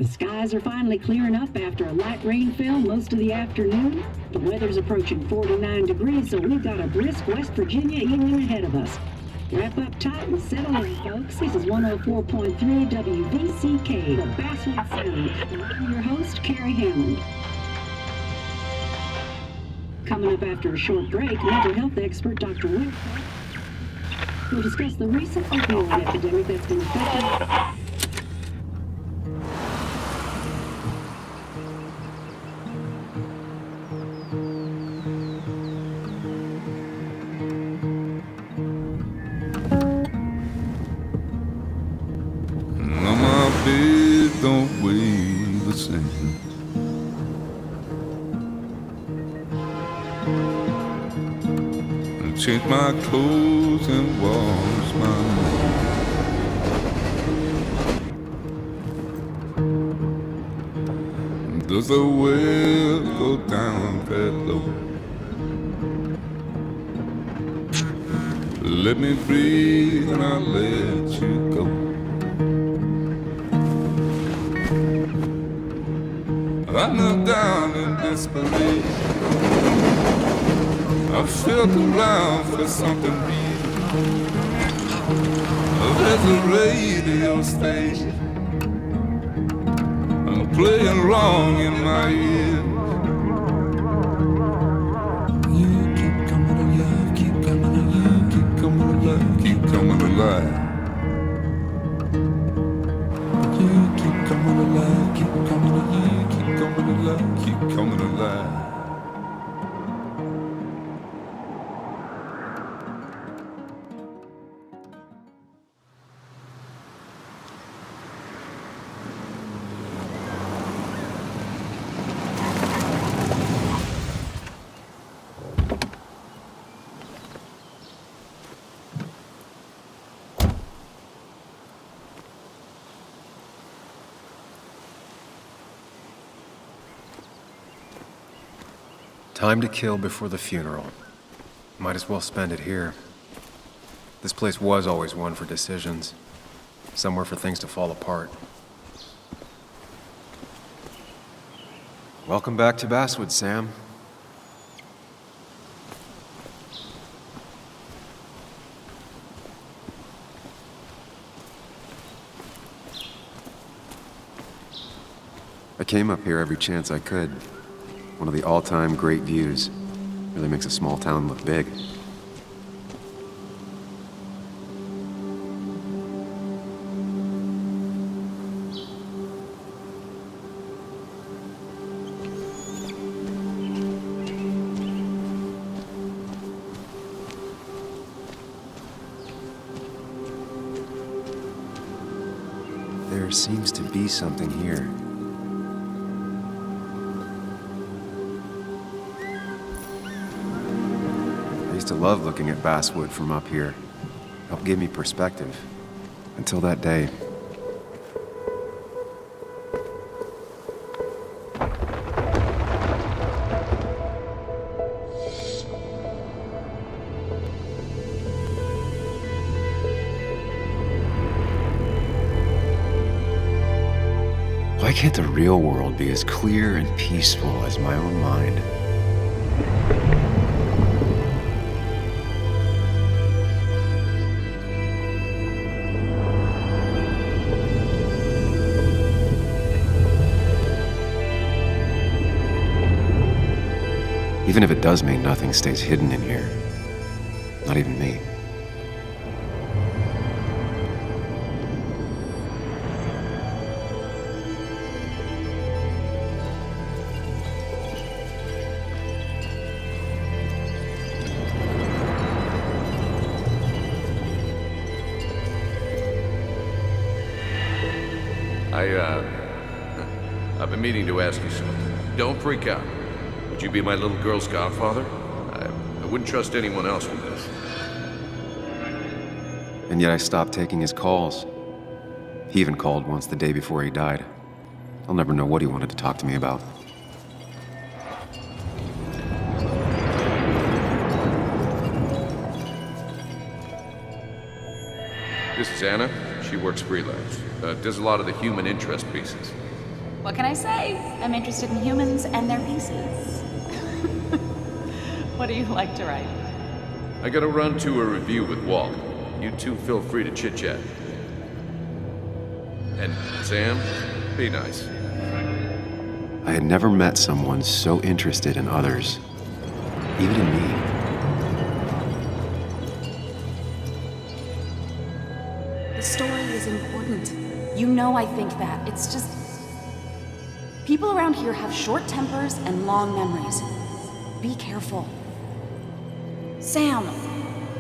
The skies are finally clearing up after a light rainfall most of the afternoon. The weather's approaching 49 degrees, so we've got a brisk West Virginia evening ahead of us. Wrap up tight and settle in, folks. This is 104.3 WVCK, the Baswell Sound. And I'm your host, Carrie Hammond. Coming up after a short break, mental health expert Dr. Will will discuss the recent opioid epidemic that's been affecting... Don't weigh the same. And change my clothes and wash my hands. Does the well go down that low? Let me breathe and I'll let you go. I knelt down in disbelief. I felt around for something real. There's a radio station playing wrong in my ear. You keep coming alive, keep coming alive, keep coming alive, keep coming alive. You keep coming alive, keep coming alive, keep coming alive, keep coming alive. Time to kill before the funeral. Might as well spend it here. This place was always one for decisions. Somewhere for things to fall apart. Welcome back to Baswud, Sam. I came up here every chance I could. One of the all-time great views. Really makes a small town look big. There seems to be something here. I used to love looking at Baswud from up here. Helped give me perspective. Until that day. Why can't the real world be as clear and peaceful as my own mind? Even if it does mean nothing stays hidden in here. Not even me. I've been meaning to ask you something. Don't freak out. Would you be my little girl's godfather? I wouldn't trust anyone else with this. And yet I stopped taking his calls. He even called once the day before he died. I'll never know what he wanted to talk to me about. This is Anna. She works freelance. Does a lot of the human interest pieces. What can I say? I'm interested in humans and their pieces. What do you like to write? I gotta run to a review with Walt. You two feel free to chit-chat. And Sam, be nice. I had never met someone so interested in others, even in me. The story is important. You know I think that. It's just... people around here have short tempers and long memories. Be careful. Sam,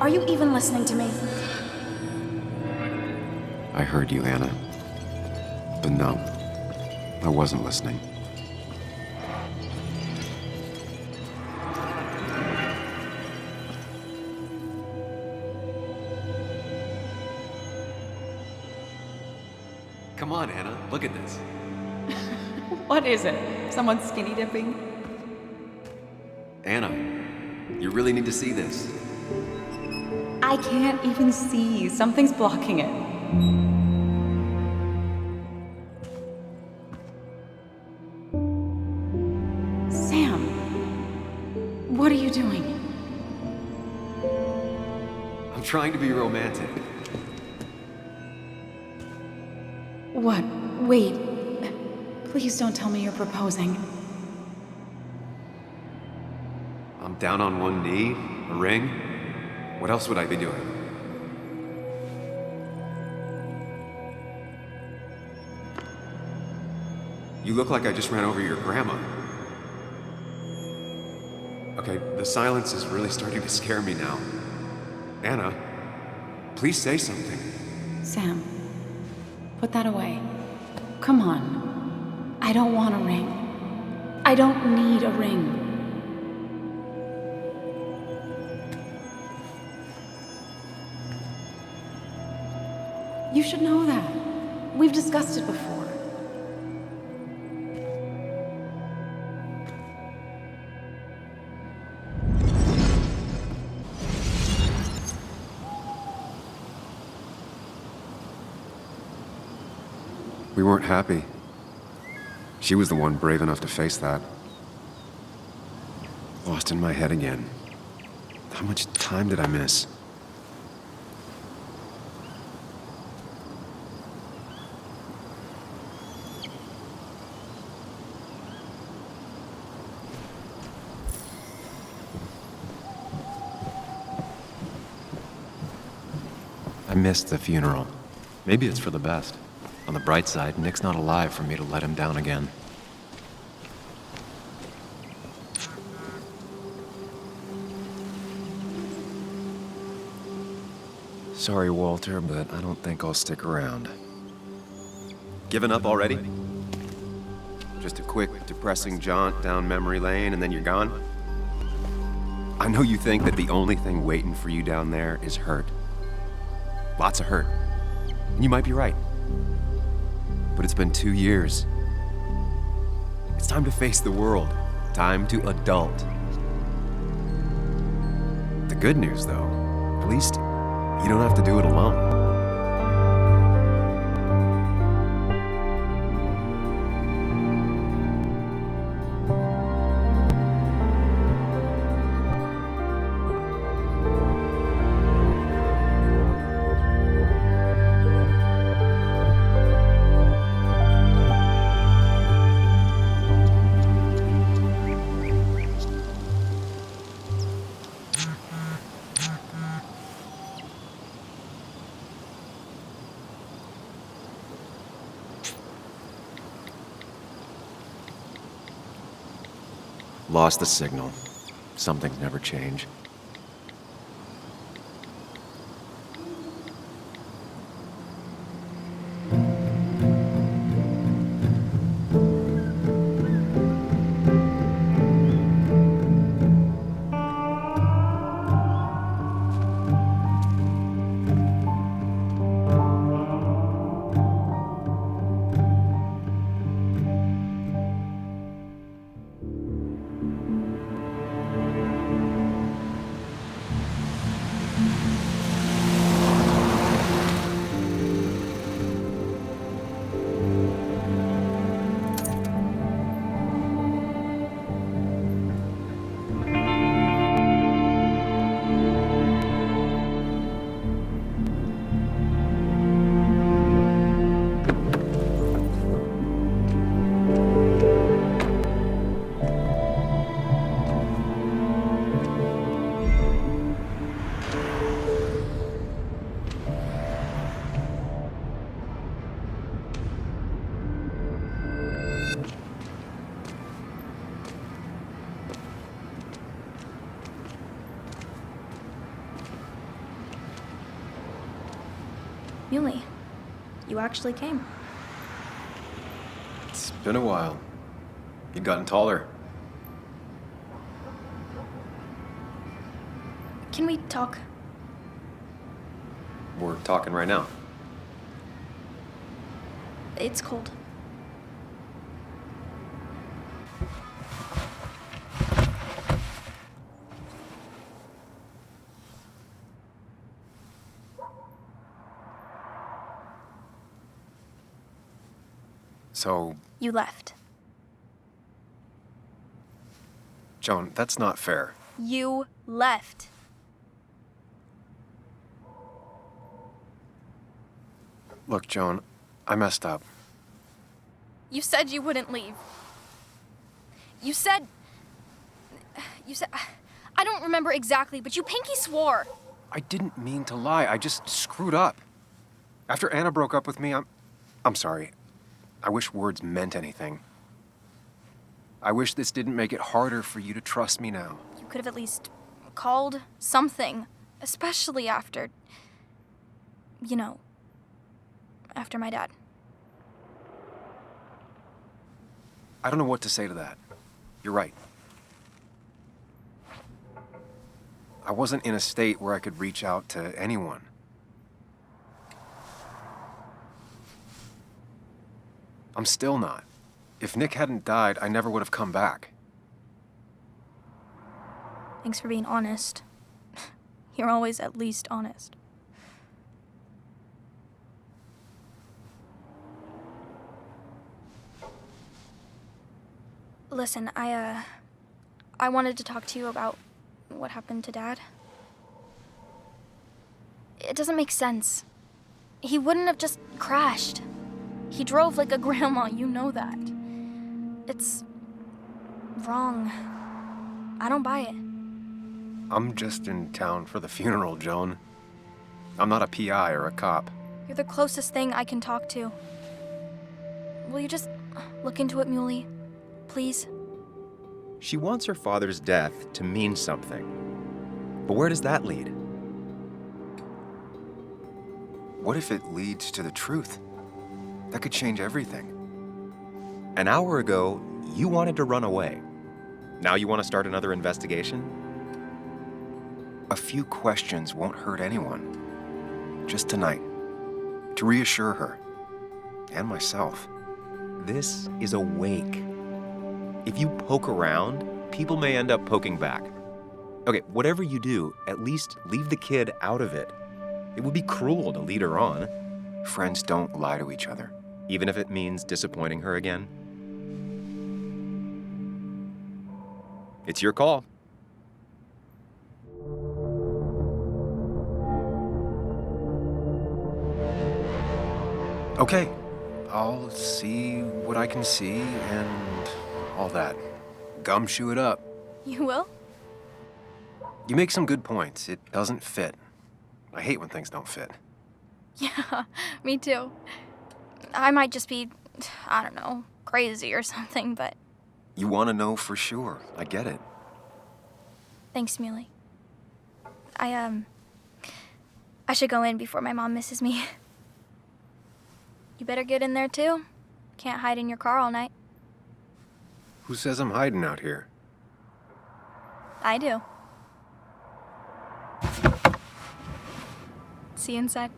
are you even listening to me? I heard you, Anna. But no, I wasn't listening. Come on, Anna, look at this. What is it? Someone skinny dipping? Anna, you really need to see this. I can't even see. Something's blocking it. Sam, what are you doing? I'm trying to be romantic. What? Wait. Please don't tell me you're proposing. I'm down on one knee, a ring. What else would I be doing? You look like I just ran over your grandma. Okay, the silence is really starting to scare me now. Anna, please say something. Sam, put that away. Come on. I don't want a ring. I don't need a ring. You should know that. We've discussed it before. We weren't happy. She was the one brave enough to face that. Lost in my head again. How much time did I miss? I missed the funeral. Maybe it's for the best. On the bright side, Nick's not alive for me to let him down again. Sorry, Walter, but I don't think I'll stick around. Given up already? Just a quick, depressing jaunt down memory lane and then you're gone? I know you think that the only thing waiting for you down there is hurt. Lots of hurt. And you might be right. But it's been 2 years. It's time to face the world. Time to adult. The good news, though, at least you don't have to do it alone. Lost the signal. Some things never change. Muley, you actually came. It's been a while. You've gotten taller. Can we talk? We're talking right now. It's cold. So, You left. Joan, that's not fair. You left. Look, Joan, I messed up. You said you wouldn't leave. You said... I don't remember exactly, but you pinky swore. I didn't mean to lie. I just screwed up. After Anna broke up with me, I'm sorry. I wish words meant anything. I wish this didn't make it harder for you to trust me now. You could have at least called something, especially after... You know, after my dad. I don't know what to say to that. You're right. I wasn't in a state where I could reach out to anyone. I'm still not. If Nick hadn't died, I never would have come back. Thanks for being honest. You're always at least honest. Listen, I wanted to talk to you about what happened to Dad. It doesn't make sense. He wouldn't have just crashed. He drove like a grandma, you know that. It's wrong. I don't buy it. I'm just in town for the funeral, Joan. I'm not a PI or a cop. You're the closest thing I can talk to. Will you just look into it, Muley? Please? She wants her father's death to mean something. But where does that lead? What if it leads to the truth? That could change everything. An hour ago, you wanted to run away. Now you want to start another investigation? A few questions won't hurt anyone. Just tonight. To reassure her. And myself. This is a wake. If you poke around, people may end up poking back. Okay, whatever you do, at least leave the kid out of it. It would be cruel to lead her on. Friends don't lie to each other, even if it means disappointing her again. It's your call. Okay, I'll see what I can see and all that. Gumshoe it up. You will? You make some good points. It doesn't fit. I hate when things don't fit. Yeah, me too. I might just be, I don't know, crazy or something, but... You want to know for sure. I get it. Thanks, Muley. I should go in before my mom misses me. You better get in there, too. Can't hide in your car all night. Who says I'm hiding out here? I do. See you inside.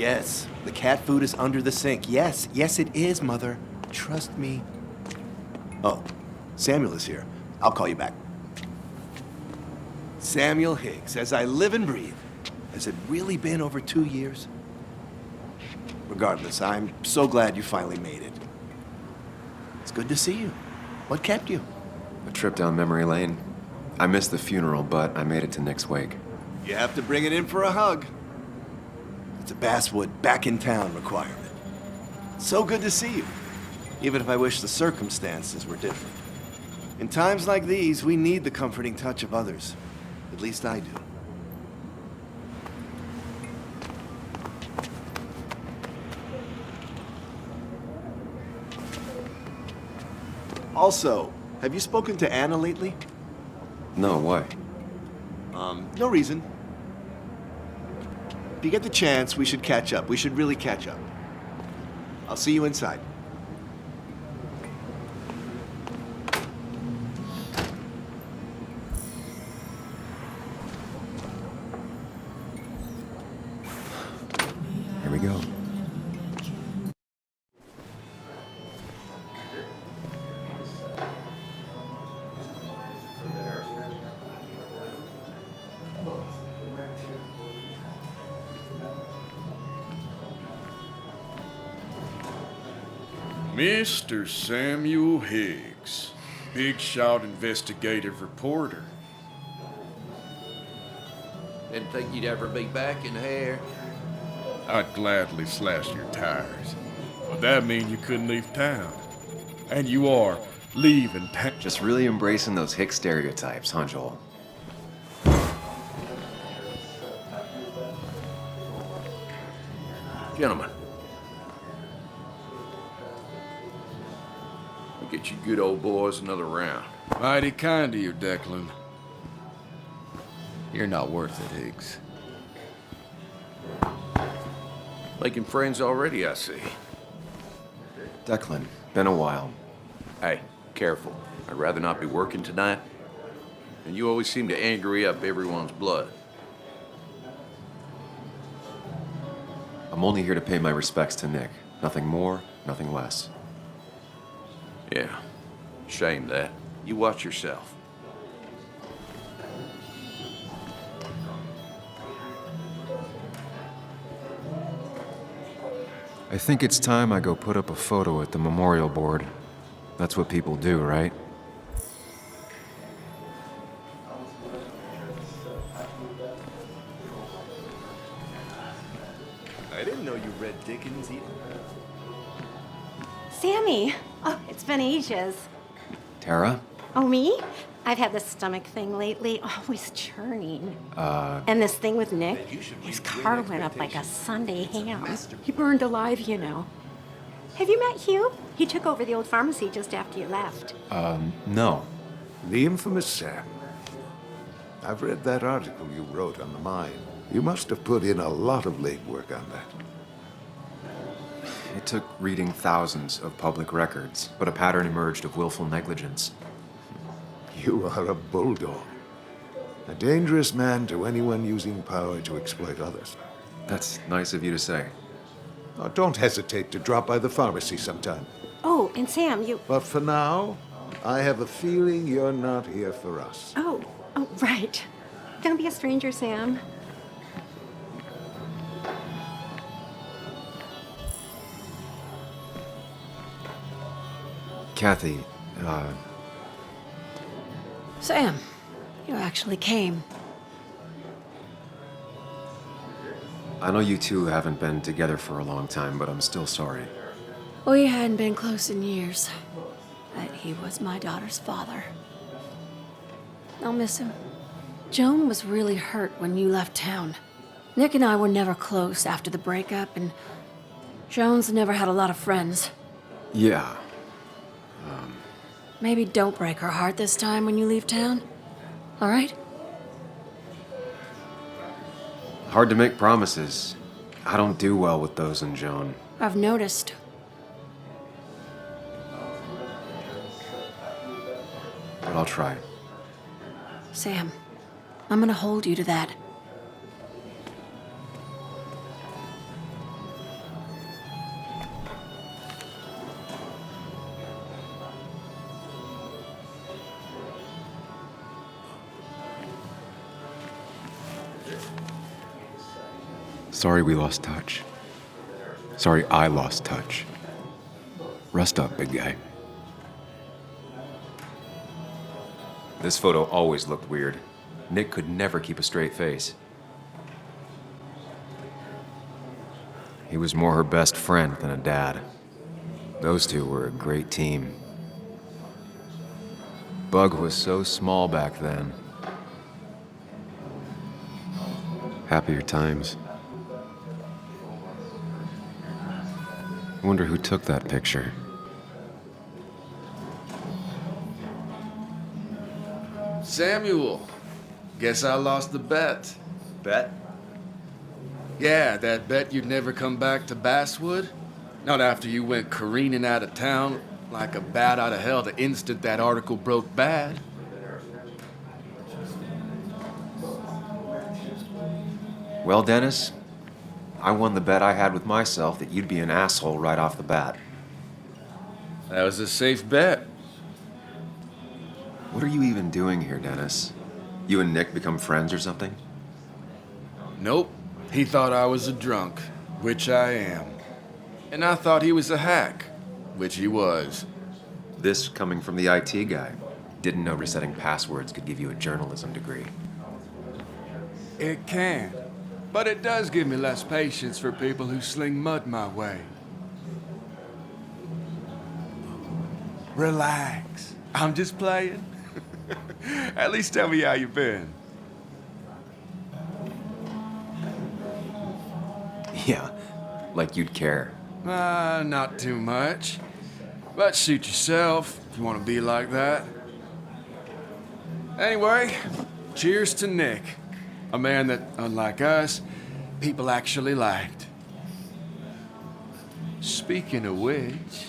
Yes, the cat food is under the sink. Yes, yes it is, Mother. Trust me. Oh, Samuel is here. I'll call you back. Samuel Higgs, as I live and breathe. Has it really been over 2 years? Regardless, I'm so glad you finally made it. It's good to see you. What kept you? A trip down memory lane. I missed the funeral, but I made it to Nick's wake. You have to bring it in for a hug. It's a Baswood back in town requirement. So good to see you, even if I wish the circumstances were different. In times like these, we need the comforting touch of others. At least I do. Also, have you spoken to Anna lately? No, why? No reason. If you get the chance, we should catch up. We should really catch up. I'll see you inside. Here we go. Mr. Samuel Higgs, big shot investigative reporter. Didn't think you'd ever be back in here. I'd gladly slash your tires. But that mean you couldn't leave town. And you are leaving town. Just really embracing those Hicks stereotypes, huh, Joel? Gentlemen. I'll get you good old boys another round. Mighty kind of you, Declan. You're not worth it, Higgs. Making friends already, I see. Declan, been a while. Hey, careful. I'd rather not be working tonight. And you always seem to angry up everyone's blood. I'm only here to pay my respects to Nick. Nothing more, nothing less. Yeah, shame that. You watch yourself. I think it's time I go put up a photo at the memorial board. That's what people do, right? I didn't know you read Dickens either. Sammy! Oh, it's been ages. Tara? Oh, me? I've had this stomach thing lately, always churning. And this thing with Nick, his car went up like a Sunday ham. He burned alive, you know. Have you met Hugh? He took over the old pharmacy just after you left. No. The infamous Sam. I've read that article you wrote on the mine. You must have put in a lot of legwork on that. It took reading thousands of public records, but a pattern emerged of willful negligence. You are a bulldog. A dangerous man to anyone using power to exploit others. That's nice of you to say. Oh, don't hesitate to drop by the pharmacy sometime. Oh, and Sam, you... But for now, I have a feeling you're not here for us. Oh, right. Don't be a stranger, Sam. Kathy, Sam, you actually came. I know you two haven't been together for a long time, but I'm still sorry. We hadn't been close in years, but he was my daughter's father. I'll miss him. Joan was really hurt when you left town. Nick and I were never close after the breakup, and Joan's never had a lot of friends. Yeah. Maybe don't break her heart this time when you leave town. All right? Hard to make promises. I don't do well with those in Joan. I've noticed. But I'll try. Sam, I'm gonna hold you to that. Sorry we lost touch. Sorry I lost touch. Rest up, big guy. This photo always looked weird. Nick could never keep a straight face. He was more her best friend than a dad. Those two were a great team. Bug was so small back then. Happier times. I wonder who took that picture. Samuel, guess I lost the bet. Bet? Yeah, that bet you'd never come back to Baswood. Not after you went careening out of town like a bat out of hell the instant that article broke bad. Well, Dennis, I won the bet I had with myself that you'd be an asshole right off the bat. That was a safe bet. What are you even doing here, Dennis? You and Nick become friends or something? Nope. He thought I was a drunk, which I am. And I thought he was a hack, which he was. This coming from the IT guy. Didn't know resetting passwords could give you a journalism degree. It can. But it does give me less patience for people who sling mud my way. Relax. I'm just playing. At least tell me how you been. Yeah, like you'd care. Not too much. But suit yourself if you want to be like that. Anyway, cheers to Nick. A man that, unlike us, people actually liked. Speaking of which...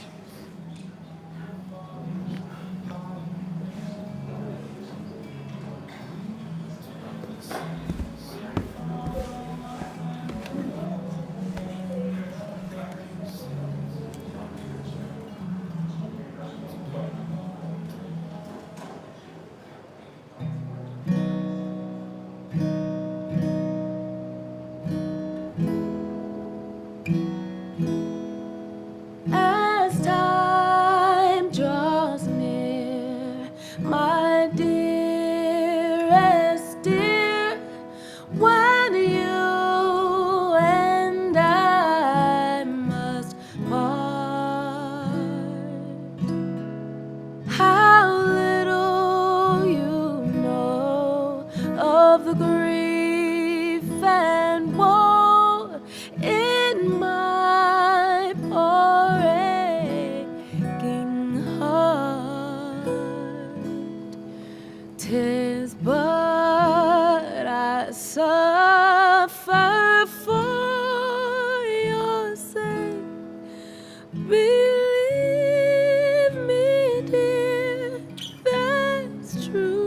As time draws near, my dearest dear, when you and I must part, how little you know of the grief and woe in my poor aching heart. 'Tis but I suffer for your sake. Believe me, dear, that's true.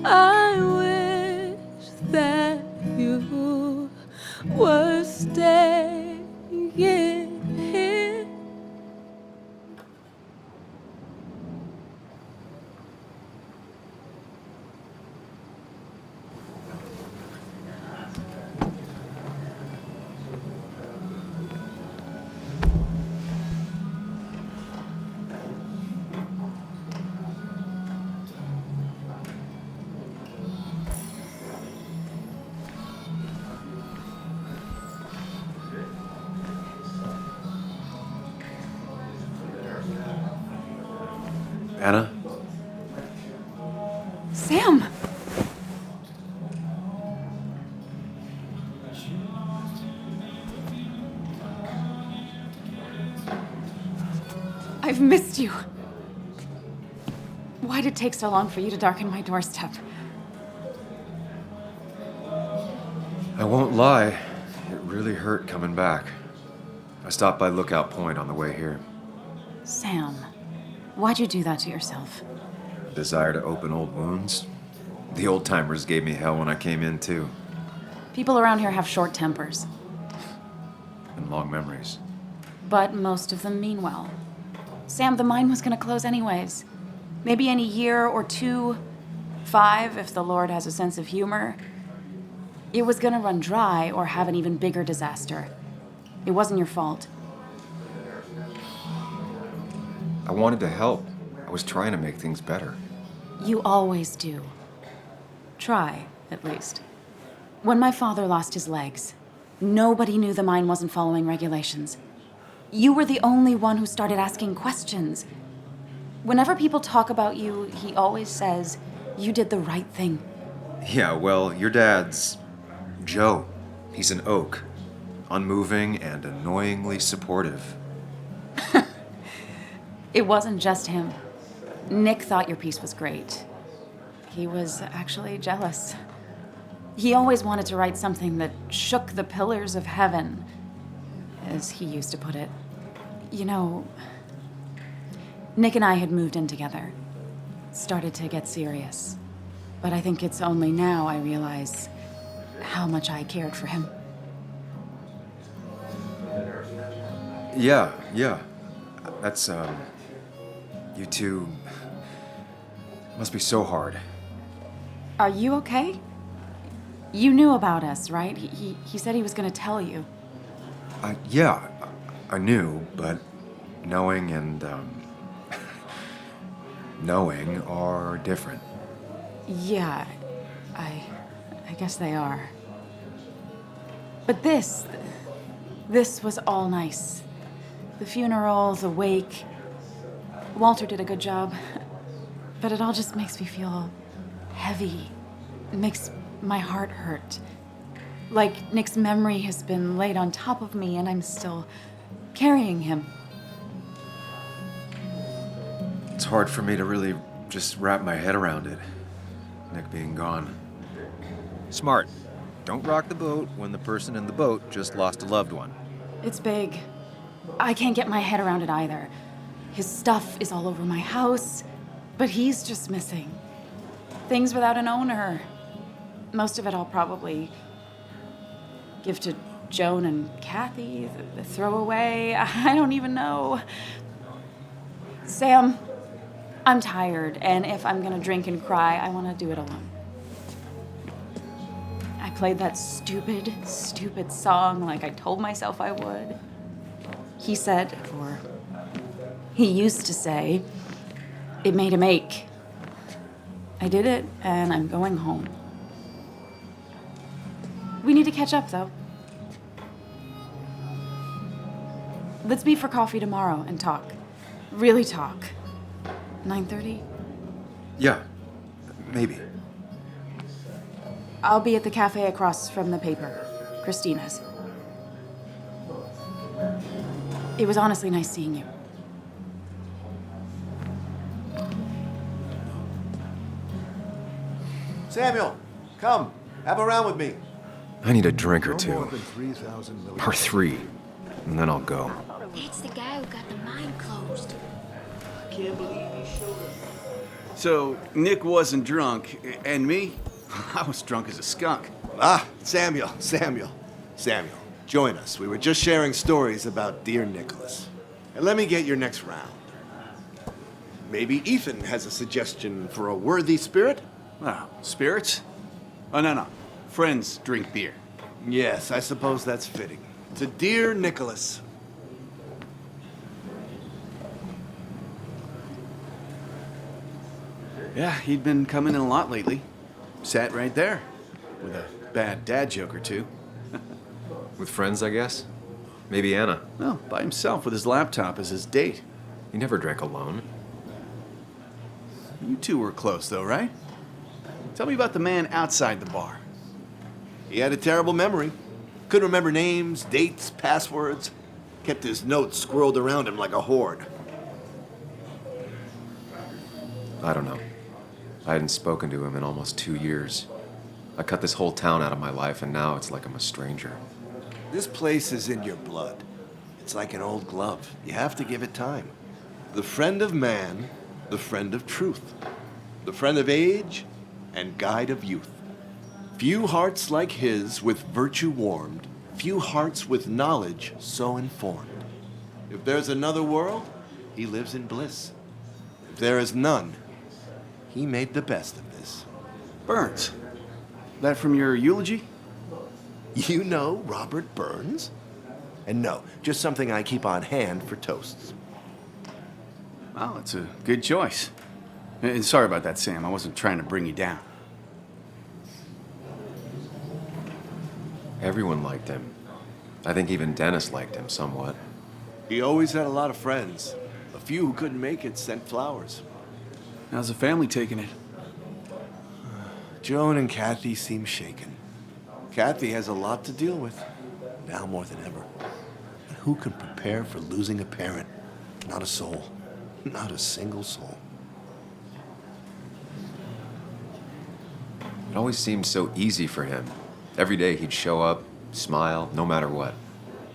I wish that you were staying here. Anna? Sam! I've missed you. Why'd it take so long for you to darken my doorstep? I won't lie, it really hurt coming back. I stopped by Lookout Point on the way here. Sam, why'd you do that to yourself? Desire to open old wounds? The old-timers gave me hell when I came in, too. People around here have short tempers, And long memories. but most of them mean well. Sam, the mine was gonna close anyways. Maybe in a year or two, 5 if the Lord has a sense of humor. It was gonna run dry or have an even bigger disaster. It wasn't your fault. I wanted to help. I was trying to make things better. You always do. Try, at least. When my father lost his legs, nobody knew the mine wasn't following regulations. You were the only one who started asking questions. Whenever people talk about you, he always says, you did the right thing. Yeah, well, your dad's Joe. He's an oak. Unmoving and annoyingly supportive. It wasn't just him. Nick thought your piece was great. He was actually jealous. He always wanted to write something that shook the pillars of heaven, as he used to put it. You know, Nick and I had moved in together, started to get serious. But I think it's only now I realize how much I cared for him. Yeah. That's, you two must be so hard. Are you okay? You knew about us, right? He said he was gonna tell you. Yeah, I knew, but knowing and, knowing are different. Yeah, I guess they are. But this was all nice. The funeral, the wake. Walter did a good job. But it all just makes me feel heavy. It makes my heart hurt. Like Nick's memory has been laid on top of me and I'm still carrying him. It's hard for me to really just wrap my head around it. Nick being gone. Smart. Don't rock the boat when the person in the boat just lost a loved one. It's big. I can't get my head around it either. His stuff is all over my house, but he's just missing. Things without an owner. Most of it I'll probably give to Joan and Kathy, the throwaway. I don't even know. Sam, I'm tired, and if I'm gonna drink and cry, I wanna do it alone. I played that stupid song like I told myself I would. He said, or he used to say, it made him ache. I did it, and I'm going home. We need to catch up, though. Let's meet for coffee tomorrow and talk. Really talk. 9:30? Yeah, maybe. I'll be at the cafe across from the paper, Christina's. It was honestly nice seeing you. Samuel, come. Have a round with me. I need a drink or No two. more than 3,000 million. Or 3. And then I'll go. It's the guy who got the mine closed. So, Nick wasn't drunk, and me? I was drunk as a skunk. Ah, Samuel. Join us. We were just sharing stories about dear Nicholas. And let me get your next round. Maybe Ethan has a suggestion for a worthy spirit? Oh, spirits? Oh, no. Friends drink beer. Yes, I suppose that's fitting. To dear Nicholas. Yeah, he'd been coming in a lot lately. Sat right there, with a bad dad joke or two. With friends, I guess? Maybe Anna. No, by himself with his laptop as his date. He never drank alone. You two were close, though, right? Tell me about the man outside the bar. He had a terrible memory. Couldn't remember names, dates, passwords. Kept his notes squirreled around him like a hoard. I don't know. I hadn't spoken to him in almost 2 years. I cut this whole town out of my life, and now it's like I'm a stranger. This place is in your blood. It's like an old glove. You have to give it time. The friend of man, the friend of truth. The friend of age, and guide of youth. Few hearts like his with virtue warmed, few hearts with knowledge so informed. If there's another world, he lives in bliss. If there is none, he made the best of this. Burns. That from your eulogy? You know Robert Burns? And no, just something I keep on hand for toasts. Well, it's a good choice. And sorry about that, Sam. I wasn't trying to bring you down. Everyone liked him. I think even Dennis liked him somewhat. He always had a lot of friends. A few who couldn't make it sent flowers. How's the family taking it? Joan and Kathy seem shaken. Kathy has a lot to deal with, now more than ever. And who can prepare for losing a parent? Not a soul. Not a single soul. It always seemed so easy for him. Every day he'd show up, smile, no matter what.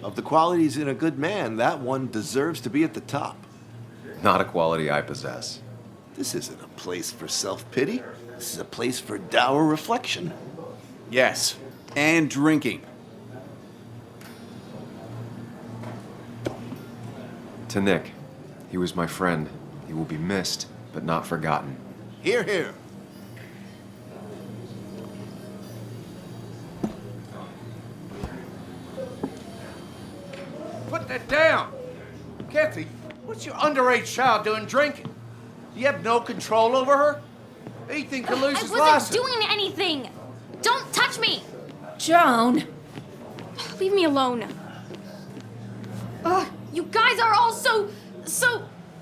Of the qualities in a good man, that one deserves to be at the top. Not a quality I possess. This isn't a place for self-pity. This is a place for dour reflection. Yes, and drinking. To Nick, he was my friend. He will be missed, but not forgotten. Hear, hear. Put that down! Kathy, what's your underage child doing drinking? You have no control over her? Ethan could lose his I license. wasn't doing anything! Don't touch me! Joan! Leave me alone. Ugh, you guys are all so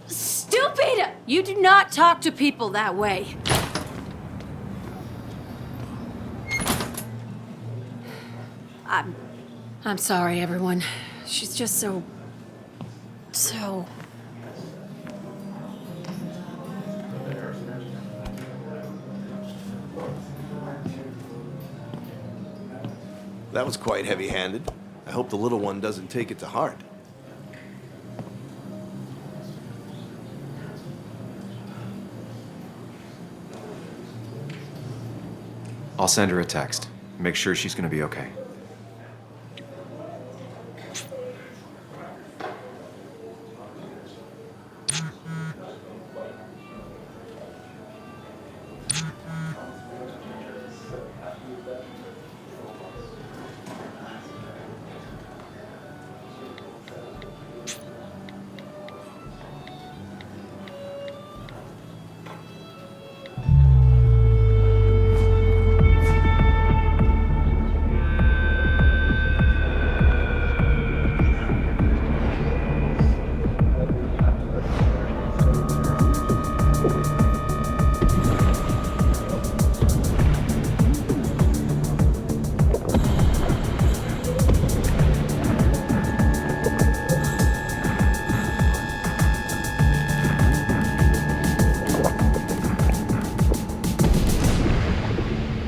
stupid! You do not talk to people that way. I'm sorry, everyone. She's just so... That was quite heavy-handed. I hope the little one doesn't take it to heart. I'll send her a text. Make sure she's gonna be okay.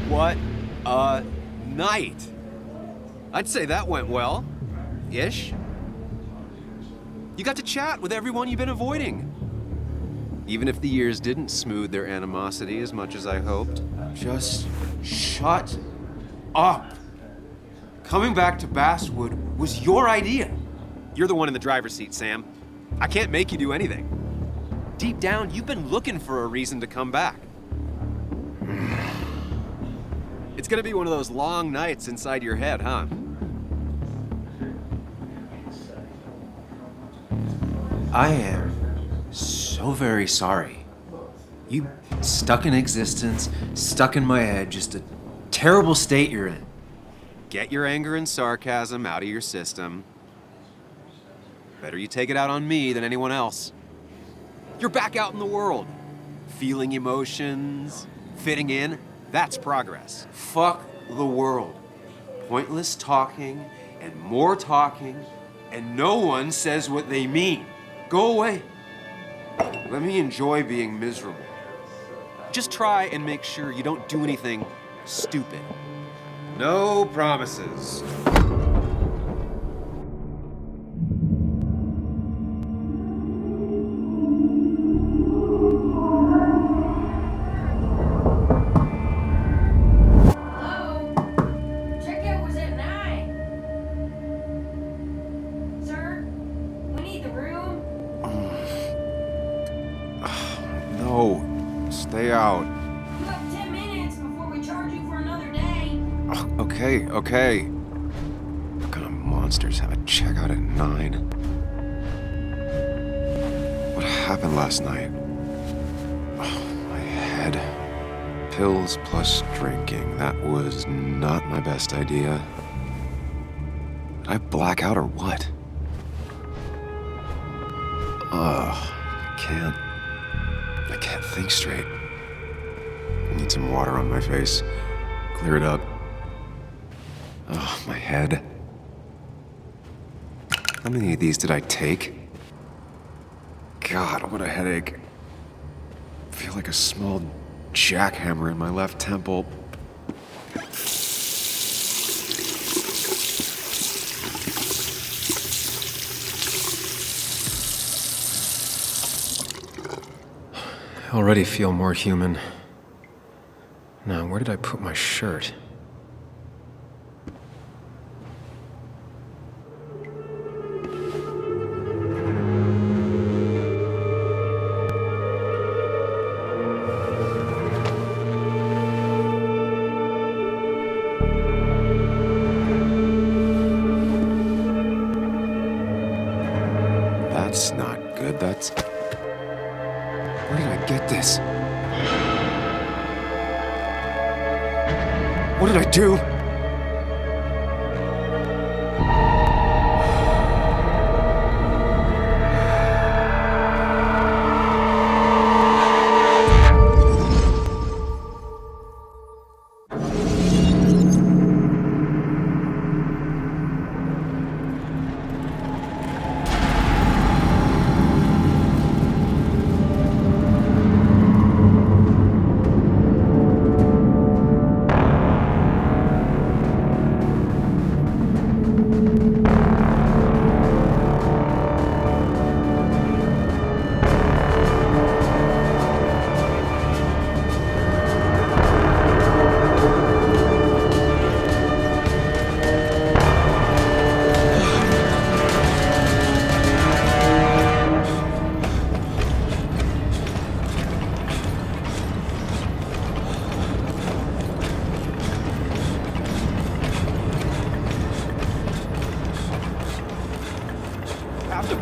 What a night! I'd say that went well. Ish. You got to chat with everyone you've been avoiding. Even if the years didn't smooth their animosity as much as I hoped. Just shut up. Coming back to Basswood was your idea. You're the one in the driver's seat, Sam. I can't make you do anything. Deep down, you've been looking for a reason to come back. It's gonna be one of those long nights inside your head, huh? I am so very sorry. You stuck in existence, stuck in my head, just a terrible state you're in. Get your anger and sarcasm out of your system. Better you take it out on me than anyone else. You're back out in the world, feeling emotions, fitting in. That's progress. Fuck the world. Pointless talking and more talking, and no one says what they mean. Go away. Let me enjoy being miserable. Just try and make sure you don't do anything stupid. No promises. Stay out. You have 10 minutes before we charge you for another day. Okay. monsters have a checkout at 9. What happened last night? Oh, my head. Pills plus drinking. That was not my best idea. Did I black out or what? Ugh, I can't think straight. I need some water on my face. Clear it up. Oh, my head. How many of these did I take? God, what a headache. I feel like a small jackhammer in my left temple. I already feel more human. Now, where did I put my shirt? That's not good. That's... Where did I get this? What did I do?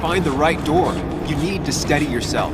Find the right door. You need to steady yourself.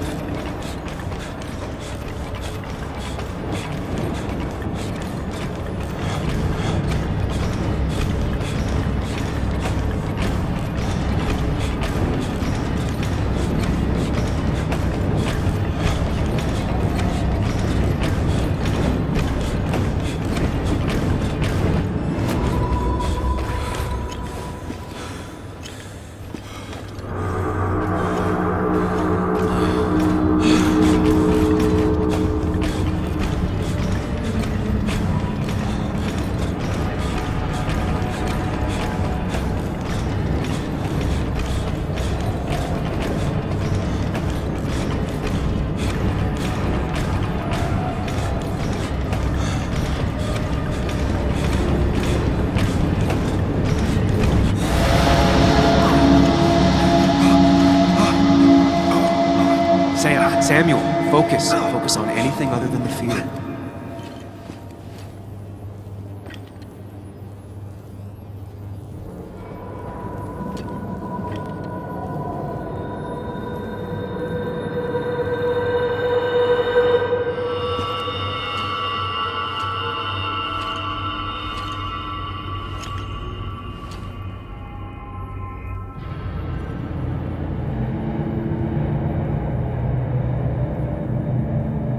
Samuel, focus. Focus on anything other than the fear.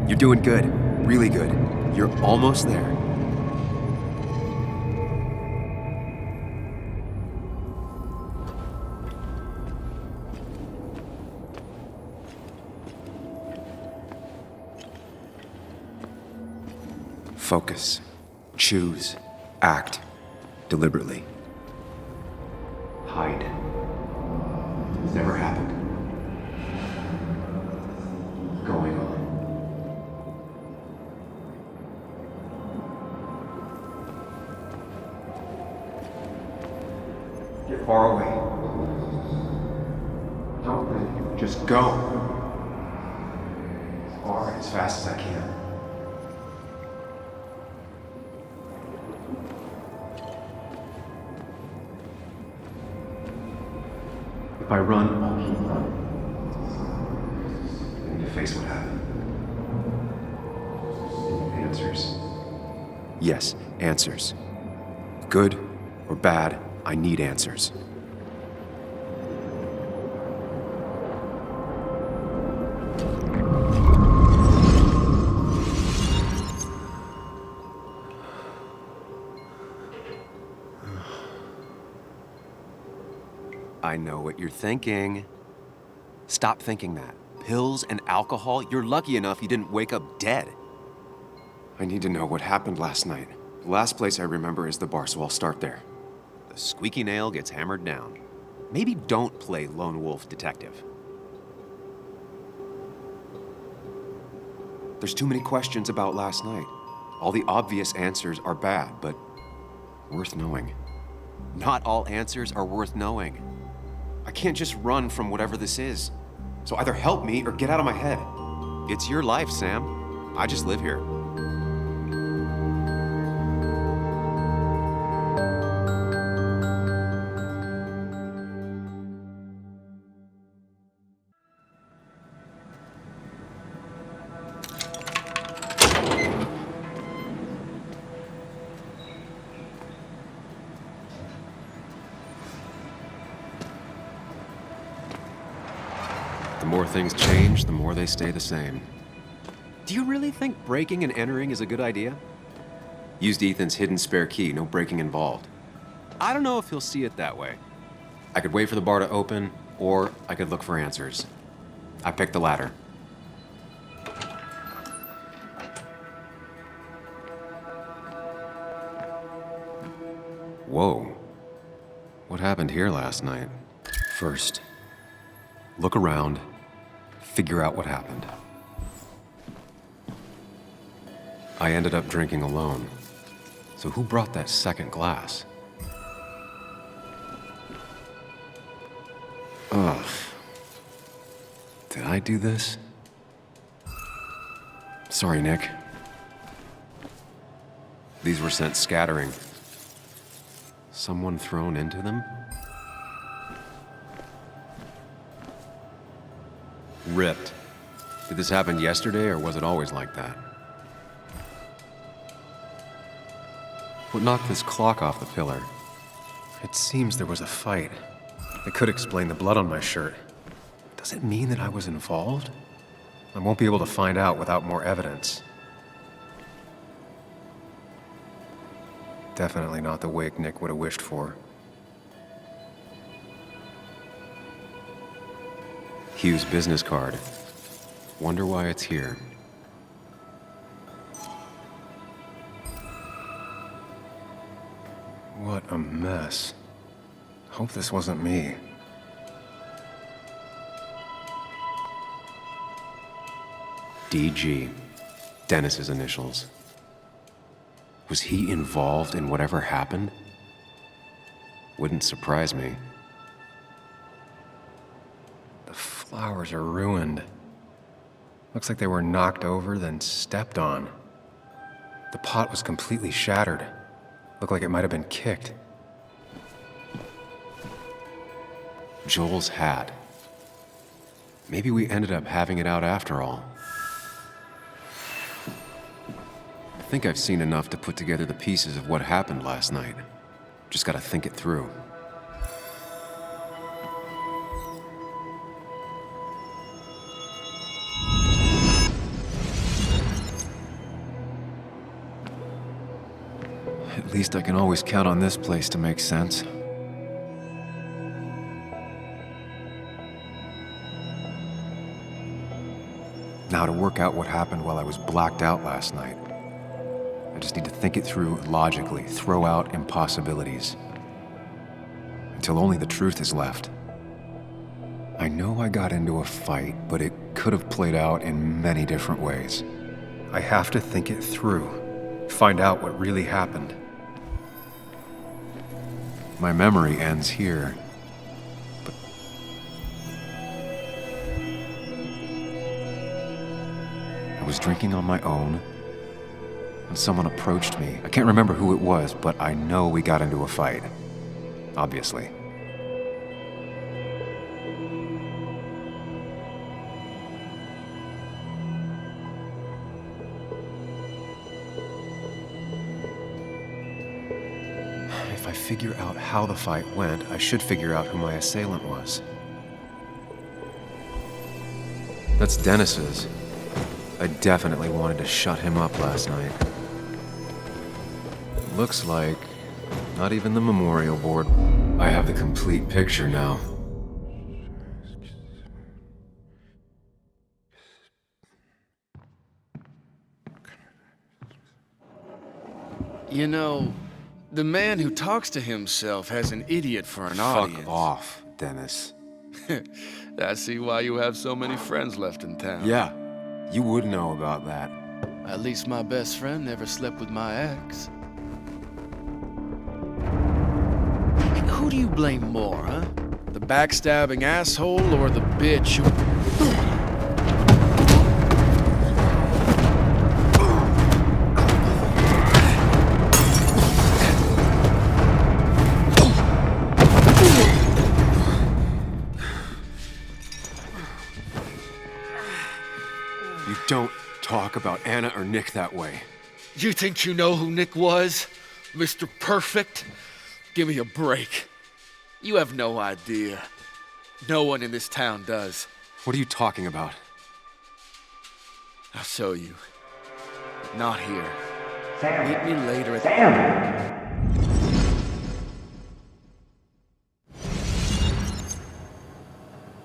You're doing good. Really good. You're almost there. Focus. Choose. Act. Deliberately. Hide. It's never happened. Going on. Get far away. Don't think. Just go. As far, as fast as I can. If I run, I'll keep running. I need to face what happened. Answers. Yes, answers. Good or bad, I need answers. I know what you're thinking. Stop thinking that. Pills and alcohol? You're lucky enough you didn't wake up dead. I need to know what happened last night. The last place I remember is the bar, so I'll start there. The squeaky nail gets hammered down. Maybe don't play lone wolf detective. There's too many questions about last night. All the obvious answers are bad, but worth knowing. Not all answers are worth knowing. I can't just run from whatever this is. So either help me or get out of my head. It's your life, Sam. I just live here. The more things change, the more they stay the same. Do you really think breaking and entering is a good idea? Used Ethan's hidden spare key, no breaking involved. I don't know if he'll see it that way. I could wait for the bar to open, or I could look for answers. I picked the latter. Whoa. What happened here last night? First, look around. Figure out what happened. I ended up drinking alone. So who brought that second glass? Ugh. Did I do this? Sorry, Nick. These were sent scattering. Someone thrown into them? Ripped. Did this happen yesterday, or was it always like that? What knocked this clock off the pillar? It seems there was a fight. It could explain the blood on my shirt. Does it mean that I was involved? I won't be able to find out without more evidence. Definitely not the wake Nick would have wished for. Hugh's business card. Wonder why it's here. What a mess. Hope this wasn't me. DG. Dennis's initials. Was he involved in whatever happened? Wouldn't surprise me. The flowers are ruined. Looks like they were knocked over, then stepped on. The pot was completely shattered. Looked like it might have been kicked. Joel's hat. Maybe we ended up having it out after all. I think I've seen enough to put together the pieces of what happened last night. Just gotta think it through. At least I can always count on this place to make sense. Now to work out what happened while I was blacked out last night. I just need to think it through logically, throw out impossibilities. Until only the truth is left. I know I got into a fight, but it could have played out in many different ways. I have to think it through, find out what really happened. My memory ends here, but I was drinking on my own, and someone approached me. I can't remember who it was, but I know we got into a fight. Obviously. I figure out how the fight went, I should figure out who my assailant was. That's Dennis's. I definitely wanted to shut him up last night. Looks like not even the memorial board. I have the complete picture now. You know, the man who talks to himself has an idiot for an audience. Fuck off, Dennis. I see why you have so many friends left in town. Yeah, you would know about that. At least my best friend never slept with my ex. Who do you blame more, huh? The backstabbing asshole or the bitch who... You don't talk about Anna or Nick that way. You think you know who Nick was? Mr. Perfect? Give me a break. You have no idea. No one in this town does. What are you talking about? I'll show you. But not here. Sam. Meet me later at Sam.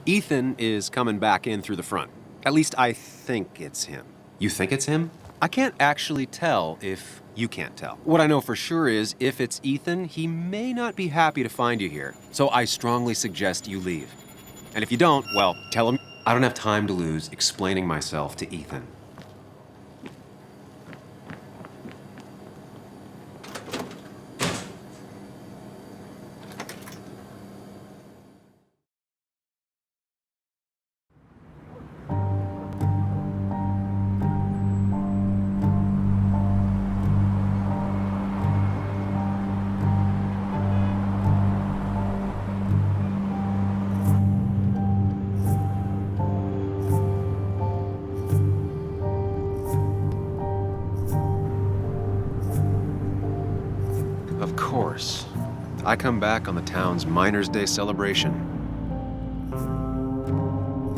Ethan is coming back in through the front. At least I think it's him. You think it's him? I can't actually tell if you can't tell. What I know for sure is if it's Ethan, he may not be happy to find you here. So I strongly suggest you leave. And if you don't, well, tell him I don't have time to lose explaining myself to Ethan. Of course. I come back on the town's Miners' Day celebration.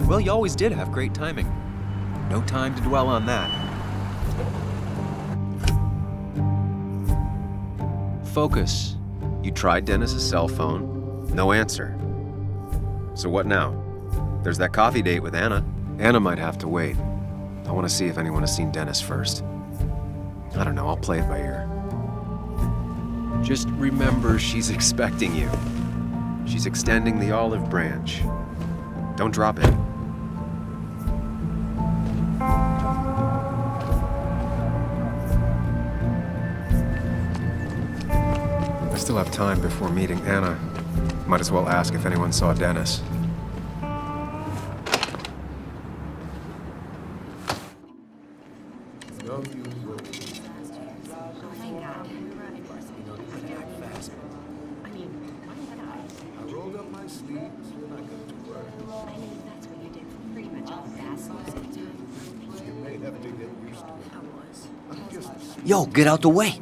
Well, you always did have great timing. No time to dwell on that. Focus. You tried Dennis's cell phone. No answer. So what now? There's that coffee date with Anna. Anna might have to wait. I want to see if anyone has seen Dennis first. I don't know, I'll play it by ear. Just remember she's expecting you. She's extending the olive branch. Don't drop it. I still have time before meeting Anna. Might as well ask if anyone saw Dennis. Yo, get out the way.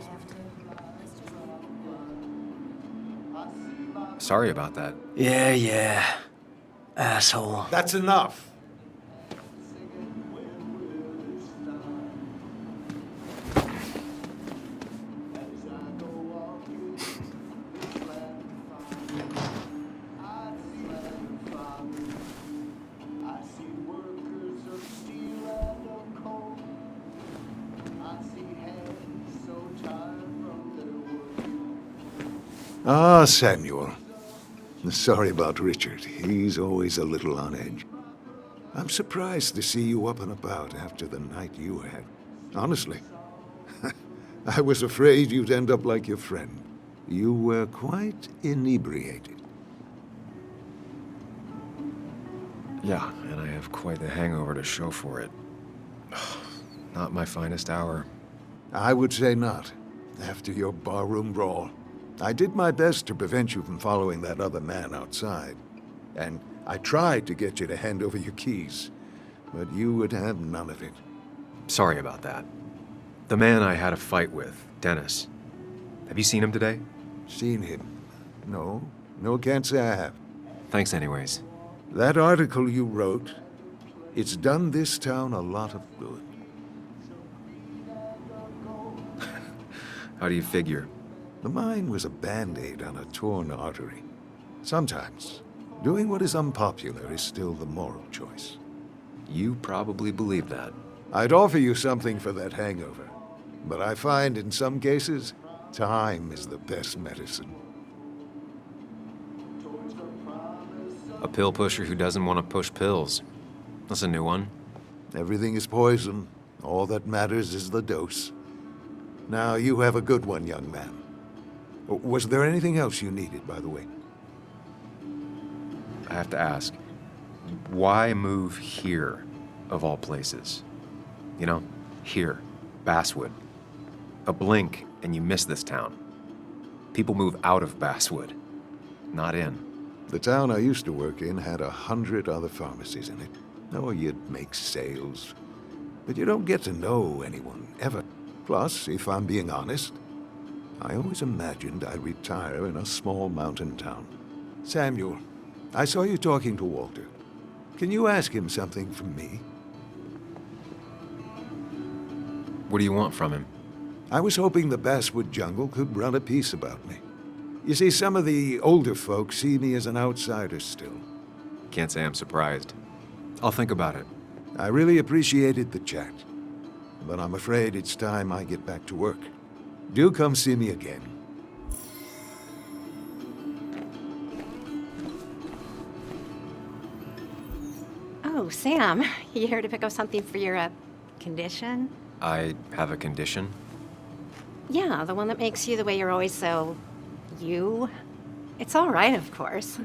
Sorry about that. Yeah. Asshole. That's enough. Ah, Samuel. Sorry about Richard. He's always a little on edge. I'm surprised to see you up and about after the night you had. Honestly. I was afraid you'd end up like your friend. You were quite inebriated. Yeah, and I have quite the hangover to show for it. Not my finest hour. I would say not, after your barroom brawl. I did my best to prevent you from following that other man outside. And I tried to get you to hand over your keys, but you would have none of it. Sorry about that. The man I had a fight with, Dennis. Have you seen him today? Seen him? No. No, can't say I have. Thanks anyways. That article you wrote, it's done this town a lot of good. How do you figure? The mine was a band-aid on a torn artery. Sometimes, doing what is unpopular is still the moral choice. You probably believe that. I'd offer you something for that hangover, but I find in some cases, time is the best medicine. A pill pusher who doesn't want to push pills. That's a new one. Everything is poison. All that matters is the dose. Now, you have a good one, young man. Was there anything else you needed, by the way? I have to ask, why move here, of all places? You know, here, Basswood. A blink and you miss this town. People move out of Basswood, not in. The town I used to work in had 100 other pharmacies in it. Oh, you'd make sales. But you don't get to know anyone, ever. Plus, if I'm being honest, I always imagined I'd retire in a small mountain town. Samuel, I saw you talking to Walter. Can you ask him something from me? What do you want from him? I was hoping the Basswood jungle could run a piece about me. You see, some of the older folks see me as an outsider still. Can't say I'm surprised. I'll think about it. I really appreciated the chat, but I'm afraid it's time I get back to work. Do come see me again. Oh, Sam, you here to pick up something for your, condition? I have a condition? Yeah, the one that makes you the way you're always so... you? It's all right, of course.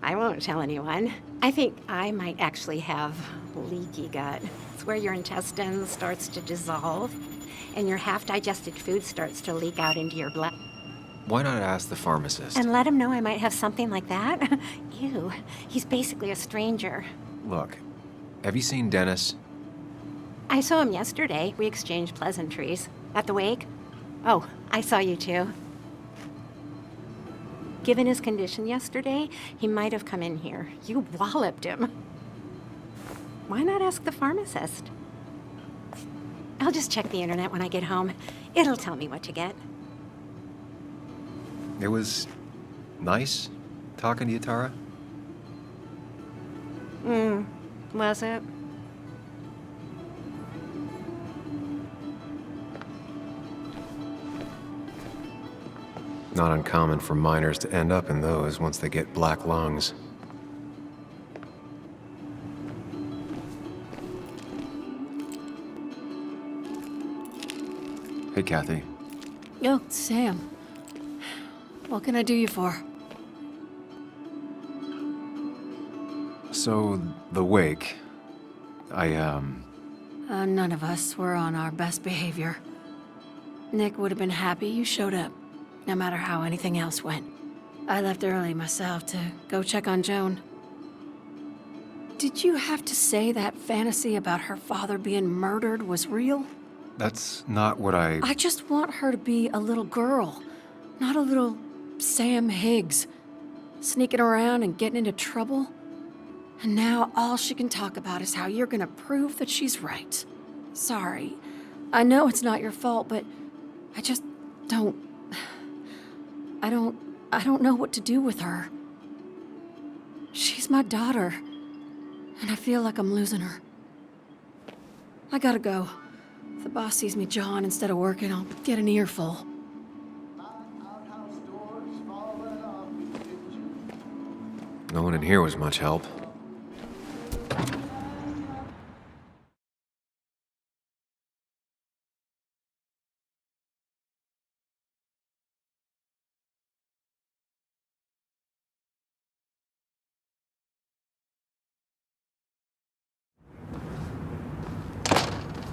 I won't tell anyone. I think I might actually have leaky gut. It's where your intestines starts to dissolve, and your half-digested food starts to leak out into your blood. Why not ask the pharmacist? And let him know I might have something like that? Ew, he's basically a stranger. Look, have you seen Dennis? I saw him yesterday. We exchanged pleasantries. At the wake? Oh, I saw you too. Given his condition yesterday, he might have come in here. You walloped him. Why not ask the pharmacist? I'll just check the internet when I get home. It'll tell me what to get. It was nice talking to you, Tara. Was it? Not uncommon for miners to end up in those once they get black lungs. Hey, Kathy. Oh, Sam. What can I do you for? So, the wake, None of us were on our best behavior. Nick would have been happy you showed up, no matter how anything else went. I left early myself to go check on Joan. Did you have to say that fantasy about her father being murdered was real? That's not what I just want her to be a little girl, not a little Sam Higgs, sneaking around and getting into trouble. And now all she can talk about is how you're gonna prove that she's right. Sorry. I know it's not your fault, but I just don't... I don't know what to do with her. She's my daughter, and I feel like I'm losing her. I gotta go. If the boss sees me jawing instead of working, I'll get an earful. No one in here was much help.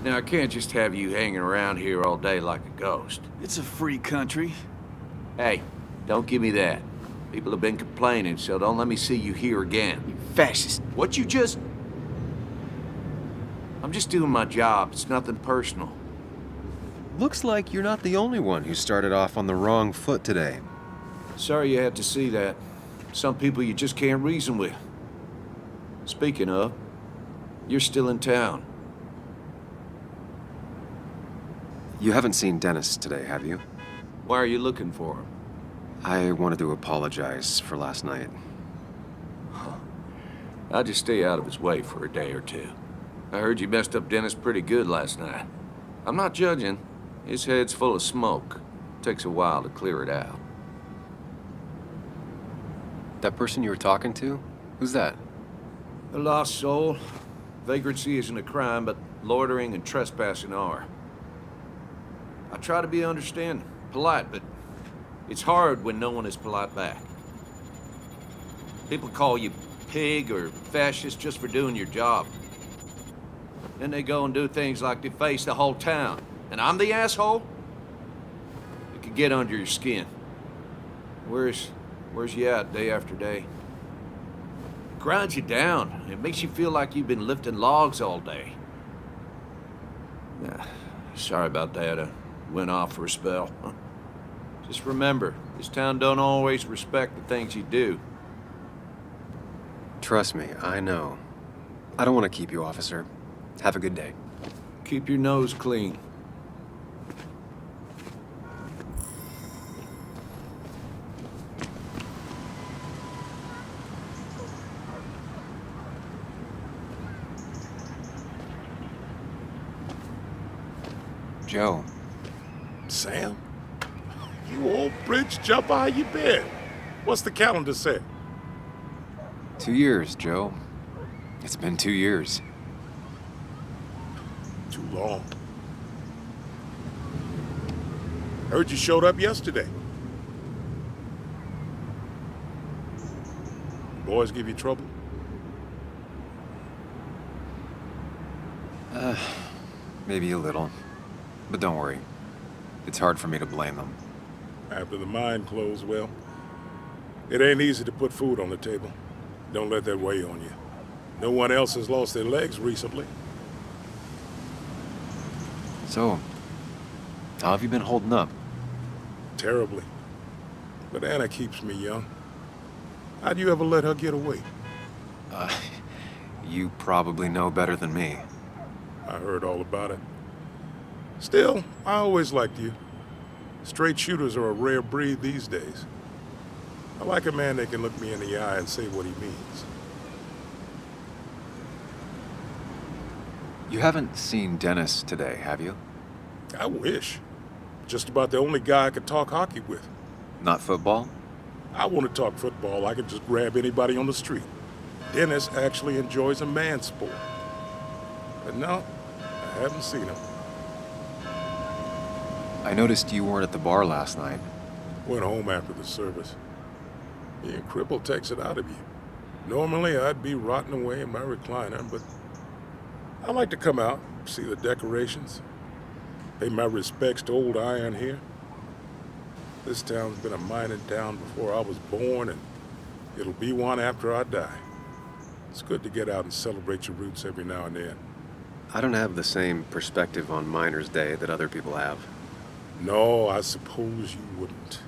Now, I can't just have you hanging around here all day like a ghost. It's a free country. Hey, don't give me that. People have been complaining, so don't let me see you here again. You fascist. What you just... I'm just doing my job. It's nothing personal. Looks like you're not the only one who started off on the wrong foot today. Sorry you had to see that. Some people you just can't reason with. Speaking of, you're still in town. You haven't seen Dennis today, have you? Why are you looking for him? I wanted to apologize for last night. I'll just stay out of his way for a day or two. I heard you messed up Dennis pretty good last night. I'm not judging. His head's full of smoke. Takes a while to clear it out. That person you were talking to? Who's that? A lost soul. Vagrancy isn't a crime, but loitering and trespassing are. I try to be understanding, polite, but it's hard when no one is polite back. People call you pig or fascist just for doing your job. Then they go and do things like deface the whole town. And I'm the asshole? It can get under your skin. Where's you at day after day? It grinds you down. It makes you feel like you've been lifting logs all day. Sorry about that. I went off for a spell. Just remember, this town don't always respect the things you do. Trust me, I know. I don't want to keep you, officer. Have a good day. Keep your nose clean. Joe. Sam? You old bridge jumper, how you been? What's the calendar say? 2 years, Joe. It's been 2 years. Too long. Heard you showed up yesterday. Boys give you trouble? Maybe a little. But don't worry. It's hard for me to blame them. After the mine closed, well, it ain't easy to put food on the table. Don't let that weigh on you. No one else has lost their legs recently. So, how have you been holding up? Terribly. But Anna keeps me young. How'd you ever let her get away? You probably know better than me. I heard all about it. Still, I always liked you. Straight shooters are a rare breed these days. I like a man that can look me in the eye and say what he means. You haven't seen Dennis today, have you? I wish. Just about the only guy I could talk hockey with. Not football? I want to talk football. I could just grab anybody on the street. Dennis actually enjoys a man's sport. But no, I haven't seen him. I noticed you weren't at the bar last night. Went home after the service. Being crippled takes it out of you. Normally, I'd be rotting away in my recliner, but I like to come out, see the decorations, pay my respects to old Iron here. This town's been a mining town before I was born, and it'll be one after I die. It's good to get out and celebrate your roots every now and then. I don't have the same perspective on Miners' Day that other people have. No, I suppose you wouldn't.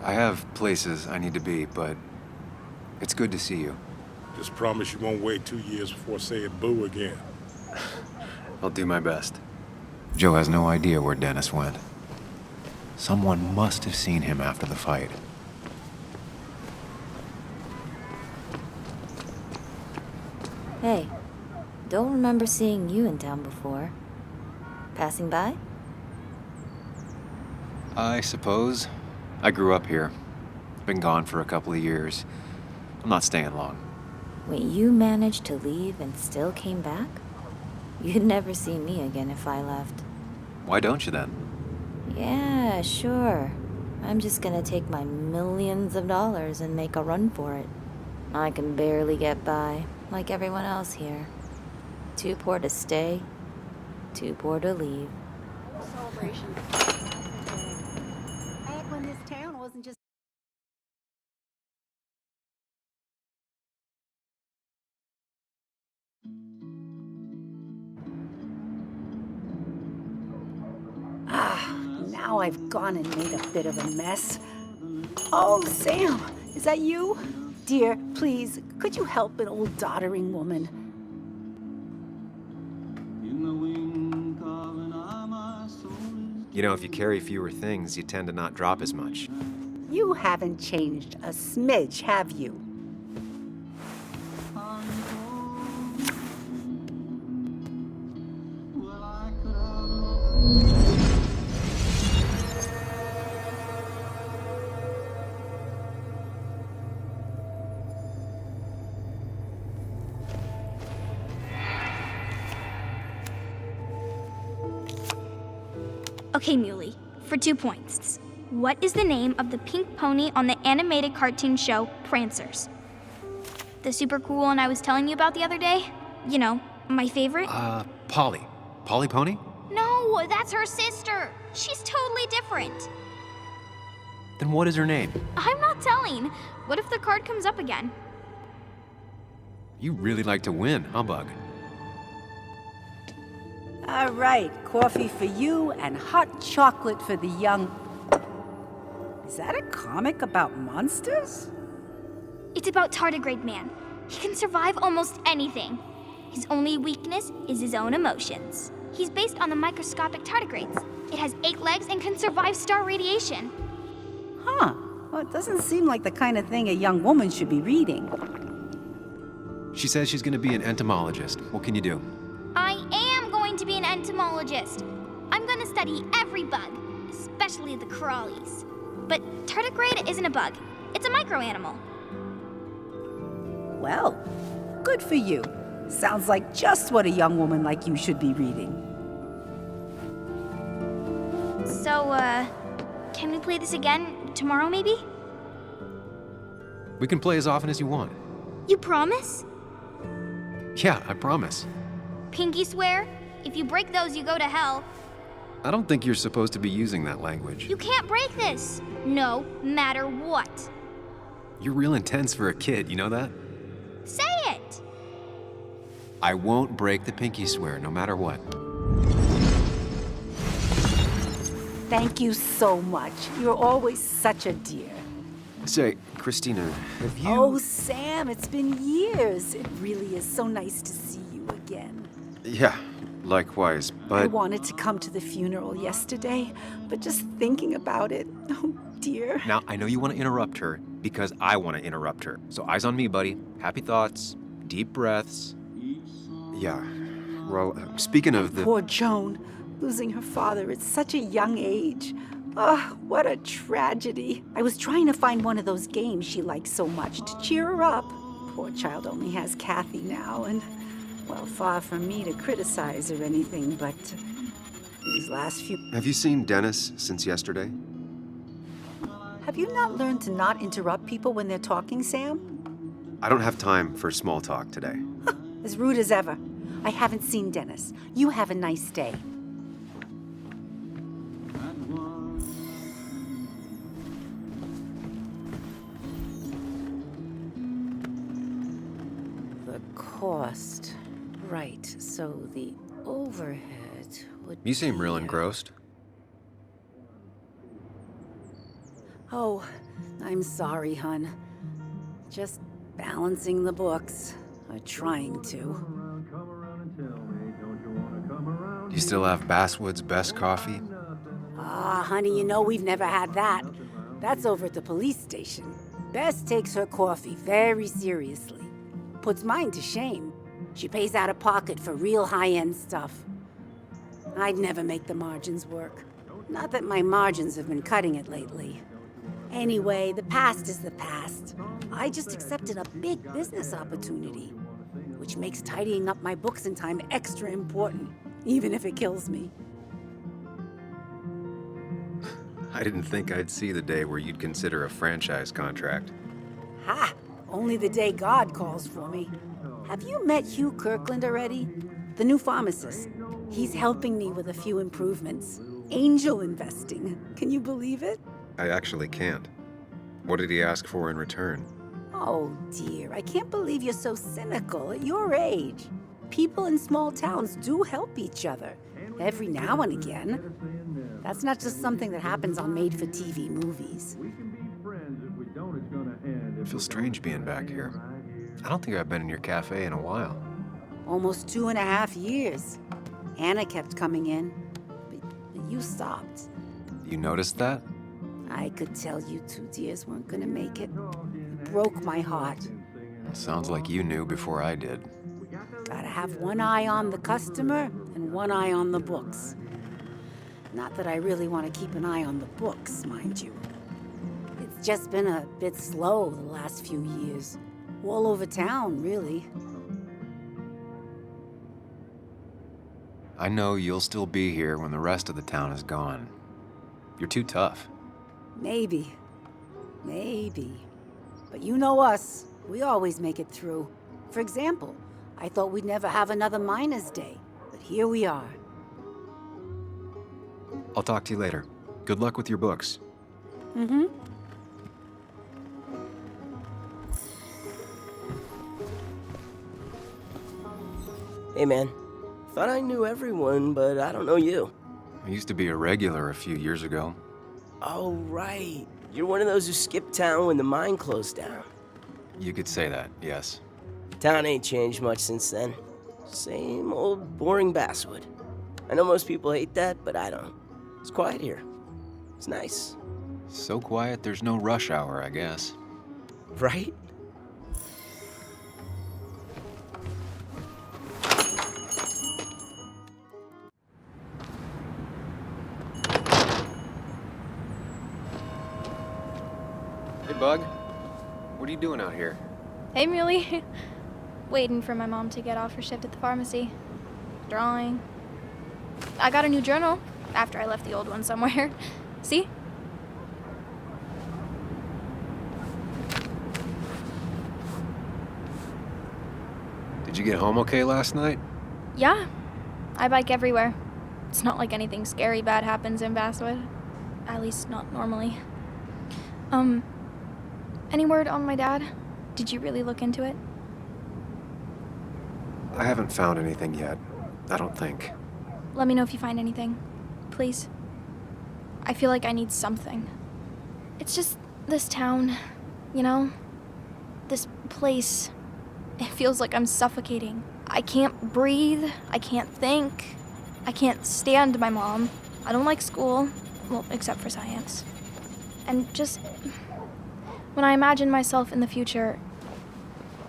I have places I need to be, but it's good to see you. Just promise you won't wait 2 years before saying boo again. I'll do my best. Joe has no idea where Dennis went. Someone must have seen him after the fight. Hey, don't remember seeing you in town before. Passing by? I suppose. I grew up here. Been gone for a couple of years. I'm not staying long. Wait, you managed to leave and still came back? You'd never see me again if I left. Why don't you then? Yeah, sure. I'm just gonna take my millions of dollars and make a run for it. I can barely get by, like everyone else here. Too poor to stay, too poor to leave. Celebration. Back when this town wasn't just Now I've gone and made a bit of a mess. Oh, Sam, is that you? Dear, please, could you help an old doddering woman? You know, if you carry fewer things, you tend to not drop as much. You haven't changed a smidge, have you? Okay, Muley, for 2 points. What is the name of the pink pony on the animated cartoon show Prancers? The super cool one I was telling you about the other day? You know, my favorite? Polly. Polly Pony? No, that's her sister. She's totally different. Then what is her name? I'm not telling. What if the card comes up again? You really like to win, huh, Bug? All right, coffee for you and hot chocolate for the young... Is that a comic about monsters? It's about Tardigrade Man. He can survive almost anything. His only weakness is his own emotions. He's based on the microscopic tardigrades. It has 8 legs and can survive star radiation. Huh. Well, it doesn't seem like the kind of thing a young woman should be reading. She says she's gonna be an entomologist. What can you do? I am going to be an entomologist. I'm going to study every bug, especially the crawlies. But tardigrade isn't a bug. It's a microanimal. Well, good for you. Sounds like just what a young woman like you should be reading. So, can we play this again tomorrow, maybe? We can play as often as you want. You promise? Yeah, I promise. Pinky swear? If you break those, you go to hell. I don't think you're supposed to be using that language. You can't break this. No matter what. You're real intense for a kid, you know that? Say it! I won't break the pinky swear, no matter what. Thank you so much. You're always such a dear. Say, Christina, have you... Oh, Sam, it's been years. It really is so nice to see you again. Yeah, likewise, but... I wanted to come to the funeral yesterday, but just thinking about it, oh dear. Now, I know you want to interrupt her because I want to interrupt her. So eyes on me, buddy. Happy thoughts, deep breaths. Yeah, well, speaking of the... Poor Joan, losing her father at such a young age. Oh, what a tragedy. I was trying to find one of those games she likes so much to cheer her up. Poor child only has Kathy now, and, well, far from me to criticize or anything, but these last few... Have you seen Dennis since yesterday? Have you not learned to not interrupt people when they're talking, Sam? I don't have time for small talk today. As rude as ever. I haven't seen Dennis. You have a nice day. Cost. Right, so the overhead would You seem real engrossed. Oh, I'm sorry, hun. Just balancing the books. Or trying to. Do you still have Baswood's best coffee? Ah, honey, you know we've never had that. That's over at the police station. Bess takes her coffee very seriously. Puts mine to shame. She pays out of pocket for real high-end stuff. I'd never make the margins work. Not that my margins have been cutting it lately. Anyway, the past is the past. I just accepted a big business opportunity, which makes tidying up my books in time extra important, even if it kills me. I didn't think I'd see the day where you'd consider a franchise contract. Ha! Only the day God calls for me. Have you met Hugh Kirkland already? The new pharmacist. He's helping me with a few improvements. Angel investing. Can you believe it? I actually can't. What did he ask for in return? Oh dear, I can't believe you're so cynical at your age. People in small towns do help each other. Every now and again. That's not just something that happens on made-for-TV movies. It feels strange being back here. I don't think I've been in your cafe in a while. Almost 2.5 years. Anna kept coming in, but you stopped. You noticed that? I could tell you two dears weren't gonna make it. It broke my heart. Sounds like you knew before I did. Gotta have one eye on the customer and one eye on the books. Not that I really want to keep an eye on the books, mind you. It's just been a bit slow the last few years. All over town, really. I know you'll still be here when the rest of the town is gone. You're too tough. Maybe. Maybe. But you know us. We always make it through. For example, I thought we'd never have another Miners' Day, but here we are. I'll talk to you later. Good luck with your books. Mm-hmm. Hey, man. Thought I knew everyone, but I don't know you. I used to be a regular a few years ago. Oh, right. You're one of those who skipped town when the mine closed down. You could say that, yes. Town ain't changed much since then. Same old boring Basswood. I know most people hate that, but I don't. It's quiet here. It's nice. So quiet there's no rush hour, I guess. Right? Hey, Bug. What are you doing out here? Hey, Muley. Waiting for my mom to get off her shift at the pharmacy. Drawing. I got a new journal after I left the old one somewhere. See? Did you get home okay last night? Yeah. I bike everywhere. It's not like anything scary bad happens in Basswood. At least not normally. Any word on my dad? Did you really look into it? I haven't found anything yet. I don't think. Let me know if you find anything. Please. I feel like I need something. It's just this town, you know? This place. It feels like I'm suffocating. I can't breathe. I can't think. I can't stand my mom. I don't like school. Well, except for science. And just... when I imagine myself in the future,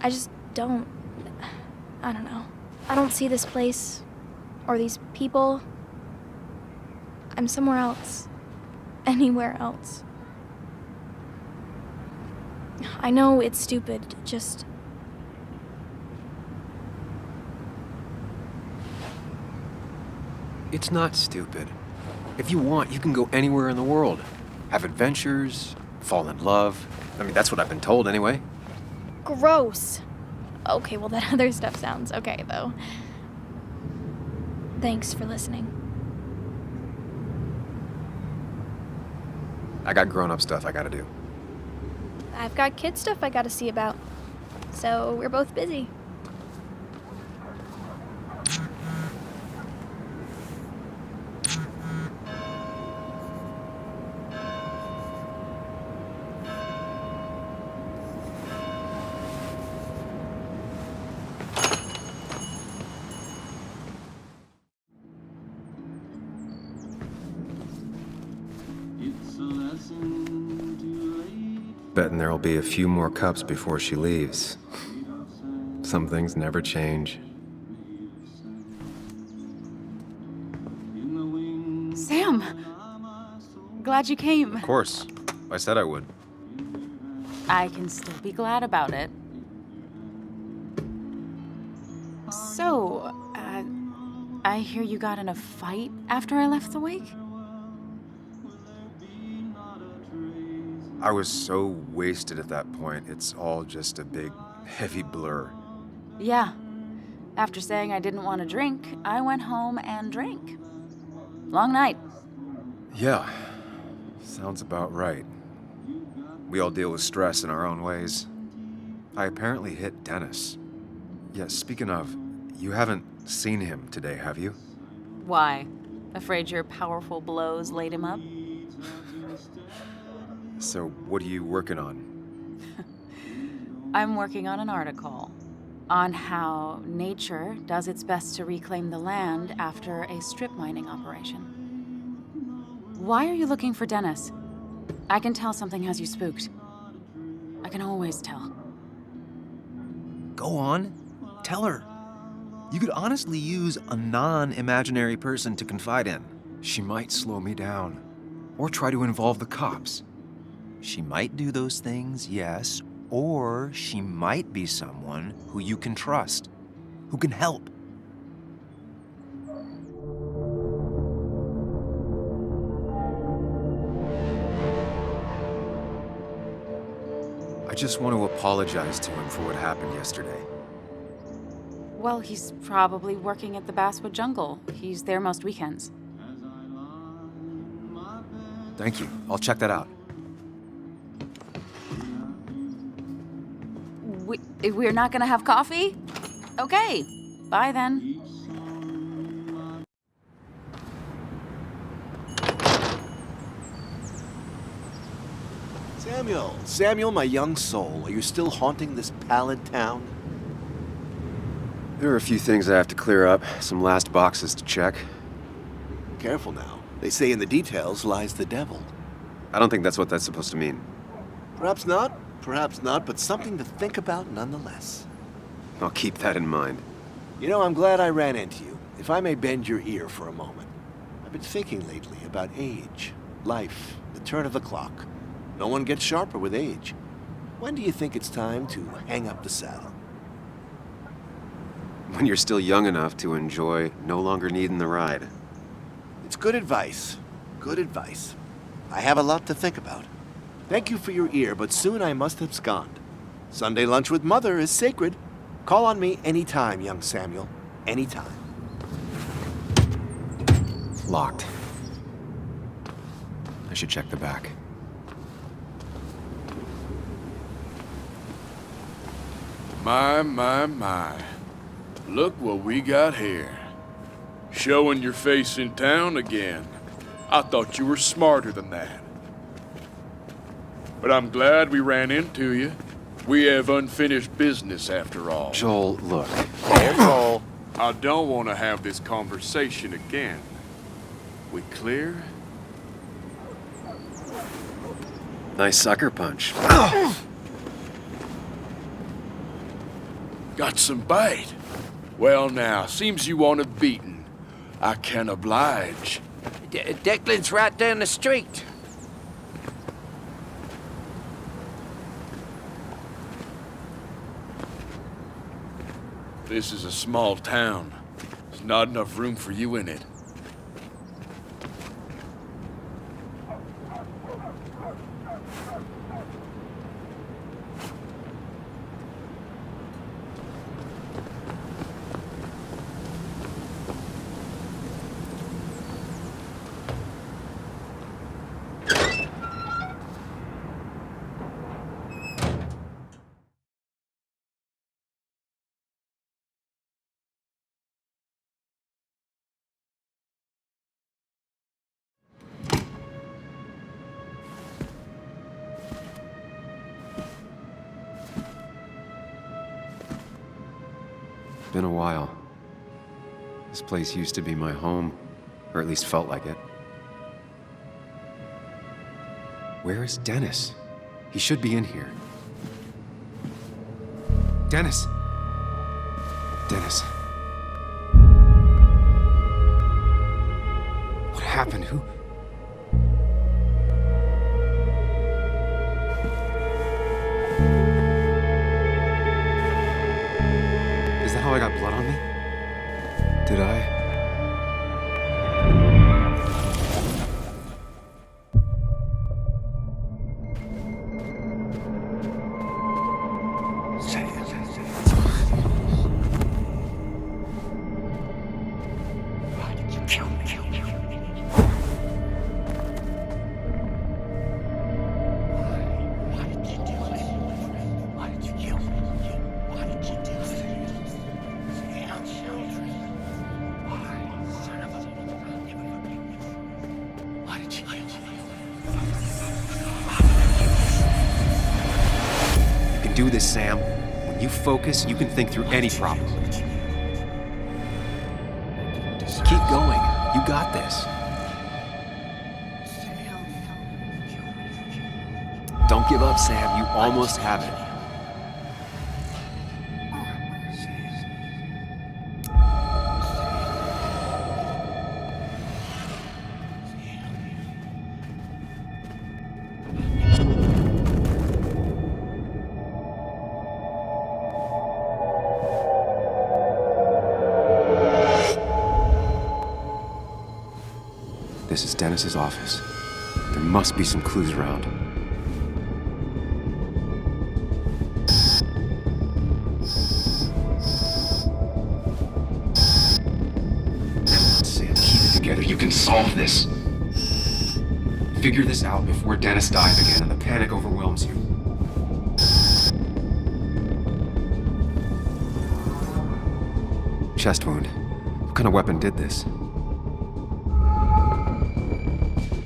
I just don't... I don't know. I don't see this place. Or these people. I'm somewhere else. Anywhere else. I know it's stupid, just... It's not stupid. If you want, you can go anywhere in the world. Have adventures, fall in love. I mean, that's what I've been told anyway. Gross. Okay, well, that other stuff sounds okay, though. Thanks for listening. I got grown-up stuff I gotta do. I've got kid stuff I gotta see about. So we're both busy. Betting there'll be a few more cups before she leaves. Some things never change. Sam! Glad you came. Of course. I said I would. I can still be glad about it. So, I hear you got in a fight after I left the wake? I was so wasted at that point, it's all just a big, heavy blur. Yeah. After saying I didn't want to drink, I went home and drank. Long night. Yeah, sounds about right. We all deal with stress in our own ways. I apparently hit Dennis. Yeah, speaking of, you haven't seen him today, have you? Why? Afraid your powerful blows laid him up? So, what are you working on? I'm working on an article on how nature does its best to reclaim the land after a strip mining operation. Why are you looking for Dennis? I can tell something has you spooked. I can always tell. Go on. Tell her. You could honestly use a non-imaginary person to confide in. She might slow me down. Or try to involve the cops. She might do those things, yes. Or she might be someone who you can trust. Who can help. I just want to apologize to him for what happened yesterday. Well, he's probably working at the Basswood Jungle. He's there most weekends. Thank you. I'll check that out. We're not gonna have coffee? Okay. Bye then. Samuel, my young soul, are you still haunting this pallid town? There are a few things I have to clear up, some last boxes to check. Careful now. They say in the details lies the devil. I don't think that's what that's supposed to mean. Perhaps not, but something to think about nonetheless. I'll keep that in mind. You know, I'm glad I ran into you, if I may bend your ear for a moment. I've been thinking lately about age, life, the turn of the clock. No one gets sharper with age. When do you think it's time to hang up the saddle? When you're still young enough to enjoy no longer needing the ride. It's good advice. Good advice. I have a lot to think about. Thank you for your ear, but soon I must abscond. Sunday lunch with Mother is sacred. Call on me anytime, young Samuel. Anytime. Locked. I should check the back. My. Look what we got here. Showing your face in town again. I thought you were smarter than that. But I'm glad we ran into you. We have unfinished business after all. Joel, look. Joel. I don't want to have this conversation again. We clear? Nice sucker punch. Got some bite. Well now, seems you want it beaten. I can oblige. Declan's right down the street. This is a small town. There's not enough room for you in it. Been a while. This place used to be my home, or at least felt like it. Where is Dennis? He should be in here. Dennis! Dennis. What happened? Who? Is that how I got blood on me? Did I? do this, Sam. When you focus, you can think through any problem. Keep going. You got this. Don't give up, Sam. You almost have it. This is Dennis's office. There must be some clues around. Sam, keep it together. You can solve this. Figure this out before Dennis dies again and the panic overwhelms you. Chest wound. What kind of weapon did this?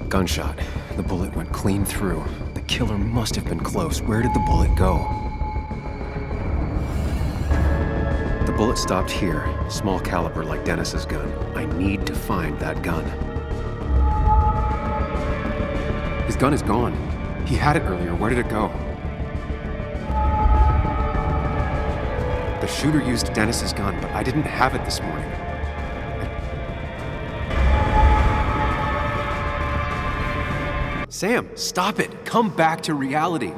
Gunshot. The bullet went clean through. The killer must have been close. Where did the bullet go? The bullet stopped here. Small caliber like Dennis's gun. I need to find that gun. His gun is gone. He had it earlier. Where did it go? The shooter used Dennis's gun, but I didn't have it this morning. Sam, stop it. Come back to reality.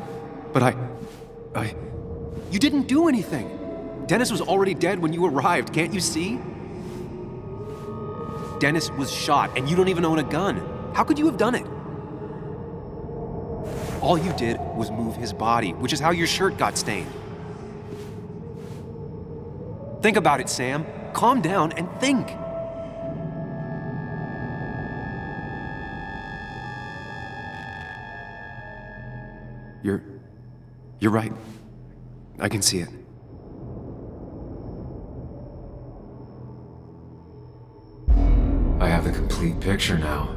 But you didn't do anything. Dennis was already dead when you arrived, can't you see? Dennis was shot, and you don't even own a gun. How could you have done it? All you did was move his body, which is how your shirt got stained. Think about it, Sam. Calm down and think. You're right. I can see it. I have the complete picture now.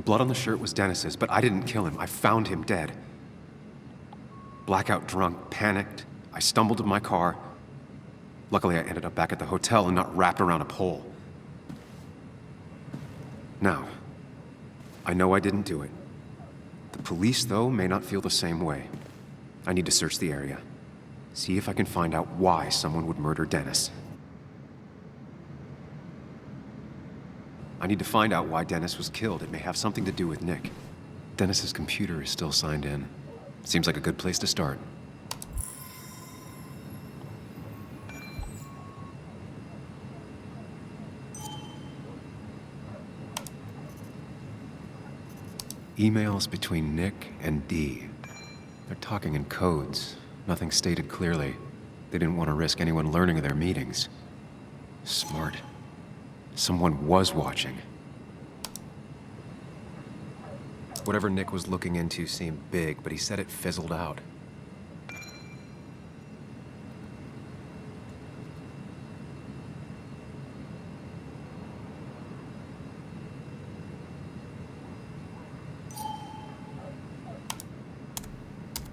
Blood on the shirt was Dennis's, but I didn't kill him. I found him dead. Blackout drunk, panicked. I stumbled to my car. Luckily, I ended up back at the hotel and not wrapped around a pole. Now, I know I didn't do it. The police, though, may not feel the same way. I need to search the area. See if I can find out why someone would murder Dennis. I need to find out why Dennis was killed. It may have something to do with Nick. Dennis's computer is still signed in. Seems like a good place to start. Emails between Nick and Dee. They're talking in codes. Nothing stated clearly. They didn't want to risk anyone learning of their meetings. Smart. Someone was watching. Whatever Nick was looking into seemed big, but he said it fizzled out.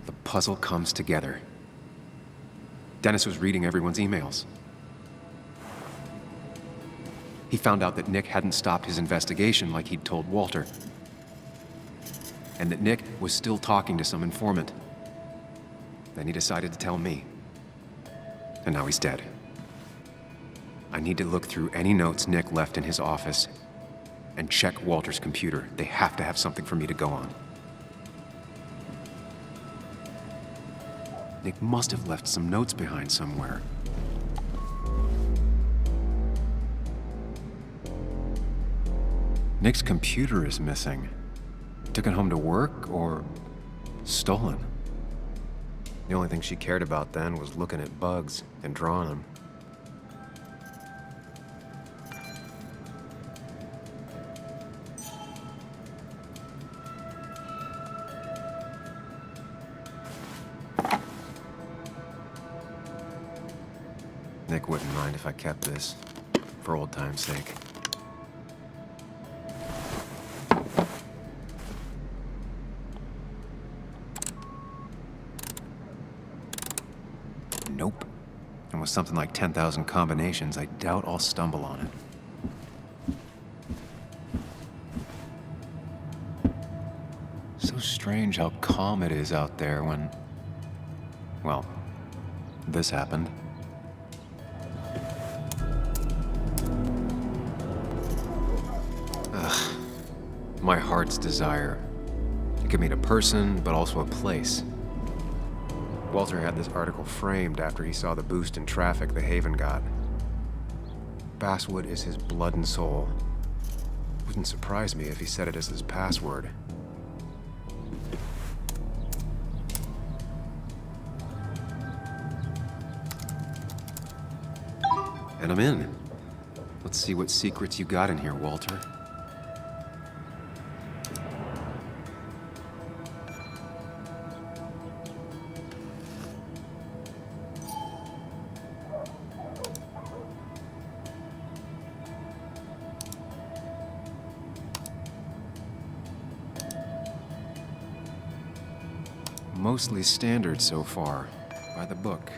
The puzzle comes together. Dennis was reading everyone's emails. He found out that Nick hadn't stopped his investigation like he'd told Walter. And that Nick was still talking to some informant. Then he decided to tell me. And now he's dead. I need to look through any notes Nick left in his office and check Walter's computer. They have to have something for me to go on. Nick must have left some notes behind somewhere. Nick's computer is missing. Took it home to work or stolen. The only thing she cared about then was looking at bugs and drawing them. Nick wouldn't mind if I kept this, for old time's sake. Nope. And with something like 10,000 combinations, I doubt I'll stumble on it. So strange how calm it is out there when, well, this happened. Ugh. My heart's desire. It could mean a person, but also a place. Walter had this article framed after he saw the boost in traffic the Haven got. Baswood is his blood and soul. Wouldn't surprise me if he said it as his password. And I'm in. Let's see what secrets you got in here, Walter. Mostly standard so far, by the book.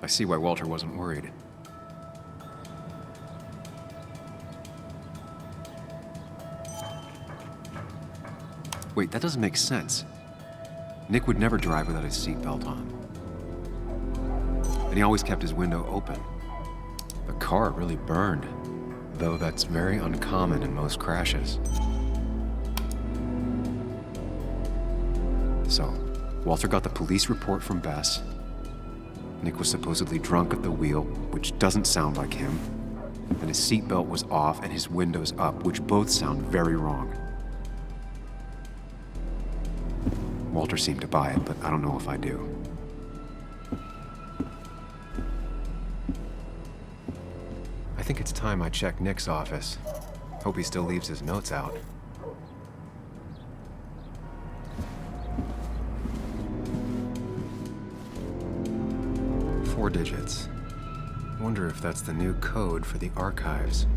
I see why Walter wasn't worried. Wait, that doesn't make sense. Nick would never drive without his seatbelt on. And he always kept his window open. The car really burned, though that's very uncommon in most crashes. So, Walter got the police report from Bess. Nick was supposedly drunk at the wheel, which doesn't sound like him. And his seatbelt was off and his windows up, which both sound very wrong. Walter seemed to buy it, but I don't know if I do. I think it's time I check Nick's office. Hope he still leaves his notes out. Four digits. Wonder if that's the new code for the archives.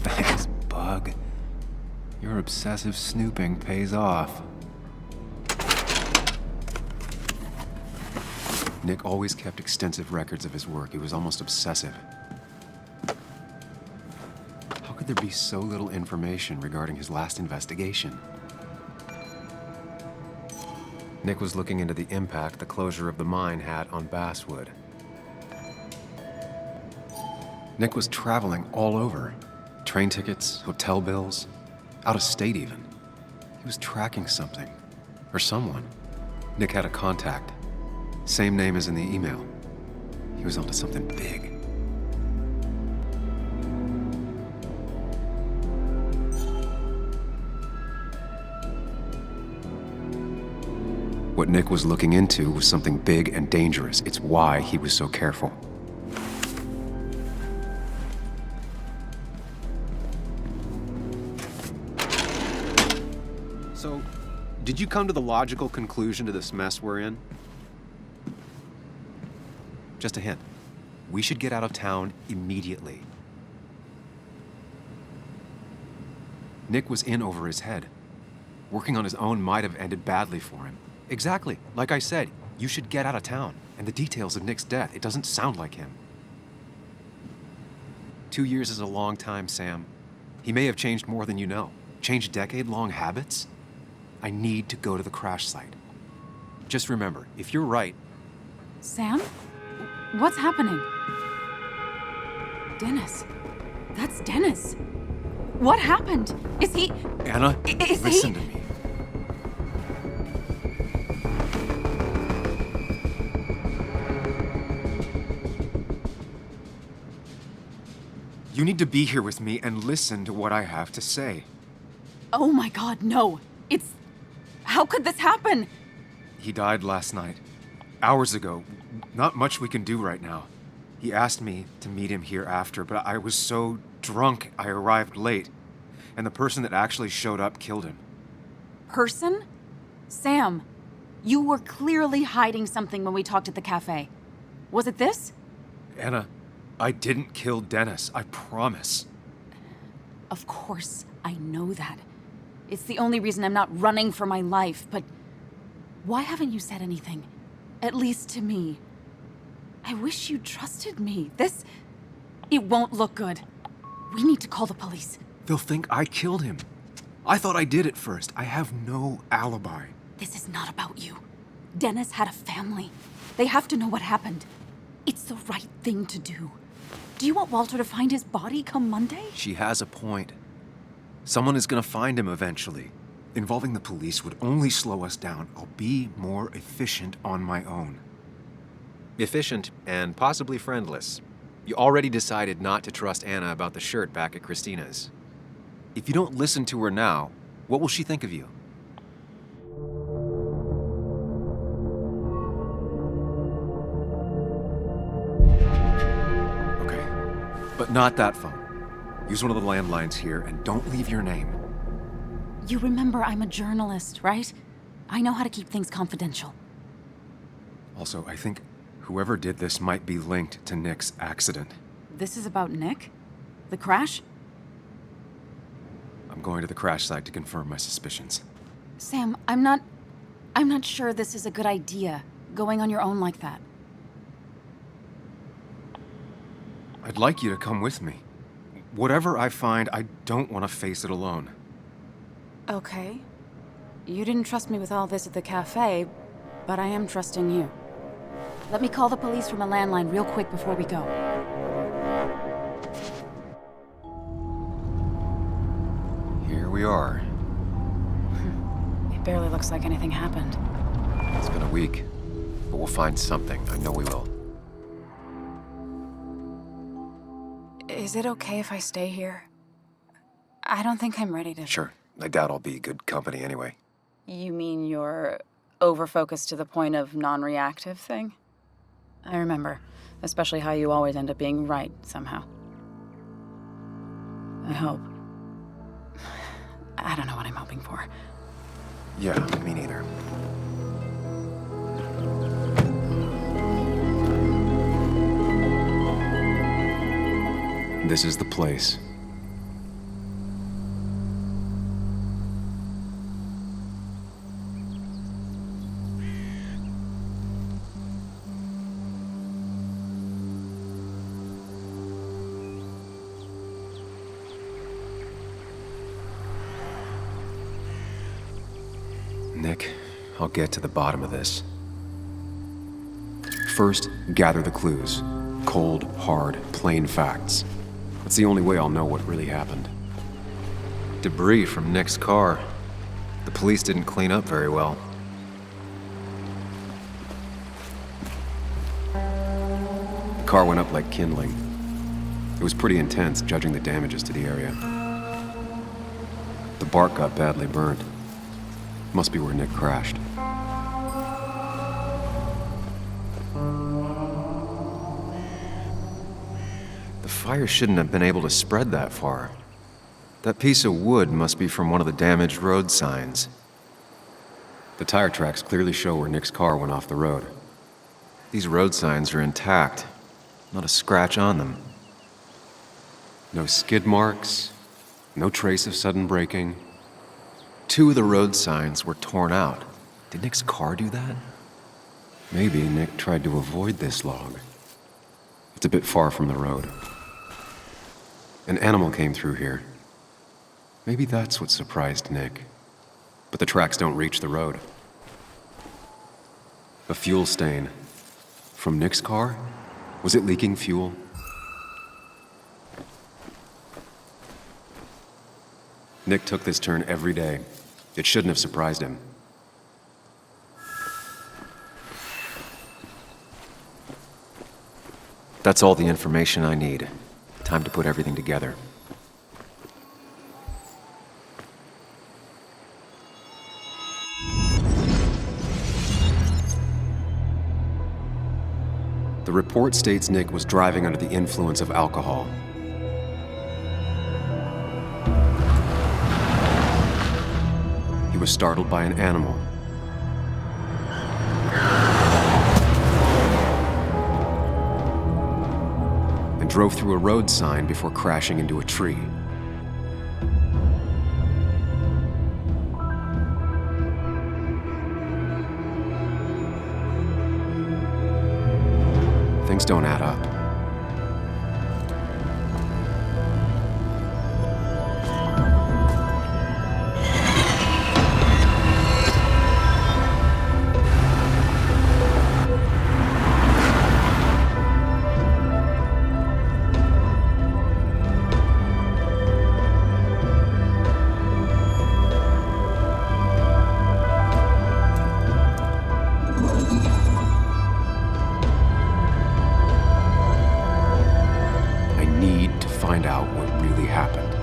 Thanks, Bug. Your obsessive snooping pays off. Nick always kept extensive records of his work. He was almost obsessive. How could there be so little information regarding his last investigation? Nick was looking into the impact the closure of the mine had on Basswood. Nick was traveling all over. Train tickets, hotel bills, out of state even. He was tracking something, or someone. Nick had a contact. Same name as in the email. He was onto something big. What Nick was looking into was something big and dangerous. It's why he was so careful. So, did you come to the logical conclusion to this mess we're in? Just a hint. We should get out of town immediately. Nick was in over his head. Working on his own might have ended badly for him. Exactly. Like I said, you should get out of town. And the details of Nick's death, it doesn't sound like him. 2 years is a long time, Sam. He may have changed more than you know. Changed decade-long habits? I need to go to the crash site. Just remember, if you're right... Sam? What's happening? Dennis. That's Dennis. What happened? Is he... Anna, listen to me. You need to be here with me and listen to what I have to say. Oh my God, no. It's... How could this happen? He died last night. Hours ago. Not much we can do right now. He asked me to meet him here after, but I was so drunk I arrived late. And the person that actually showed up killed him. Person? Sam, you were clearly hiding something when we talked at the cafe. Was it this? Anna, I didn't kill Dennis, I promise. Of course, I know that. It's the only reason I'm not running for my life, but why haven't you said anything? At least to me. I wish you trusted me. It won't look good. We need to call the police. They'll think I killed him. I thought I did at first. I have no alibi. This is not about you. Dennis had a family. They have to know what happened. It's the right thing to do. Do you want Walter to find his body come Monday? She has a point. Someone is gonna find him eventually. Involving the police would only slow us down. I'll be more efficient on my own. Efficient and possibly friendless. You already decided not to trust Anna about the shirt back at Christina's. If you don't listen to her now, what will she think of you? Okay, but not that phone. Use one of the landlines here and don't leave your name. You remember I'm a journalist, right? I know how to keep things confidential. Also, I think whoever did this might be linked to Nick's accident. This is about Nick? The crash? I'm going to the crash site to confirm my suspicions. Sam, I'm not sure this is a good idea, going on your own like that. I'd like you to come with me. Whatever I find, I don't want to face it alone. Okay. You didn't trust me with all this at the cafe, but I am trusting you. Let me call the police from a landline real quick before we go. Here we are. It barely looks like anything happened. It's been a week, but we'll find something. I know we will. Is it okay if I stay here? I don't think I'm ready to... Sure. I doubt I'll be good company anyway. You mean you're over-focused to the point of non-reactive thing? I remember, especially how you always end up being right somehow. I hope. I don't know what I'm hoping for. Yeah, me neither. This is the place. Nick, I'll get to the bottom of this. First, gather the clues. Cold, hard, plain facts. That's the only way I'll know what really happened. Debris from Nick's car. The police didn't clean up very well. The car went up like kindling. It was pretty intense, judging the damages to the area. The bark got badly burned. Must be where Nick crashed. The fire shouldn't have been able to spread that far. That piece of wood must be from one of the damaged road signs. The tire tracks clearly show where Nick's car went off the road. These road signs are intact, not a scratch on them. No skid marks, no trace of sudden braking. 2 of the road signs were torn out. Did Nick's car do that? Maybe Nick tried to avoid this log. It's a bit far from the road. An animal came through here. Maybe that's what surprised Nick. But the tracks don't reach the road. A fuel stain. From Nick's car? Was it leaking fuel? Nick took this turn every day. It shouldn't have surprised him. That's all the information I need. Time to put everything together. The report states Nick was driving under the influence of alcohol. He was startled by an animal. And drove through a road sign before crashing into a tree. Things don't add up. Find out what really happened.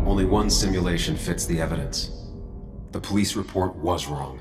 Only one simulation fits the evidence. The police report was wrong.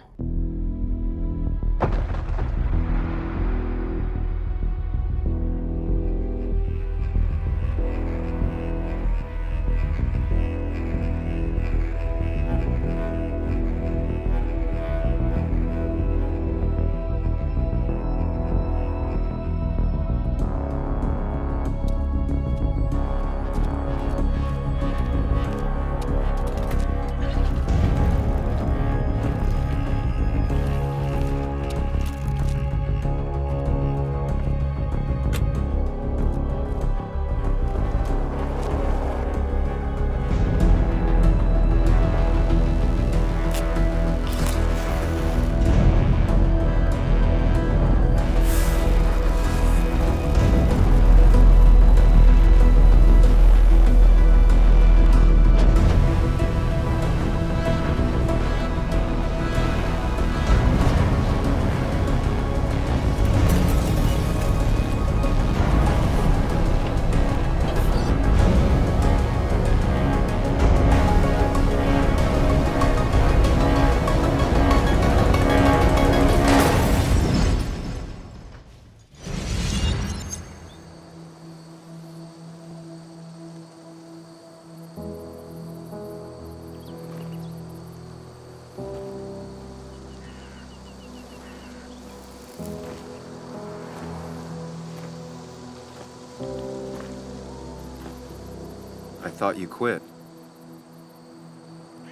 I thought you quit.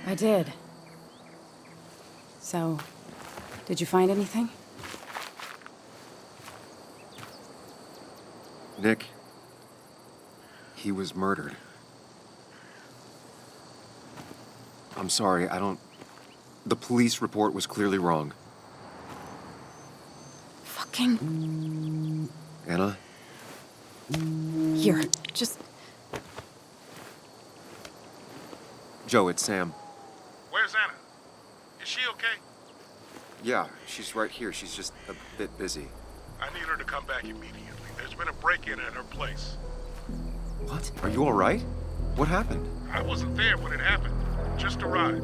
I did. So, did you find anything? Nick, he was murdered. I'm sorry, the police report was clearly wrong. Fucking... Anna? Here, just... Joe, it's Sam. Where's Anna? Is she okay? Yeah, she's right here. She's just a bit busy. I need her to come back immediately. There's been a break-in at her place. What? Are you all right? What happened? I wasn't there when it happened. Just arrived.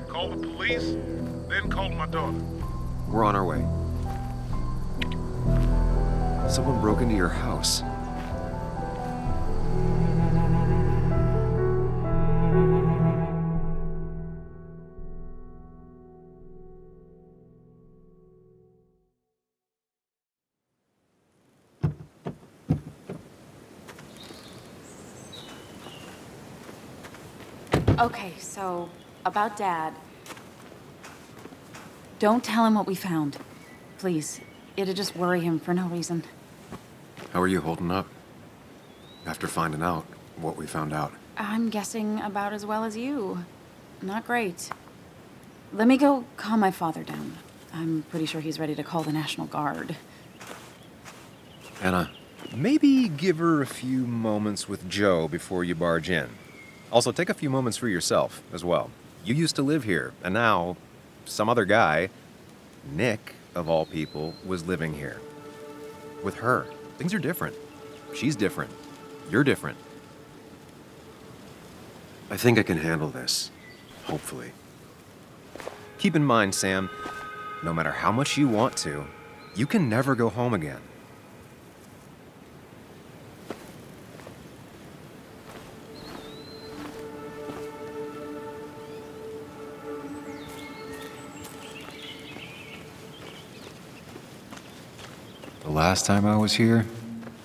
Called the police, then called my daughter. We're on our way. Someone broke into your house. Okay, so about Dad. Don't tell him what we found. Please. It'd just worry him for no reason. How are you holding up? After finding out what we found out. I'm guessing about as well as you. Not great. Let me go calm my father down. I'm pretty sure he's ready to call the National Guard. Anna, maybe give her a few moments with Joe before you barge in. Also, take a few moments for yourself as well. You used to live here, and now some other guy, Nick, of all people, was living here. With her. Things are different. She's different. You're different. I think I can handle this. Hopefully. Keep in mind, Sam, no matter how much you want to, you can never go home again. The last time I was here,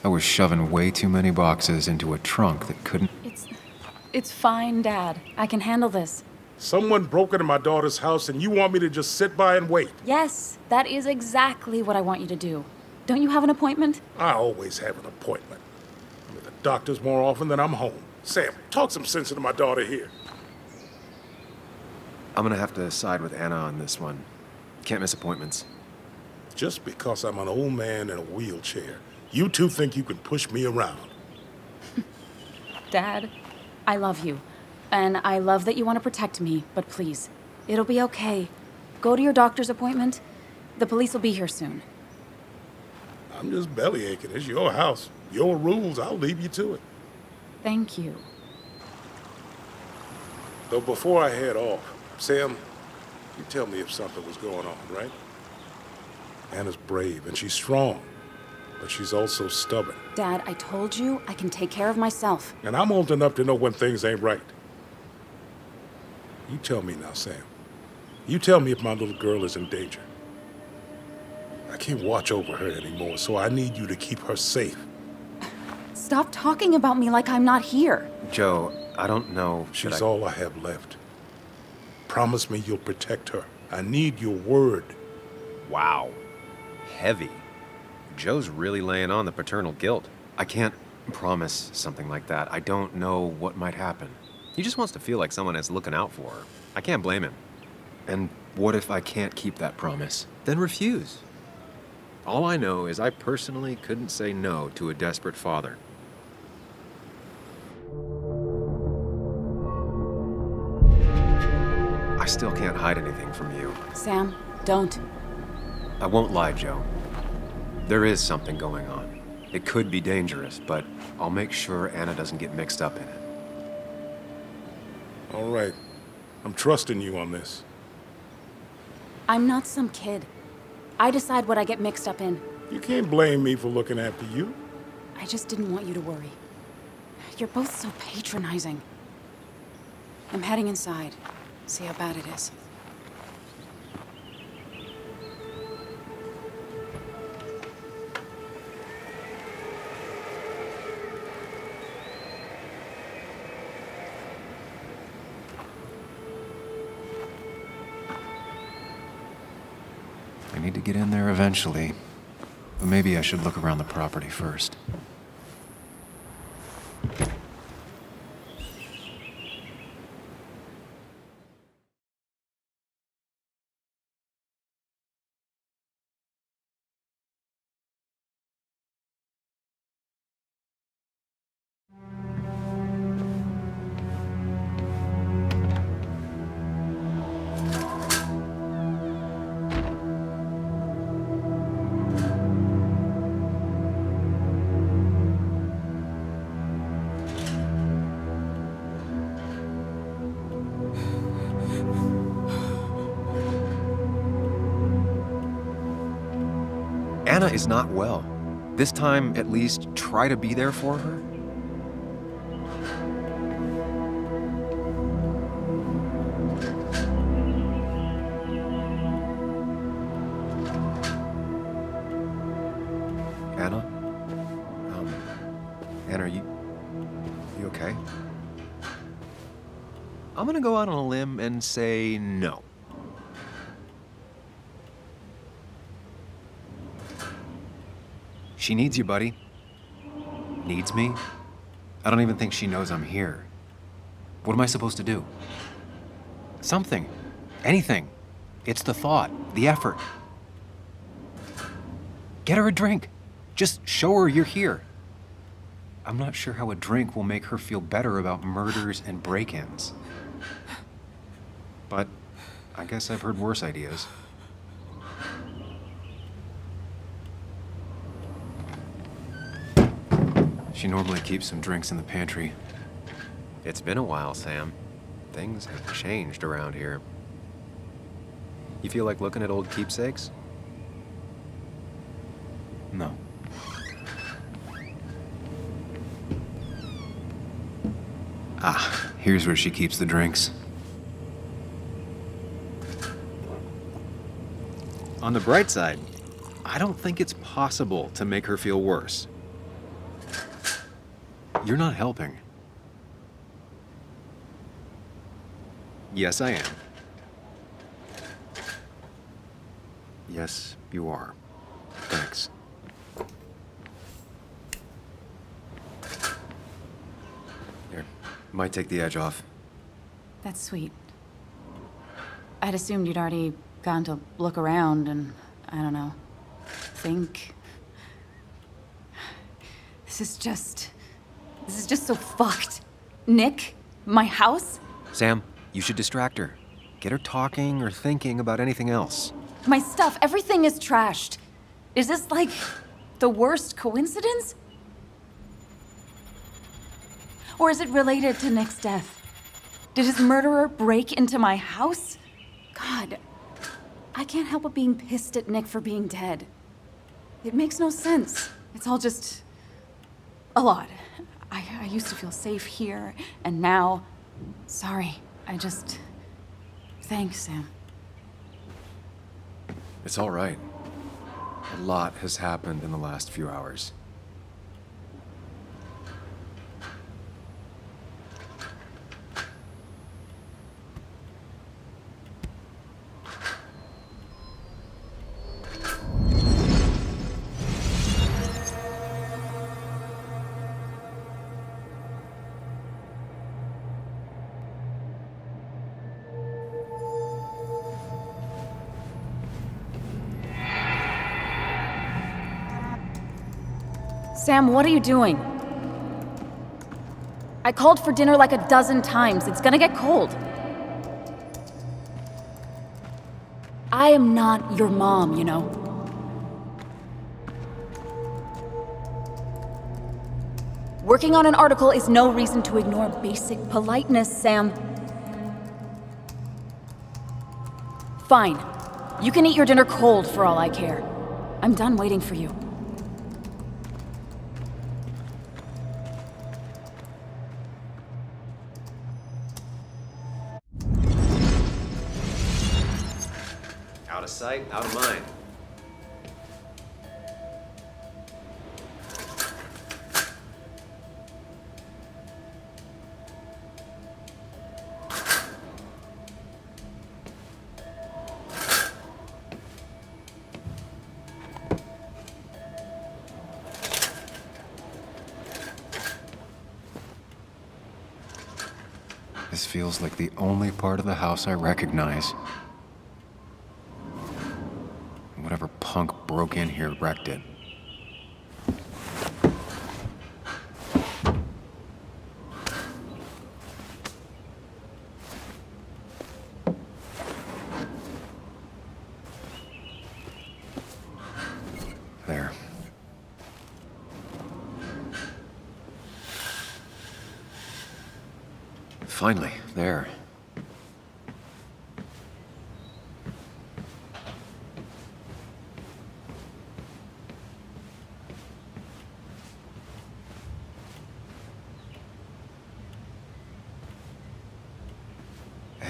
I was shoving way too many boxes into a trunk that couldn't... It's fine, Dad. I can handle this. Someone broke into my daughter's house and you want me to just sit by and wait? Yes, that is exactly what I want you to do. Don't you have an appointment? I always have an appointment. I'm at the doctor's more often than I'm home. Sam, talk some sense into my daughter here. I'm gonna have to side with Anna on this one. Can't miss appointments. Just because I'm an old man in a wheelchair, you two think you can push me around. Dad, I love you. And I love that you want to protect me, but please, it'll be okay. Go to your doctor's appointment. The police will be here soon. I'm just bellyaching. It's your house. Your rules, I'll leave you to it. Thank you. Though before I head off, Sam, you tell me if something was going on, right? Anna's brave and she's strong, but she's also stubborn. Dad, I told you I can take care of myself. And I'm old enough to know when things ain't right. You tell me now, Sam. You tell me if my little girl is in danger. I can't watch over her anymore, so I need you to keep her safe. Stop talking about me like I'm not here. Joe, I don't know. She's all I have left. Promise me you'll protect her. I need your word. Wow. Heavy. Joe's really laying on the paternal guilt. I can't promise something like that. I don't know what might happen. He just wants to feel like someone is looking out for her. I can't blame him. And what if I can't keep that promise? Then refuse. All I know is I personally couldn't say no to a desperate father. I still can't hide anything from you. Sam, don't. I won't lie, Joe. There is something going on. It could be dangerous, but I'll make sure Anna doesn't get mixed up in it. All right. I'm trusting you on this. I'm not some kid. I decide what I get mixed up in. You can't blame me for looking after you. I just didn't want you to worry. You're both so patronizing. I'm heading inside. See how bad it is. I need to get in there eventually, but maybe I should look around the property first. is not well. This time, at least, try to be there for her. Anna? Anna, are you okay? I'm gonna go out on a limb and say no. She needs you, buddy. Needs me? I don't even think she knows I'm here. What am I supposed to do? Something. Anything. It's the thought, the effort. Get her a drink. Just show her you're here. I'm not sure how a drink will make her feel better about murders and break-ins. But I guess I've heard worse ideas. She normally keeps some drinks in the pantry. It's been a while, Sam. Things have changed around here. You feel like looking at old keepsakes? No. Ah, here's where she keeps the drinks. On the bright side, I don't think it's possible to make her feel worse. You're not helping. Yes, I am. Yes, you are. Thanks. Here, might take the edge off. That's sweet. I'd assumed you'd already gone to look around and, I don't know, think. This is just so fucked. Nick? My house? Sam, you should distract her. Get her talking or thinking about anything else. My stuff, everything is trashed. Is this like the worst coincidence? Or is it related to Nick's death? Did his murderer break into my house? God, I can't help but being pissed at Nick for being dead. It makes no sense. It's all just a lot. I used to feel safe here, and now, sorry, thanks, Sam. It's all right. A lot has happened in the last few hours. Sam, what are you doing? I called for dinner like a dozen times. It's gonna get cold. I am not your mom, you know. Working on an article is no reason to ignore basic politeness, Sam. Fine. You can eat your dinner cold for all I care. I'm done waiting for you. Out of sight, out of mind. This feels like the only part of the house I recognize. Whatever punk broke in here wrecked it. There. Finally, there.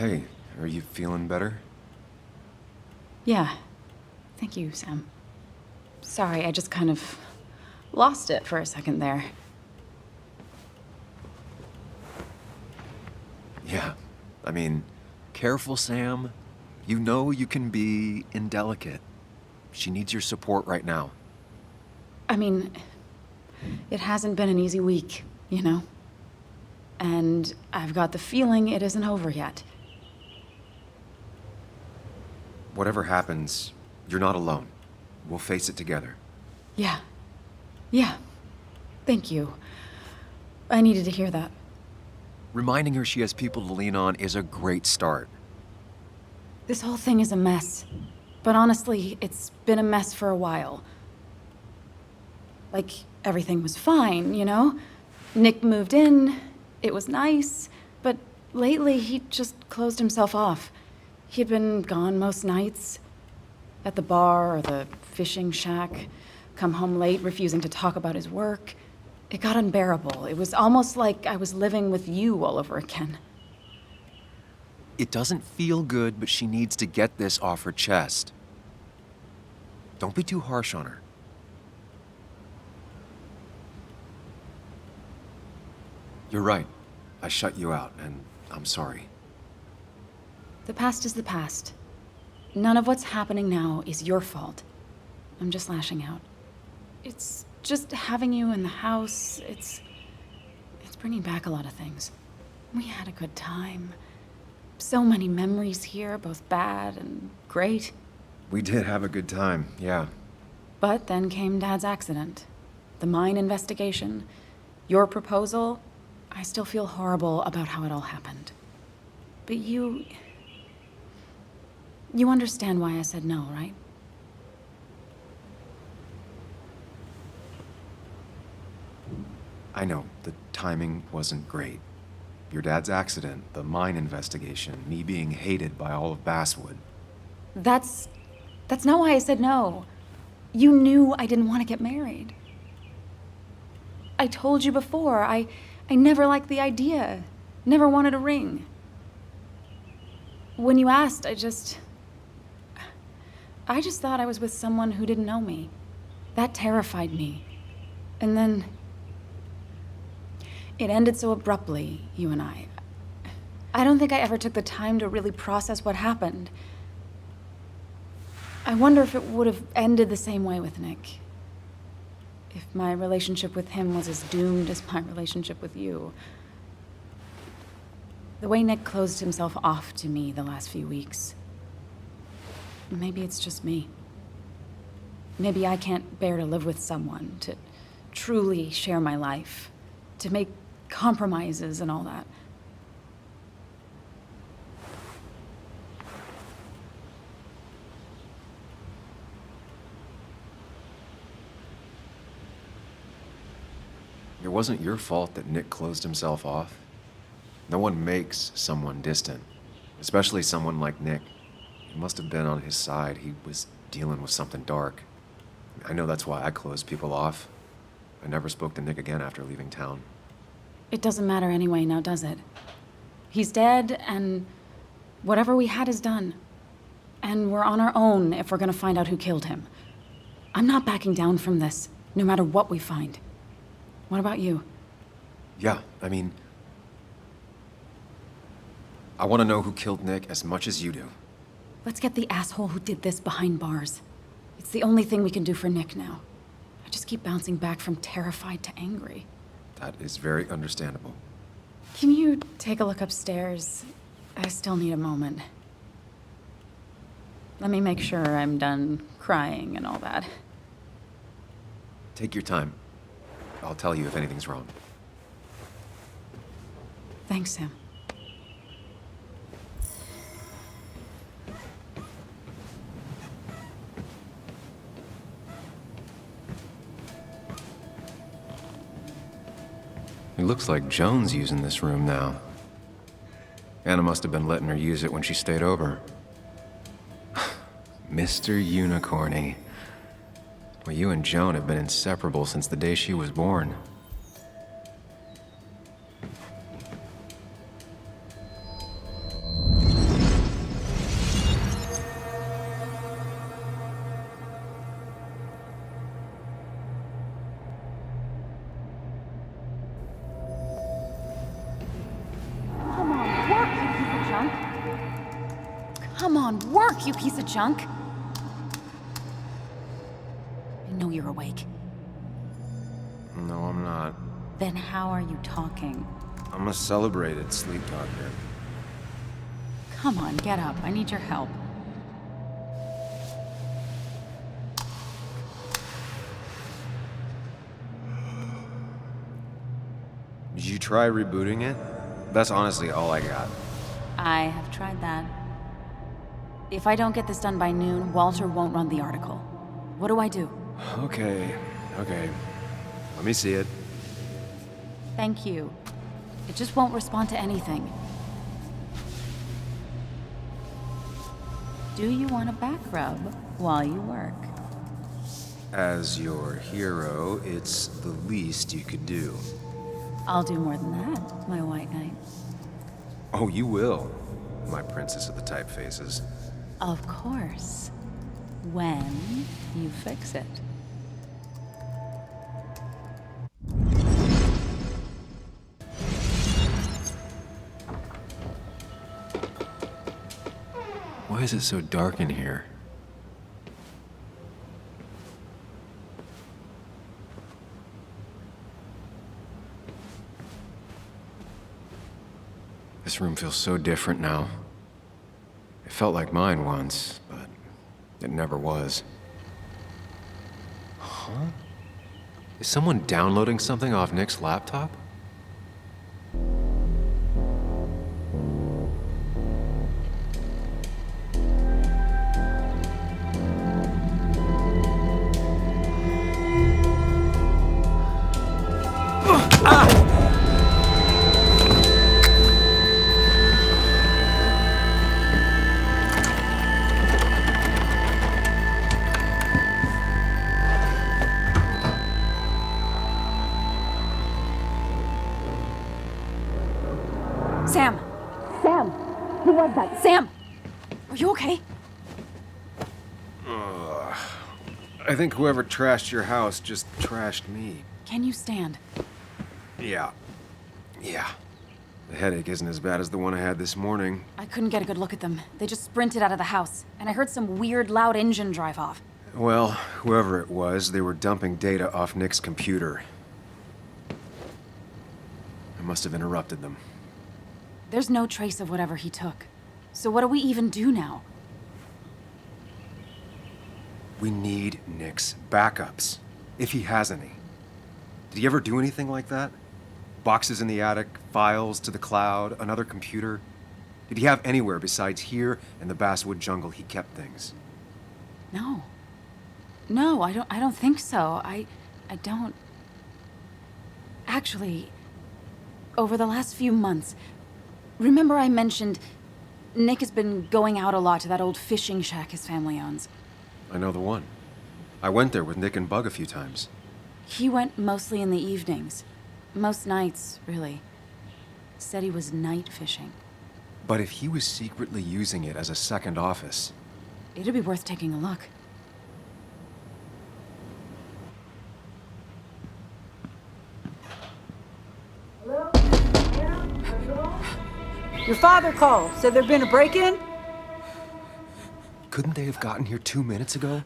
Hey, are you feeling better? Yeah. Thank you, Sam. Sorry, I just kind of lost it for a second there. Yeah. I mean, careful, Sam. You know you can be indelicate. She needs your support right now. I mean, it hasn't been an easy week, you know? And I've got the feeling it isn't over yet. Whatever happens, you're not alone. We'll face it together. Yeah. Yeah. Thank you. I needed to hear that. Reminding her she has people to lean on is a great start. This whole thing is a mess. But honestly, it's been a mess for a while. Like, everything was fine, you know? Nick moved in, it was nice, but lately he just closed himself off. He'd been gone most nights. At the bar or the fishing shack, come home late, refusing to talk about his work. It got unbearable. It was almost like I was living with you all over again. It doesn't feel good, but she needs to get this off her chest. Don't be too harsh on her. You're right. I shut you out, and I'm sorry. The past is the past. None of what's happening now is your fault. I'm just lashing out. It's just having you in the house, it's bringing back a lot of things. We had a good time. So many memories here, both bad and great. We did have a good time, yeah. But then came Dad's accident. The mine investigation. Your proposal. I still feel horrible about how it all happened. But you understand why I said no, right? I know, the timing wasn't great. Your dad's accident, the mine investigation, me being hated by all of Baswood. That's not why I said no. You knew I didn't want to get married. I told you before, I never liked the idea. Never wanted a ring. When you asked, I just thought I was with someone who didn't know me. That terrified me. And then it ended so abruptly, you and I. I don't think I ever took the time to really process what happened. I wonder if it would have ended the same way with Nick. If my relationship with him was as doomed as my relationship with you. The way Nick closed himself off to me the last few weeks. Maybe it's just me. Maybe I can't bear to live with someone, to truly share my life, to make compromises and all that. It wasn't your fault that Nick closed himself off. No one makes someone distant, especially someone like Nick. It must have been on his side. He was dealing with something dark. I know that's why I closed people off. I never spoke to Nick again after leaving town. It doesn't matter anyway, now does it? He's dead, and whatever we had is done. And we're on our own if we're gonna find out who killed him. I'm not backing down from this, no matter what we find. What about you? Yeah, I mean, I want to know who killed Nick as much as you do. Let's get the asshole who did this behind bars. It's the only thing we can do for Nick now. I just keep bouncing back from terrified to angry. That is very understandable. Can you take a look upstairs? I still need a moment. Let me make sure I'm done crying and all that. Take your time. I'll tell you if anything's wrong. Thanks, Sam. It looks like Joan's using this room now. Anna must have been letting her use it when she stayed over. Mr. Unicorny. Well, you and Joan have been inseparable since the day she was born. Come on, work, you piece of junk! I know you're awake. No, I'm not. Then how are you talking? I'm a celebrated sleep talker. Come on, get up. I need your help. Did you try rebooting it? That's honestly all I got. I have tried that. If I don't get this done by noon, Walter won't run the article. What do I do? Okay. Let me see it. Thank you. It just won't respond to anything. Do you want a back rub while you work? As your hero, it's the least you could do. I'll do more than that, my white knight. Oh, you will, my princess of the typefaces. Of course. When you fix it. Why is it so dark in here? This room feels so different now. It felt like mine once, but it never was. Huh? Is someone downloading something off Nick's laptop? Sam! Sam! Who was that? Sam! Are you okay? I think whoever trashed your house just trashed me. Can you stand? Yeah. The headache isn't as bad as the one I had this morning. I couldn't get a good look at them. They just sprinted out of the house, and I heard some weird, loud engine drive off. Well, whoever it was, they were dumping data off Nick's computer. I must have interrupted them. There's no trace of whatever he took. So what do we even do now? We need Nick's backups, if he has any. Did he ever do anything like that? Boxes in the attic, files to the cloud, another computer? Did he have anywhere besides here and the Basswood jungle he kept things? No. No, I don't think so. I don't... Actually, over the last few months, remember I mentioned Nick has been going out a lot to that old fishing shack his family owns. I know the one. I went there with Nick and Bug a few times. He went mostly in the evenings. Most nights, really. Said he was night fishing. But if he was secretly using it as a second office... It'd be worth taking a look. Your father called. Said there'd been a break-in? Couldn't they have gotten here 2 minutes ago?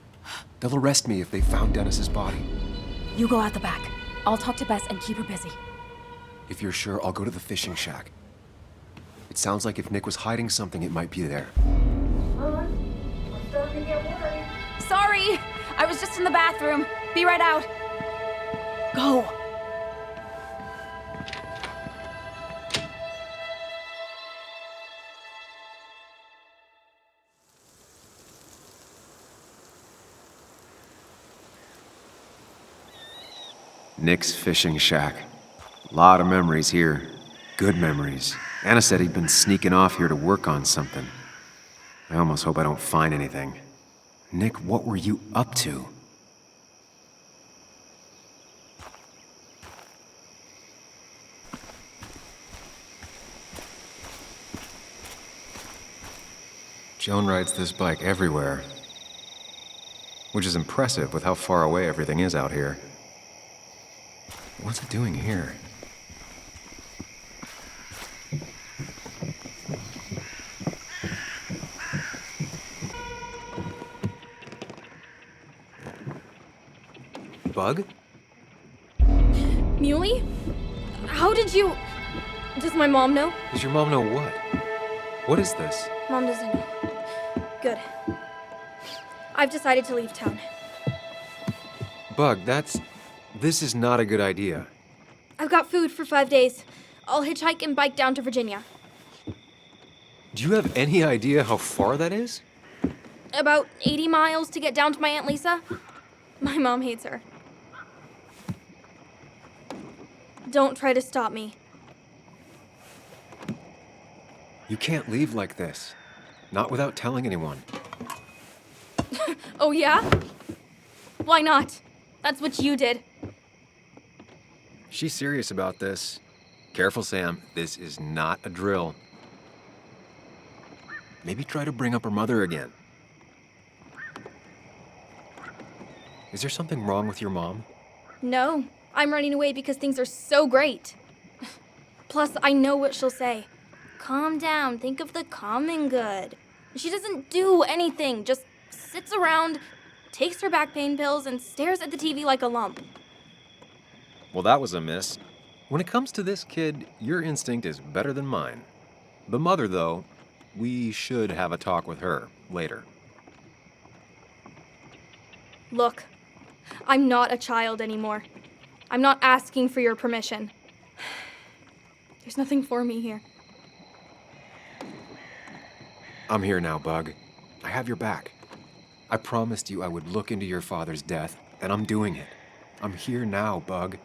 They'll arrest me if they found Dennis's body. You go out the back. I'll talk to Bess and keep her busy. If you're sure, I'll go to the fishing shack. It sounds like if Nick was hiding something, it might be there. I'm starting to get worried. Sorry! I was just in the bathroom. Be right out. Go! Nick's fishing shack. Lot of memories here. Good memories. Anna said he'd been sneaking off here to work on something. I almost hope I don't find anything. Nick, what were you up to? Joan rides this bike everywhere. Which is impressive with how far away everything is out here. What's it doing here? Bug? Muley? How did you... Does my mom know? Does your mom know what? What is this? Mom doesn't know. Good. I've decided to leave town. Bug, this is not a good idea. I've got food for 5 days. I'll hitchhike and bike down to Virginia. Do you have any idea how far that is? About 80 miles to get down to my Aunt Lisa. My mom hates her. Don't try to stop me. You can't leave like this. Not without telling anyone. Oh, yeah? Why not? That's what you did. She's serious about this. Careful, Sam. This is not a drill. Maybe try to bring up her mother again. Is there something wrong with your mom? No, I'm running away because things are so great. Plus, I know what she'll say. Calm down, think of the common good. She doesn't do anything, just sits around, takes her back pain pills, and stares at the TV like a lump. Well, that was a miss. When it comes to this kid, your instinct is better than mine. The mother, though, we should have a talk with her later. Look, I'm not a child anymore. I'm not asking for your permission. There's nothing for me here. I'm here now, Bug. I have your back. I promised you I would look into your father's death, and I'm doing it. I'm here now, Bug.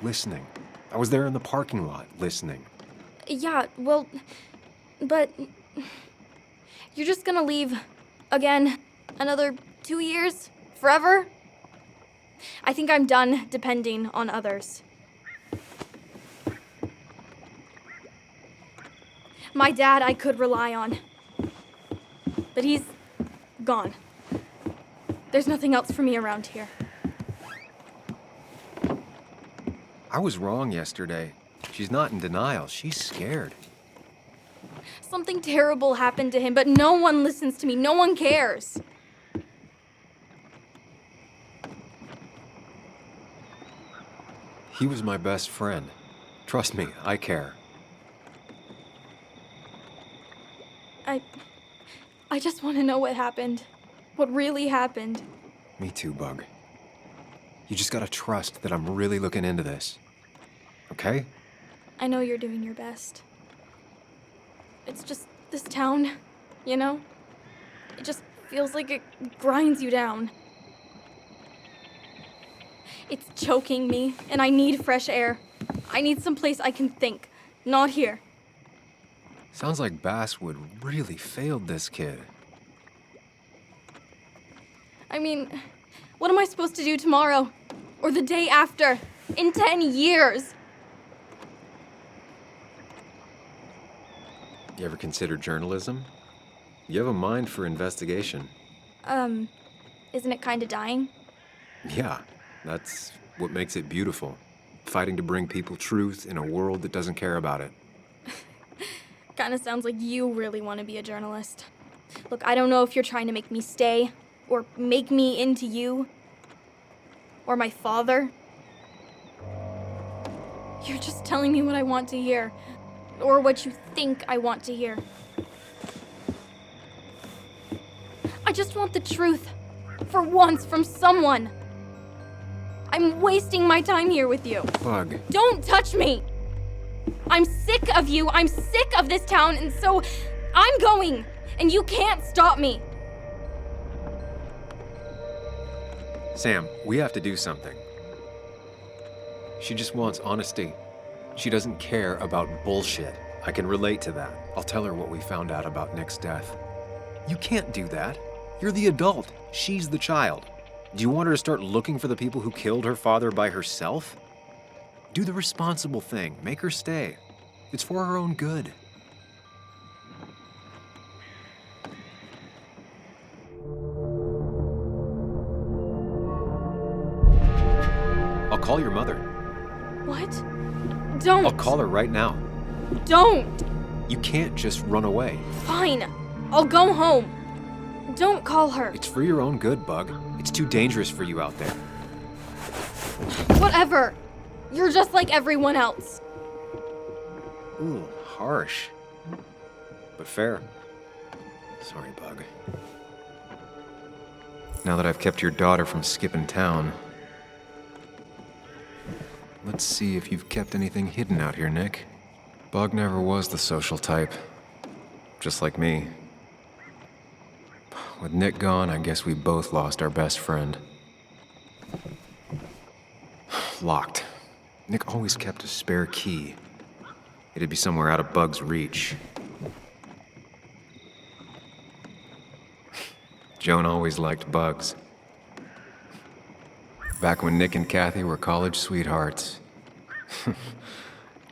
Listening. I was there in the parking lot, listening. Yeah, well, but you're just gonna leave again another 2 years? Forever? I think I'm done depending on others. My dad I could rely on. But he's gone. There's nothing else for me around here. I was wrong yesterday. She's not in denial. She's scared. Something terrible happened to him, but no one listens to me. No one cares. He was my best friend. Trust me, I care. I just want to know what happened. What really happened. Me too, Bug. You just gotta trust that I'm really looking into this. Okay? I know you're doing your best. It's just this town, you know? It just feels like it grinds you down. It's choking me, and I need fresh air. I need someplace I can think, not here. Sounds like Baswood really failed this kid. I mean, what am I supposed to do tomorrow? Or the day after? In 10 years? You ever consider journalism? You have a mind for investigation. Isn't it kinda dying? Yeah, that's what makes it beautiful. Fighting to bring people truth in a world that doesn't care about it. Kinda sounds like you really want to be a journalist. Look, I don't know if you're trying to make me stay, or make me into you, or my father. You're just telling me what I want to hear, or what you think I want to hear. I just want the truth, for once, from someone. I'm wasting my time here with you. Bug. Don't touch me! I'm sick of you, I'm sick of this town, and so I'm going, and you can't stop me. Sam, we have to do something. She just wants honesty. She doesn't care about bullshit. I can relate to that. I'll tell her what we found out about Nick's death. You can't do that. You're the adult. She's the child. Do you want her to start looking for the people who killed her father by herself? Do the responsible thing. Make her stay. It's for her own good. I'll call your mother. What? Don't! I'll call her right now. Don't! You can't just run away. Fine. I'll go home. Don't call her. It's for your own good, Bug. It's too dangerous for you out there. Whatever. You're just like everyone else. Ooh, harsh. But fair. Sorry, Bug. Now that I've kept your daughter from skipping town, let's see if you've kept anything hidden out here, Nick. Bug never was the social type. Just like me. With Nick gone, I guess we both lost our best friend. Locked. Nick always kept a spare key. It'd be somewhere out of Bug's reach. Joan always liked bugs. Back when Nick and Kathy were college sweethearts.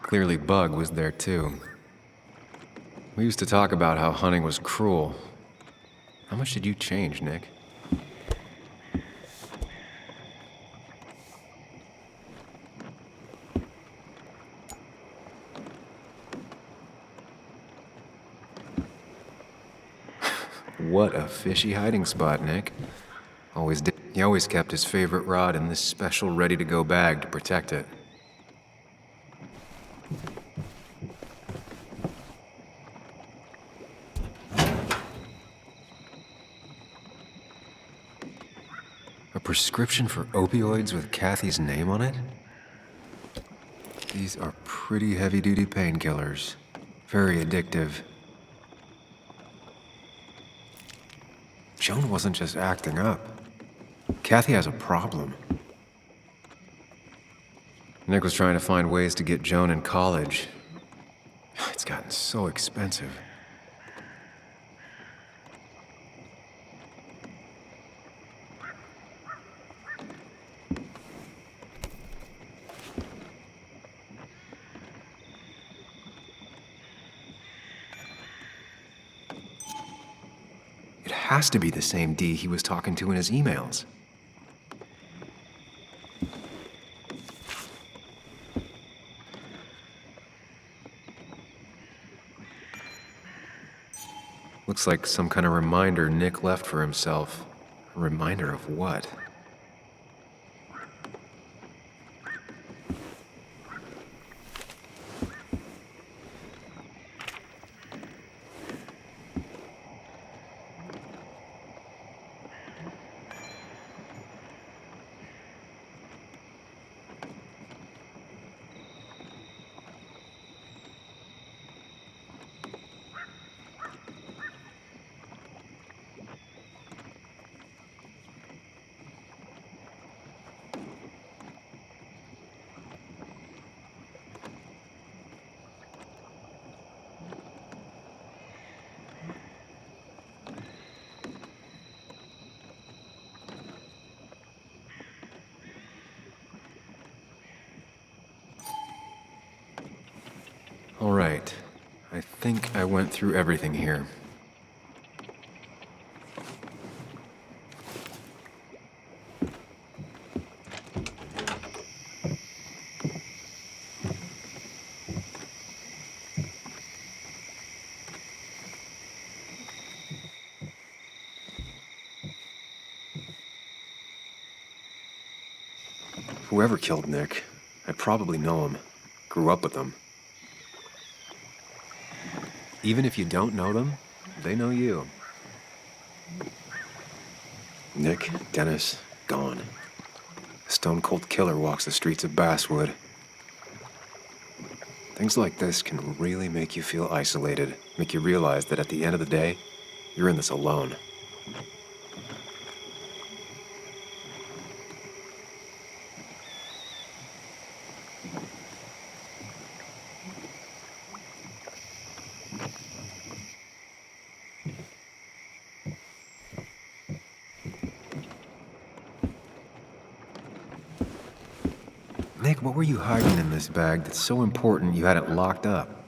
Clearly Bug was there too. We used to talk about how hunting was cruel. How much did you change, Nick? What a fishy hiding spot, Nick. He always kept his favorite rod in this special ready-to-go bag to protect it. A prescription for opioids with Kathy's name on it? These are pretty heavy-duty painkillers. Very addictive. Joan wasn't just acting up. Kathy has a problem. Nick was trying to find ways to get Joan in college. It's gotten so expensive. It has to be the same D he was talking to in his emails. Looks like some kind of reminder Nick left for himself. A reminder of what? All right. I think I went through everything here. Whoever killed Nick, I probably know him. Grew up with him. Even if you don't know them, they know you. Nick, Dennis, gone. A stone-cold killer walks the streets of Basswood. Things like this can really make you feel isolated, make you realize that at the end of the day, you're in this alone. Nick, what were you hiding in this bag that's so important you had it locked up?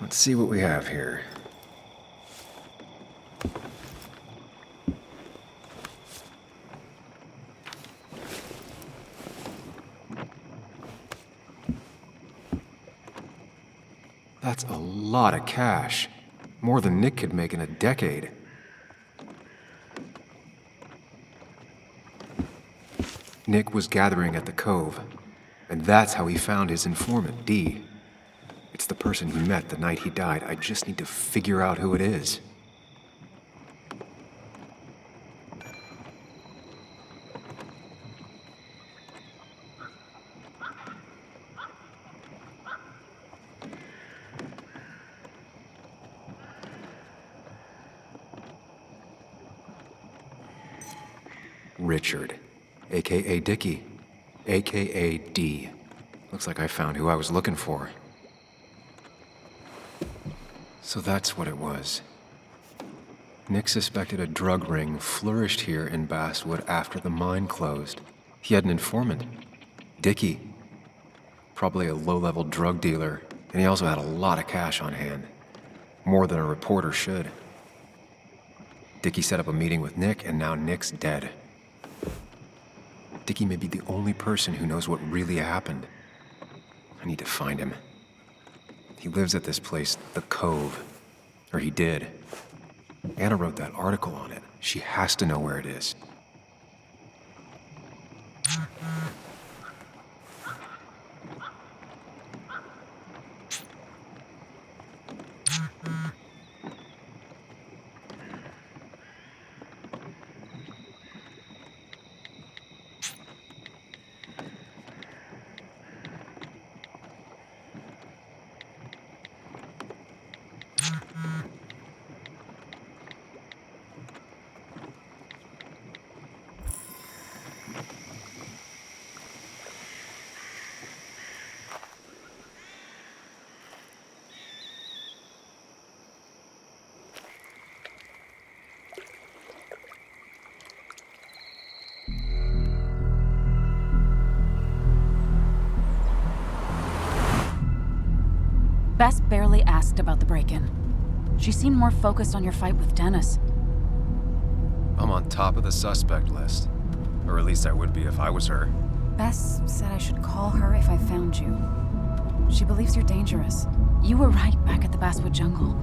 Let's see what we have here. That's a lot of cash. More than Nick could make in a decade. Nick was gathering at the Cove, and that's how he found his informant, Dee. It's the person he met the night he died. I just need to figure out who it is. Richard, a.k.a. Dickie, a.k.a. D. Looks like I found who I was looking for. So that's what it was. Nick suspected a drug ring flourished here in Baswood after the mine closed. He had an informant, Dickie. Probably a low-level drug dealer, and he also had a lot of cash on hand. More than a reporter should. Dickie set up a meeting with Nick, and now Nick's dead. Dickie may be the only person who knows what really happened. I need to find him. He lives at this place, the Cove. Or he did. Anna wrote that article on it. She has to know where it is. Bess barely asked about the break-in. She seemed more focused on your fight with Dennis. I'm on top of the suspect list. Or at least I would be if I was her. Bess said I should call her if I found you. She believes you're dangerous. You were right back at the Basswood jungle.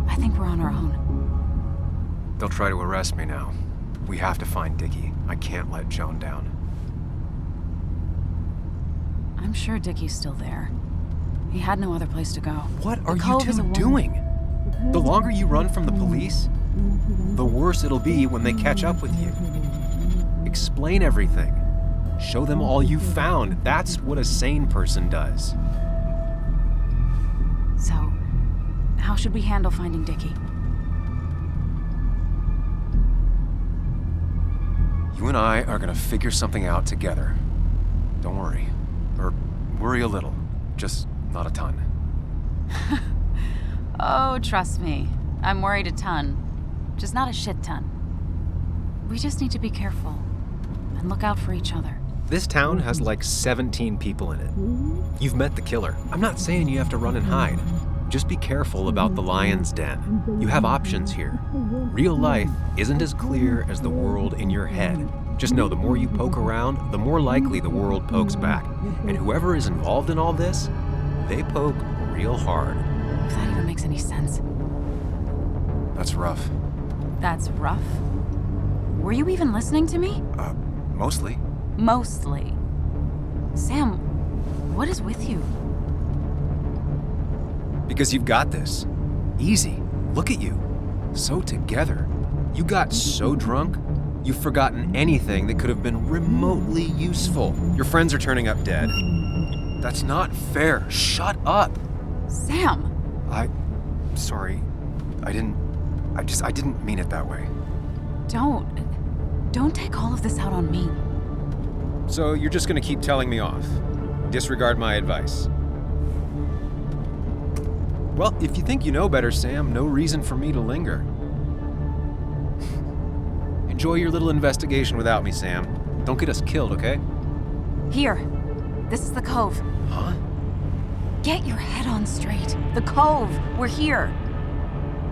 I think we're on our own. They'll try to arrest me now. We have to find Dickie. I can't let Joan down. I'm sure Dickie's still there. He had no other place to go. What are you two doing? The longer you run from the police, the worse it'll be when they catch up with you. Explain everything. Show them all you found. That's what a sane person does. So, how should we handle finding Dickie? You and I are gonna figure something out together. Don't worry. Or worry a little. Just not a ton. Oh, trust me. I'm worried a ton. Just not a shit ton. We just need to be careful and look out for each other. This town has like 17 people in it. You've met the killer. I'm not saying you have to run and hide. Just be careful about the lion's den. You have options here. Real life isn't as clear as the world in your head. Just know the more you poke around, the more likely the world pokes back. And whoever is involved in all this, they poke real hard. If that even makes any sense. That's rough. That's rough? Were you even listening to me? Mostly. Mostly. Sam, what is with you? Because you've got this. Easy. Look at you. So together. You got so drunk, you've forgotten anything that could have been remotely useful. Your friends are turning up dead. That's not fair. Shut up. Sam! Sorry. I didn't mean it that way. Don't take all of this out on me. So you're just gonna keep telling me off? Disregard my advice? Well, if you think you know better, Sam, no reason for me to linger. Enjoy your little investigation without me, Sam. Don't get us killed, okay? Here. This is the Cove. Huh? Get your head on straight. The Cove. We're here.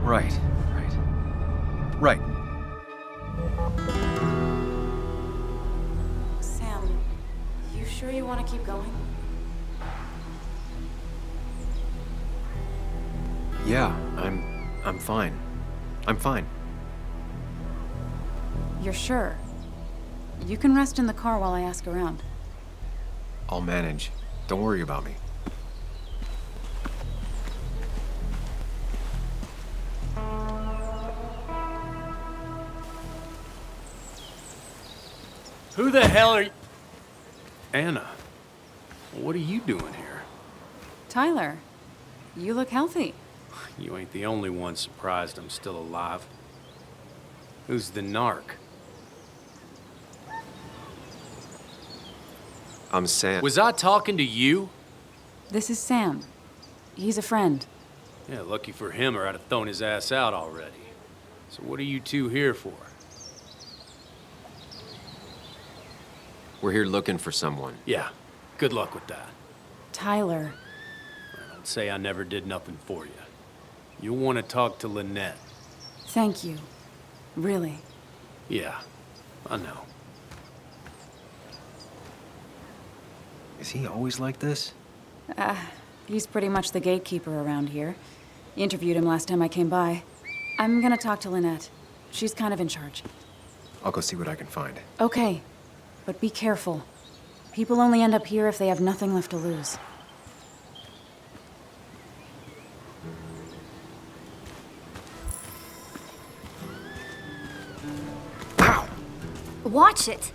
Right. Sam, you sure you want to keep going? Yeah, I'm fine. I'm fine. You're sure? You can rest in the car while I ask around. I'll manage. Don't worry about me. Who the hell are you? Anna, what are you doing here? Tyler, you look healthy. You ain't the only one surprised I'm still alive. Who's the narc? I'm Sam. Was I talking to you? This is Sam. He's a friend. Yeah, lucky for him or I'd have thrown his ass out already. So what are you two here for? We're here looking for someone. Yeah, good luck with that. Tyler. Don't say I never did nothing for you. You'll want to talk to Lynette. Thank you. Really. Yeah, I know. Is he always like this? He's pretty much the gatekeeper around here. Interviewed him last time I came by. I'm gonna talk to Lynette. She's kind of in charge. I'll go see what I can find. Okay, but be careful. People only end up here if they have nothing left to lose. Watch it!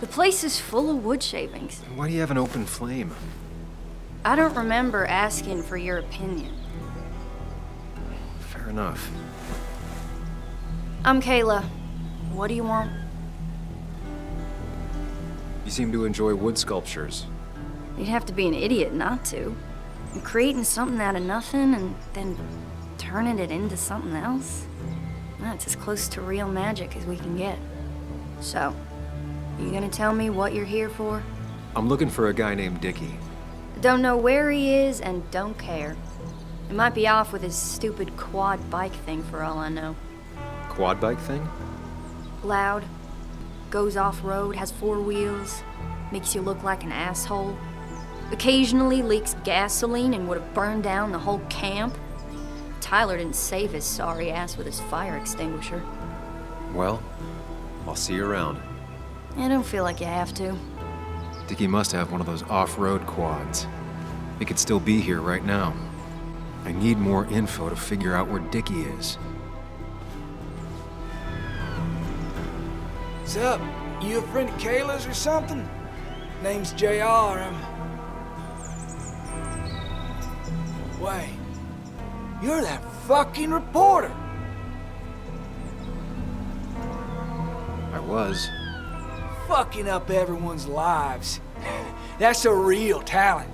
The place is full of wood shavings. Why do you have an open flame? I don't remember asking for your opinion. Fair enough. I'm Kayla. What do you want? You seem to enjoy wood sculptures. You'd have to be an idiot not to. And creating something out of nothing and then turning it into something else? That's as close to real magic as we can get. So, you gonna tell me what you're here for? I'm looking for a guy named Dickie. Don't know where he is and don't care. He might be off with his stupid quad bike thing for all I know. Quad bike thing? Loud, goes off-road, has 4 wheels, makes you look like an asshole. Occasionally leaks gasoline and would have burned down the whole camp. Tyler didn't save his sorry ass with his fire extinguisher. Well, I'll see you around. I don't feel like you have to. Dickie must have one of those off-road quads. He could still be here right now. I need more info to figure out where Dickie is. What's up? You a friend of Kayla's or something? Name's JR. Wait. You're that fucking reporter! I was. Fucking up everyone's lives. That's a real talent.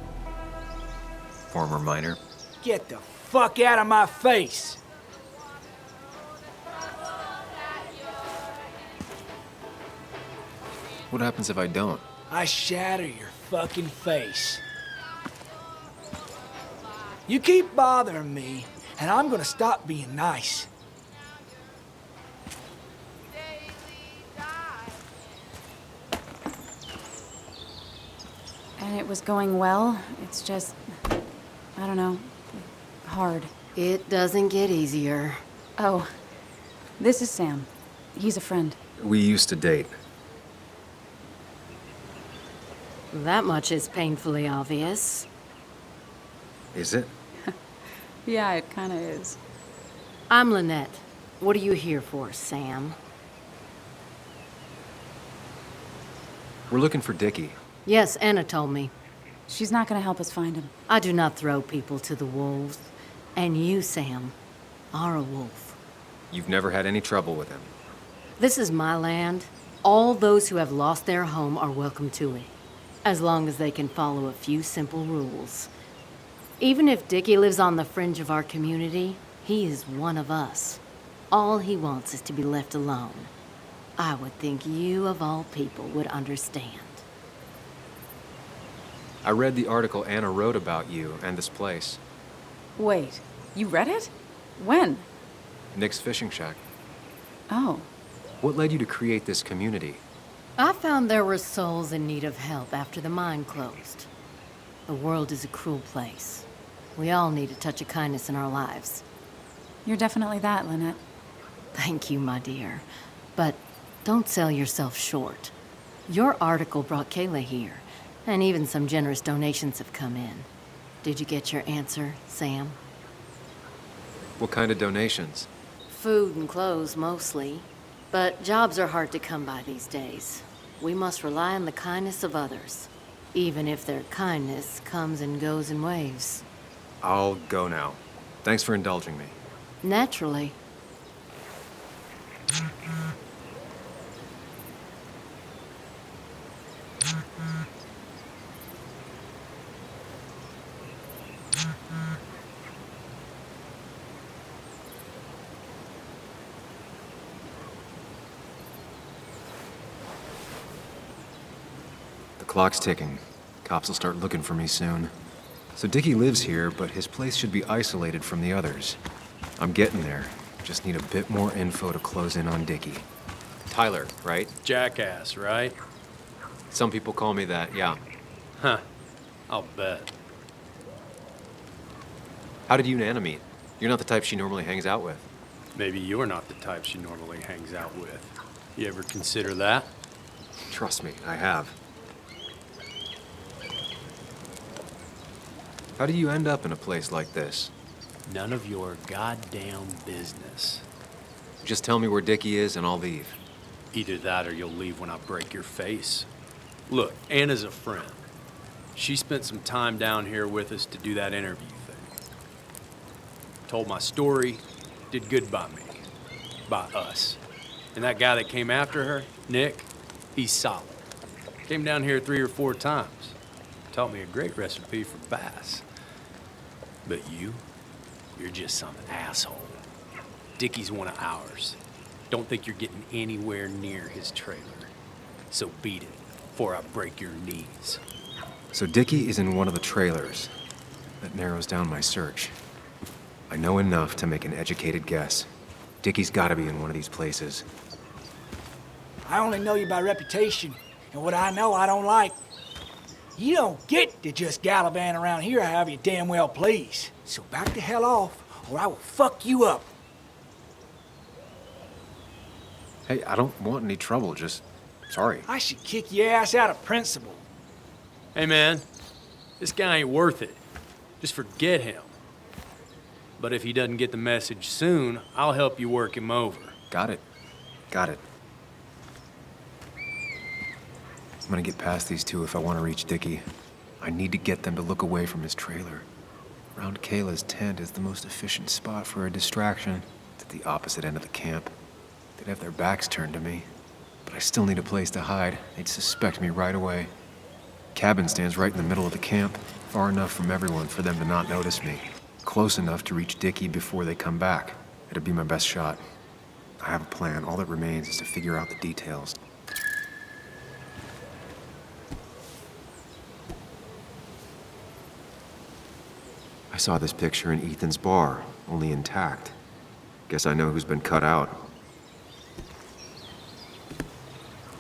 Former miner. Get the fuck out of my face! What happens if I don't? I shatter your fucking face. You keep bothering me, and I'm gonna stop being nice. And it was going well. It's just, I don't know, hard. It doesn't get easier. Oh, this is Sam. He's a friend. We used to date. That much is painfully obvious. Is it? Yeah, it kind of is. I'm Lynette. What are you here for, Sam? We're looking for Dickie. Yes, Anna told me. She's not going to help us find him. I do not throw people to the wolves. And you, Sam, are a wolf. You've never had any trouble with him. This is my land. All those who have lost their home are welcome to it, as long as they can follow a few simple rules. Even if Dickie lives on the fringe of our community, he is one of us. All he wants is to be left alone. I would think you, of all people, would understand. I read the article Anna wrote about you and this place. Wait, you read it? When? Nick's Fishing Shack. Oh. What led you to create this community? I found there were souls in need of help after the mine closed. The world is a cruel place. We all need a touch of kindness in our lives. You're definitely that, Lynette. Thank you, my dear. But don't sell yourself short. Your article brought Kayla here, and even some generous donations have come in. Did you get your answer, Sam? What kind of donations? Food and clothes, mostly. But jobs are hard to come by these days. We must rely on the kindness of others, even if their kindness comes and goes in waves. I'll go now. Thanks for indulging me. Naturally. The clock's ticking. Cops will start looking for me soon. So Dickie lives here, but his place should be isolated from the others. I'm getting there. Just need a bit more info to close in on Dickie. Tyler, right? Jackass, right? Some people call me that, yeah. Huh. I'll bet. How did you and Anna meet? You're not the type she normally hangs out with. Maybe you're not the type she normally hangs out with. You ever consider that? Trust me, I have. How do you end up in a place like this? None of your goddamn business. Just tell me where Dickie is and I'll leave. Either that or you'll leave when I break your face. Look, Anna's a friend. She spent some time down here with us to do that interview thing. Told my story, did good by me. By us. And that guy that came after her, Nick, he's solid. Came down here 3 or 4 times. Taught me a great recipe for bass. But you're just some asshole. Dickie's one of ours. Don't think you're getting anywhere near his trailer. So beat it before I break your knees. So Dickie is in one of the trailers. That narrows down my search. I know enough to make an educated guess. Dickie's gotta be in one of these places. I only know you by reputation, and what I know I don't like. You don't get to just gallivant around here however you damn well please. So back the hell off, or I will fuck you up. Hey, I don't want any trouble, just sorry. I should kick your ass out of principle. Hey man, this guy ain't worth it. Just forget him. But if he doesn't get the message soon, I'll help you work him over. Got it. Got it. I'm gonna get past these two if I want to reach Dickie. I need to get them to look away from his trailer. Around Kayla's tent is the most efficient spot for a distraction. It's at the opposite end of the camp. They'd have their backs turned to me. But I still need a place to hide. They'd suspect me right away. Cabin stands right in the middle of the camp, far enough from everyone for them to not notice me. Close enough to reach Dickie before they come back. It'd be my best shot. I have a plan. All that remains is to figure out the details. I saw this picture in Ethan's bar, only intact. Guess I know who's been cut out.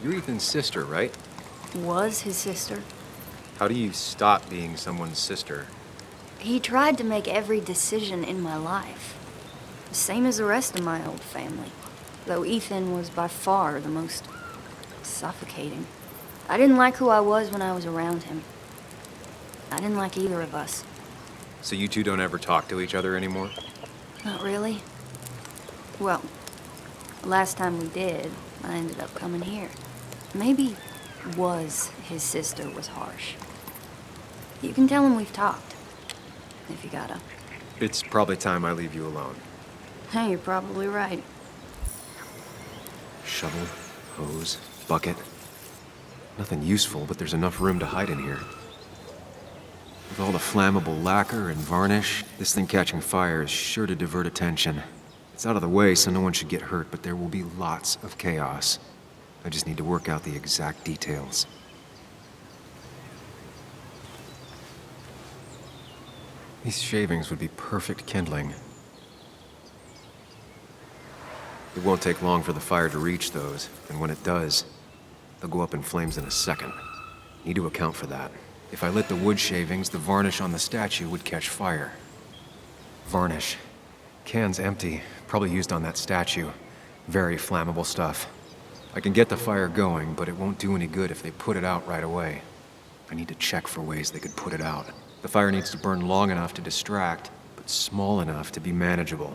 You're Ethan's sister, right? Was his sister. How do you stop being someone's sister? He tried to make every decision in my life. The same as the rest of my old family. Though Ethan was by far the most suffocating. I didn't like who I was when I was around him. I didn't like either of us. So you two don't ever talk to each other anymore? Not really. Well, last time we did, I ended up coming here. Maybe was his sister was harsh. You can tell him we've talked, if you gotta. It's probably time I leave you alone. Hey, you're probably right. Shovel, hose, bucket. Nothing useful, but there's enough room to hide in here. With all the flammable lacquer and varnish, this thing catching fire is sure to divert attention. It's out of the way, so no one should get hurt, but there will be lots of chaos. I just need to work out the exact details. These shavings would be perfect kindling. It won't take long for the fire to reach those, and when it does, they'll go up in flames in a second. Need to account for that. If I lit the wood shavings, the varnish on the statue would catch fire. Varnish. Can's empty. Probably used on that statue. Very flammable stuff. I can get the fire going, but it won't do any good if they put it out right away. I need to check for ways they could put it out. The fire needs to burn long enough to distract, but small enough to be manageable.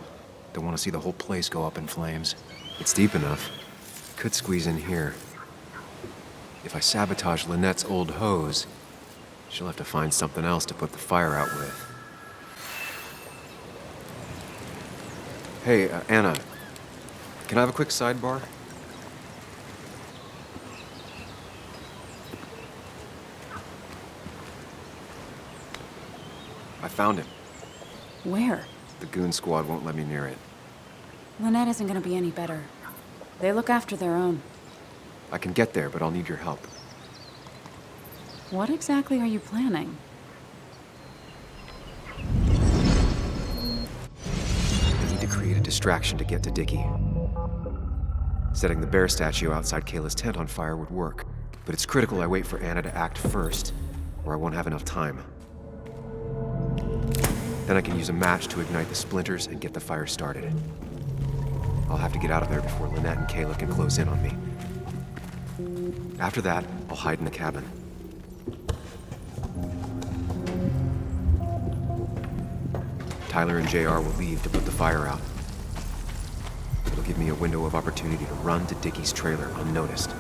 Don't want to see the whole place go up in flames. It's deep enough. Could squeeze in here. If I sabotage Lynette's old hose, she'll have to find something else to put the fire out with. Hey, Anna. Can I have a quick sidebar? I found him. Where? The goon squad won't let me near it. Lynette isn't gonna be any better. They look after their own. I can get there, but I'll need your help. What exactly are you planning? I need to create a distraction to get to Dickie. Setting the bear statue outside Kayla's tent on fire would work, but it's critical I wait for Anna to act first, or I won't have enough time. Then I can use a match to ignite the splinters and get the fire started. I'll have to get out of there before Lynette and Kayla can close in on me. After that, I'll hide in the cabin. Tyler and JR will leave to put the fire out. It'll give me a window of opportunity to run to Dickie's trailer unnoticed.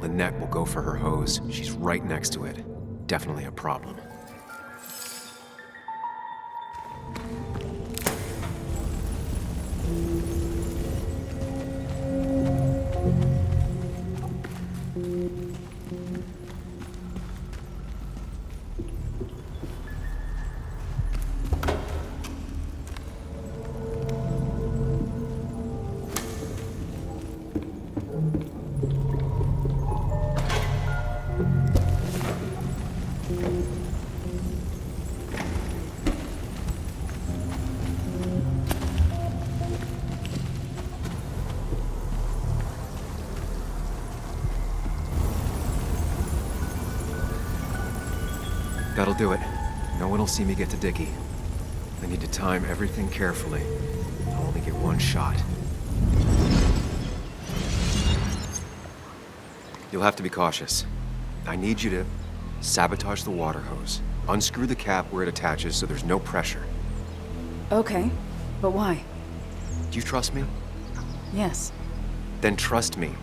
Lynette will go for her hose. She's right next to it. Definitely a problem. That'll do it. No one will see me get to Dickie. I need to time everything carefully. I'll only get one shot. You'll have to be cautious. I need you to sabotage the water hose. Unscrew the cap where it attaches so there's no pressure. Okay, but why? Do you trust me? Yes. Then trust me.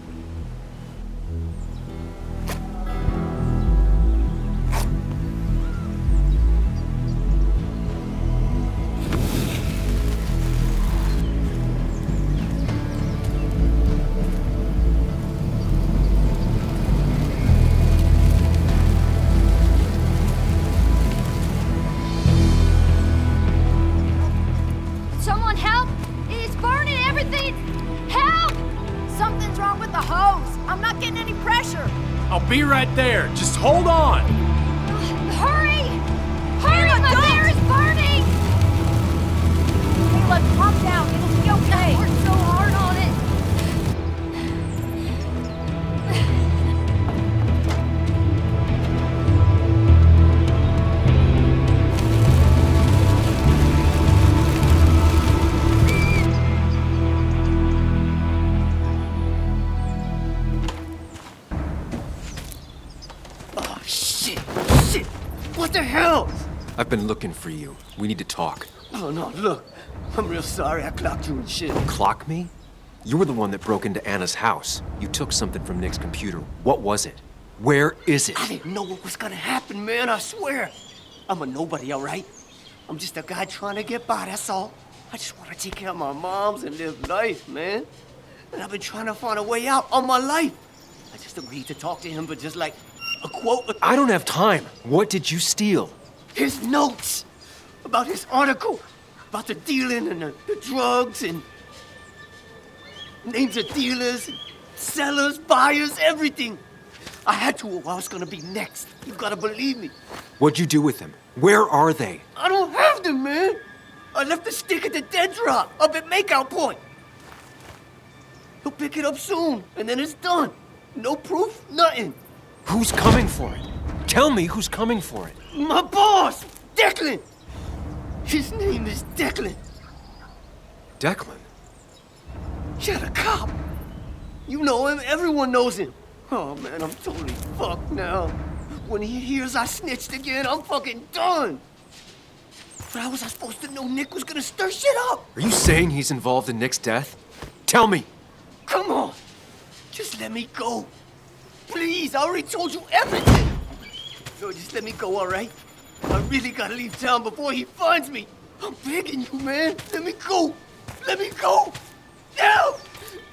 Someone help! It's burning everything! Help! Something's wrong with the hose. I'm not getting any pressure. I'll be right there. Just hold on. Hurry! Hurry! My bear is burning! Kayla, calm down. It'll be okay. I worked so hard on it. What the hell? I've been looking for you. We need to talk. Oh, no, look. I'm real sorry I clocked you and shit. Clock me? You were the one that broke into Anna's house. You took something from Nick's computer. What was it? Where is it? I didn't know what was gonna happen, man, I swear. I'm a nobody, all right? I'm just a guy trying to get by, that's all. I just want to take care of my moms and live life, man. And I've been trying to find a way out all my life. I just agreed to talk to him, but just like a quote. I don't have time. What did you steal? His notes about his article, about the dealing and the drugs and names of dealers, sellers, buyers, everything. I had to or I was gonna be next. You gotta believe me. What'd you do with them? Where are they? I don't have them, man. I left the stick at the dead drop, up at Makeout Point. He'll pick it up soon, and then it's done. No proof, nothing. Who's coming for it? Tell me who's coming for it. My boss, Declan. His name is Declan. Declan? Yeah, the cop. You know him, everyone knows him. Oh man, I'm totally fucked now. When he hears I snitched again, I'm fucking done. But how was I supposed to know Nick was gonna stir shit up? Are you saying he's involved in Nick's death? Tell me! Come on! Just let me go. Please, I already told you everything! No, just let me go, alright? I really gotta leave town before he finds me. I'm begging you, man. Let me go! Let me go! Help!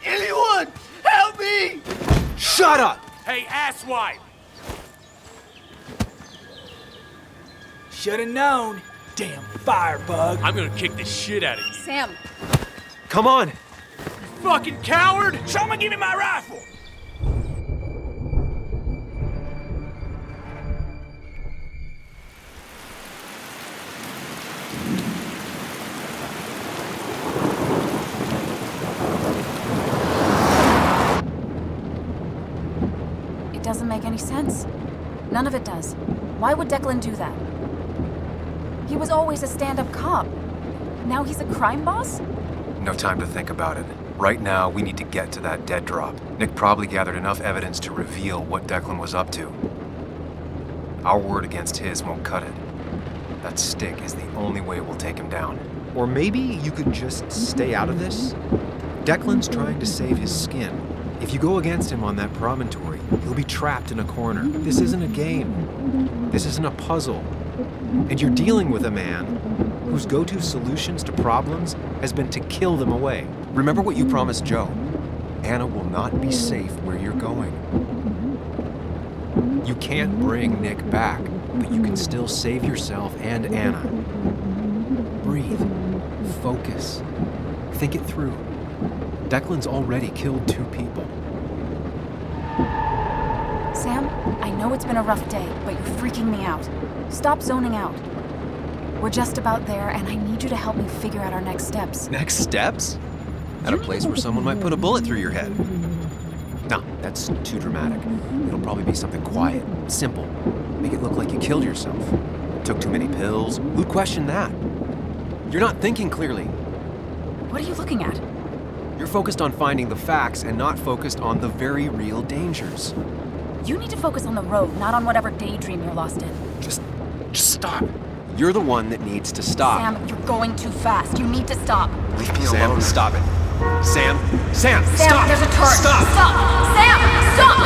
Anyone! Help me! Shut up! Hey, asswipe! Should've known. Damn firebug. I'm gonna kick the shit out of you. Sam. Come on! Fucking coward! Someone give me my rifle! It doesn't make any sense. None of it does. Why would Declan do that? He was always a stand-up cop. Now he's a crime boss? No time to think about it. Right now, we need to get to that dead drop. Nick probably gathered enough evidence to reveal what Declan was up to. Our word against his won't cut it. That stick is the only way we'll take him down. Or maybe you could just stay out of this? Declan's trying to save his skin. If you go against him on that promontory, he'll be trapped in a corner. This isn't a game. This isn't a puzzle. And you're dealing with a man whose go-to solutions to problems has been to kill them away. Remember what you promised Joe. Anna will not be safe where you're going. You can't bring Nick back, but you can still save yourself and Anna. Breathe. Focus. Think it through. Declan's already killed 2 people. Sam, I know it's been a rough day, but you're freaking me out. Stop zoning out. We're just about there, and I need you to help me figure out our next steps. Next steps? At a place where someone might put a bullet through your head. No, that's too dramatic. It'll probably be something quiet, simple. Make it look like you killed yourself. Took too many pills. Who'd question that? You're not thinking clearly. What are you looking at? You're focused on finding the facts and not focused on the very real dangers. You need to focus on the road, not on whatever daydream you're lost in. Just stop. You're the one that needs to stop. Sam, you're going too fast. You need to stop. Leave me alone. Stop it. Sam, Sam, stop. There's a turret. Stop. Stop. Sam, stop.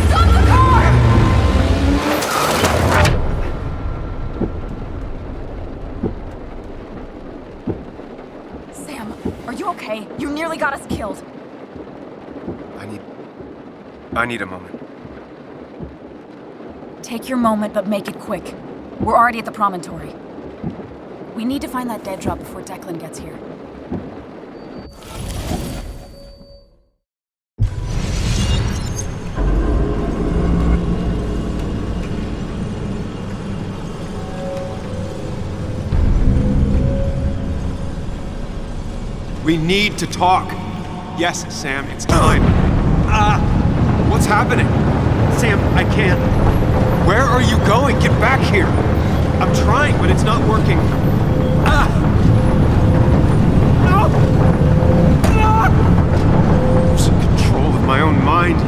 Stop the car. Sam, are you okay? You nearly got us killed. I need a moment. Take your moment, but make it quick. We're already at the promontory. We need to find that dead drop before Declan gets here. We need to talk. Yes, Sam, it's time. What's happening? Sam, I can't. Where are you going? Get back here. I'm trying, but it's not working. No! Losing control of my own mind.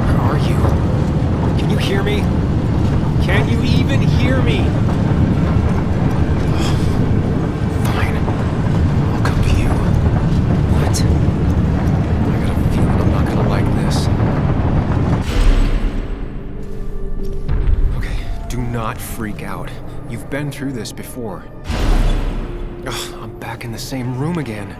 Where are you? Can you hear me? Can you even hear me? Fine. I'll come to you. What? I got a feeling I'm not gonna like this. Do not freak out. You've been through this before. Ugh, I'm back in the same room again.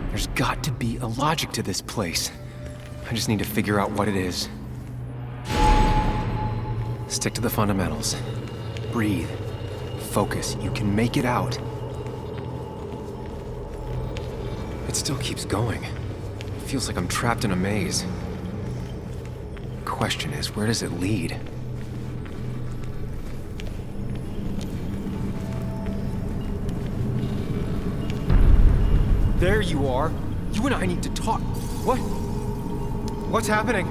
There's got to be a logic to this place. I just need to figure out what it is. Stick to the fundamentals. Breathe. Focus. You can make it out. It still keeps going. It feels like I'm trapped in a maze. Question is, where does it lead? There you are. You and I need to talk. What? What's happening?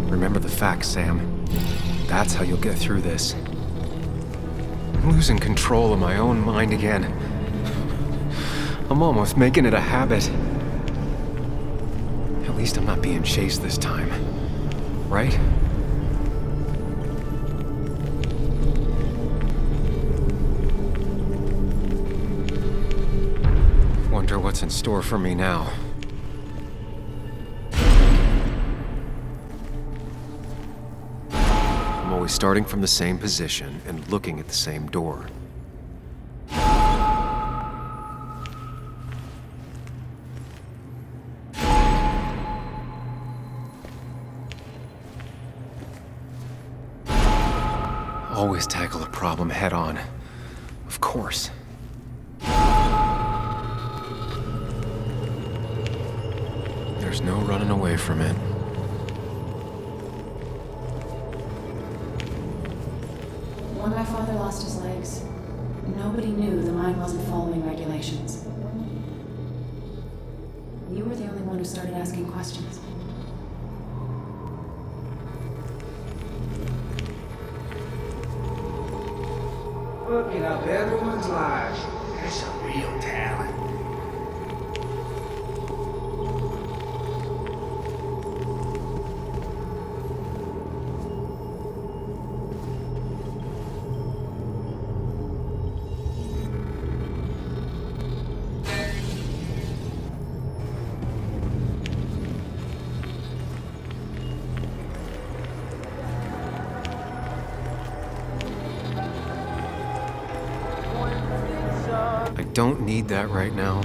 Remember the facts, Sam. That's how you'll get through this. I'm losing control of my own mind again. I'm almost making it a habit. At least I'm not being chased this time. Right? Wonder what's in store for me now. I'm always starting from the same position and looking at the same door. Always tackle a problem head on. Of course. There's no running away from it. When my father lost his legs, nobody knew the mine wasn't following regulations. You were the only one who started asking questions. Fucking up everyone's lives. That's a real talent. I don't need that right now.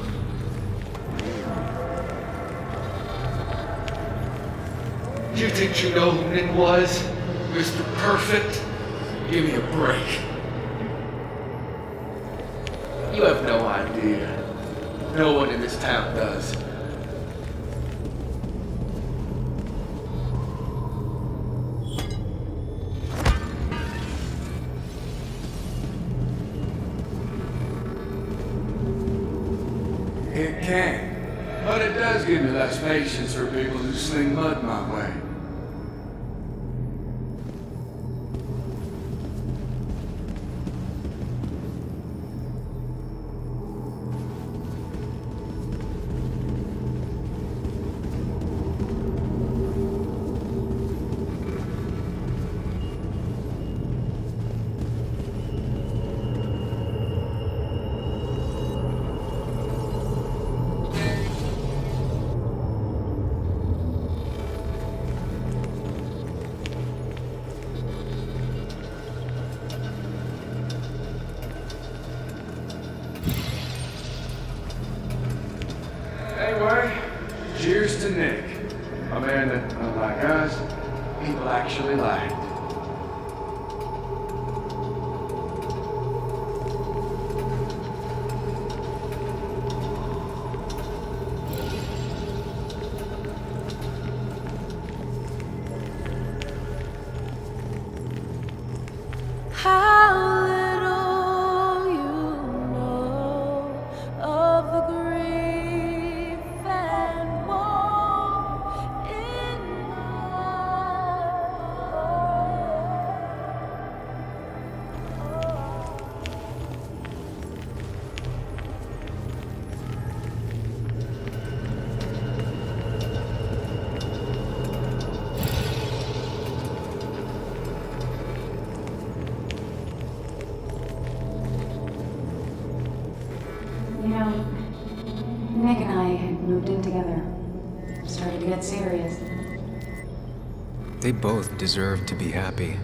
You think you know who Nick was? Mr. Perfect? Give me a break. You have no idea. No one in this town does. It can. But it does give me less patience for people who sling mud my way. Anyway, cheers to Nick. A man that, unlike us, people actually liked. How little you know of the grief and woe in You know, Nick and I had moved in together. Started to get serious. They both deserve to be happy.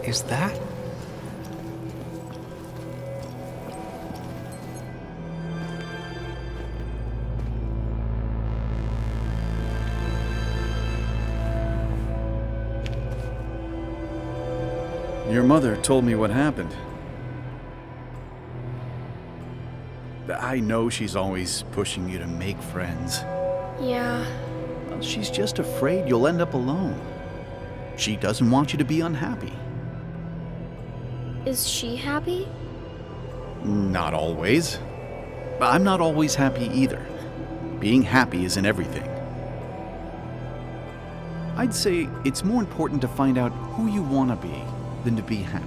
Is that? Your mother told me what happened. I know she's always pushing you to make friends. Yeah. Well, she's just afraid you'll end up alone. She doesn't want you to be unhappy. Is she happy? Not always. I'm not always happy either. Being happy isn't everything. I'd say it's more important to find out who you want to be than to be happy.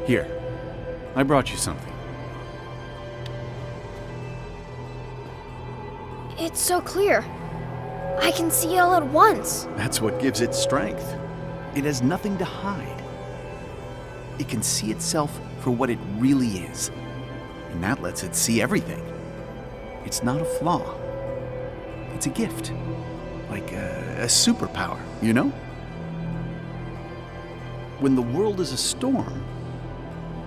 Here, I brought you something. It's so clear. I can see it all at once. That's what gives it strength. It has nothing to hide. It can see itself for what it really is, and that lets it see everything. It's not a flaw. It's a gift. Like a superpower, you know? When the world is a storm,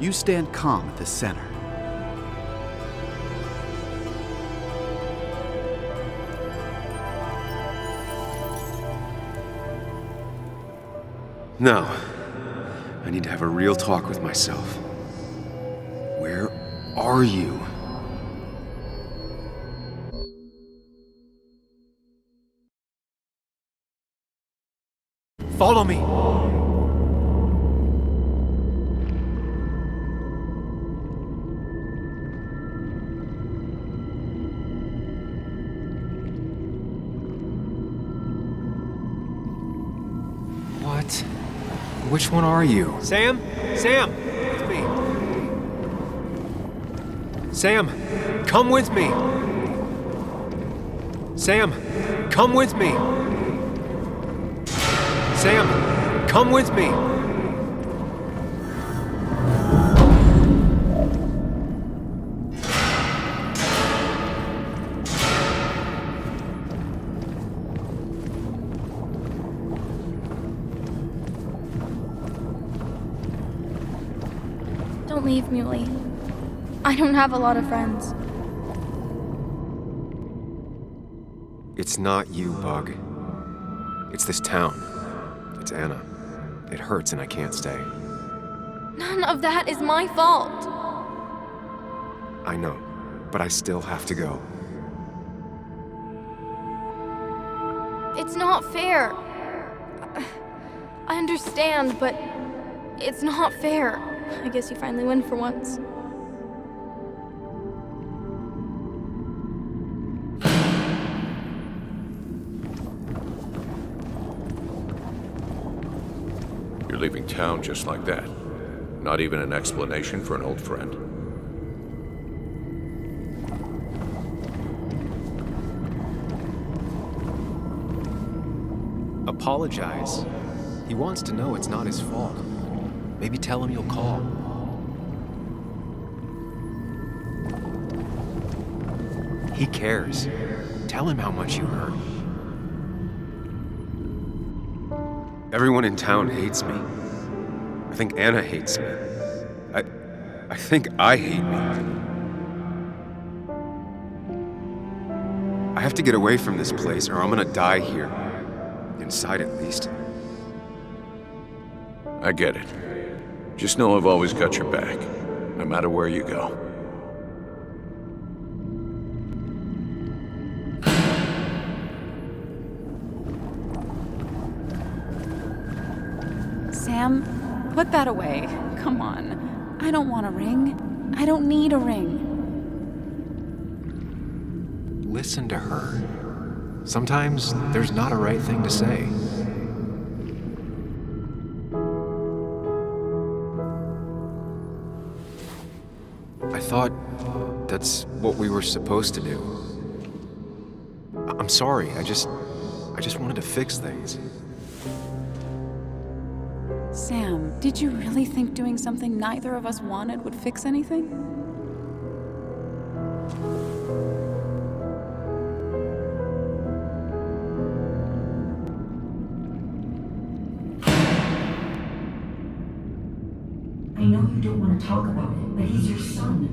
you stand calm at the center. No. I need to have a real talk with myself. Where are you? Follow me. What? Which one are you? Sam? Sam! It's me. Sam, come with me. Sam, come with me. Sam, come with me. Don't leave, Muley. I don't have a lot of friends. It's not you, Bug. It's this town. It's Anna. It hurts and I can't stay. None of that is my fault. I know, but I still have to go. It's not fair. I understand, but it's not fair. I guess you finally win for once. You're leaving town just like that. Not even an explanation for an old friend. Apologize. He wants to know it's not his fault. Maybe tell him you'll call. He cares. Tell him how much you hurt. Everyone in town hates me. I think Anna hates me. I think I hate me. I have to get away from this place or I'm gonna die here. Inside at least. I get it. Just know I've always got your back, no matter where you go. Sam, put that away. Come on. I don't want a ring. I don't need a ring. Listen to her. Sometimes there's not a right thing to say. I thought that's what we were supposed to do. I'm sorry, I just wanted to fix things. Sam, did you really think doing something neither of us wanted would fix anything? I know you don't want to talk about it, but he's your son.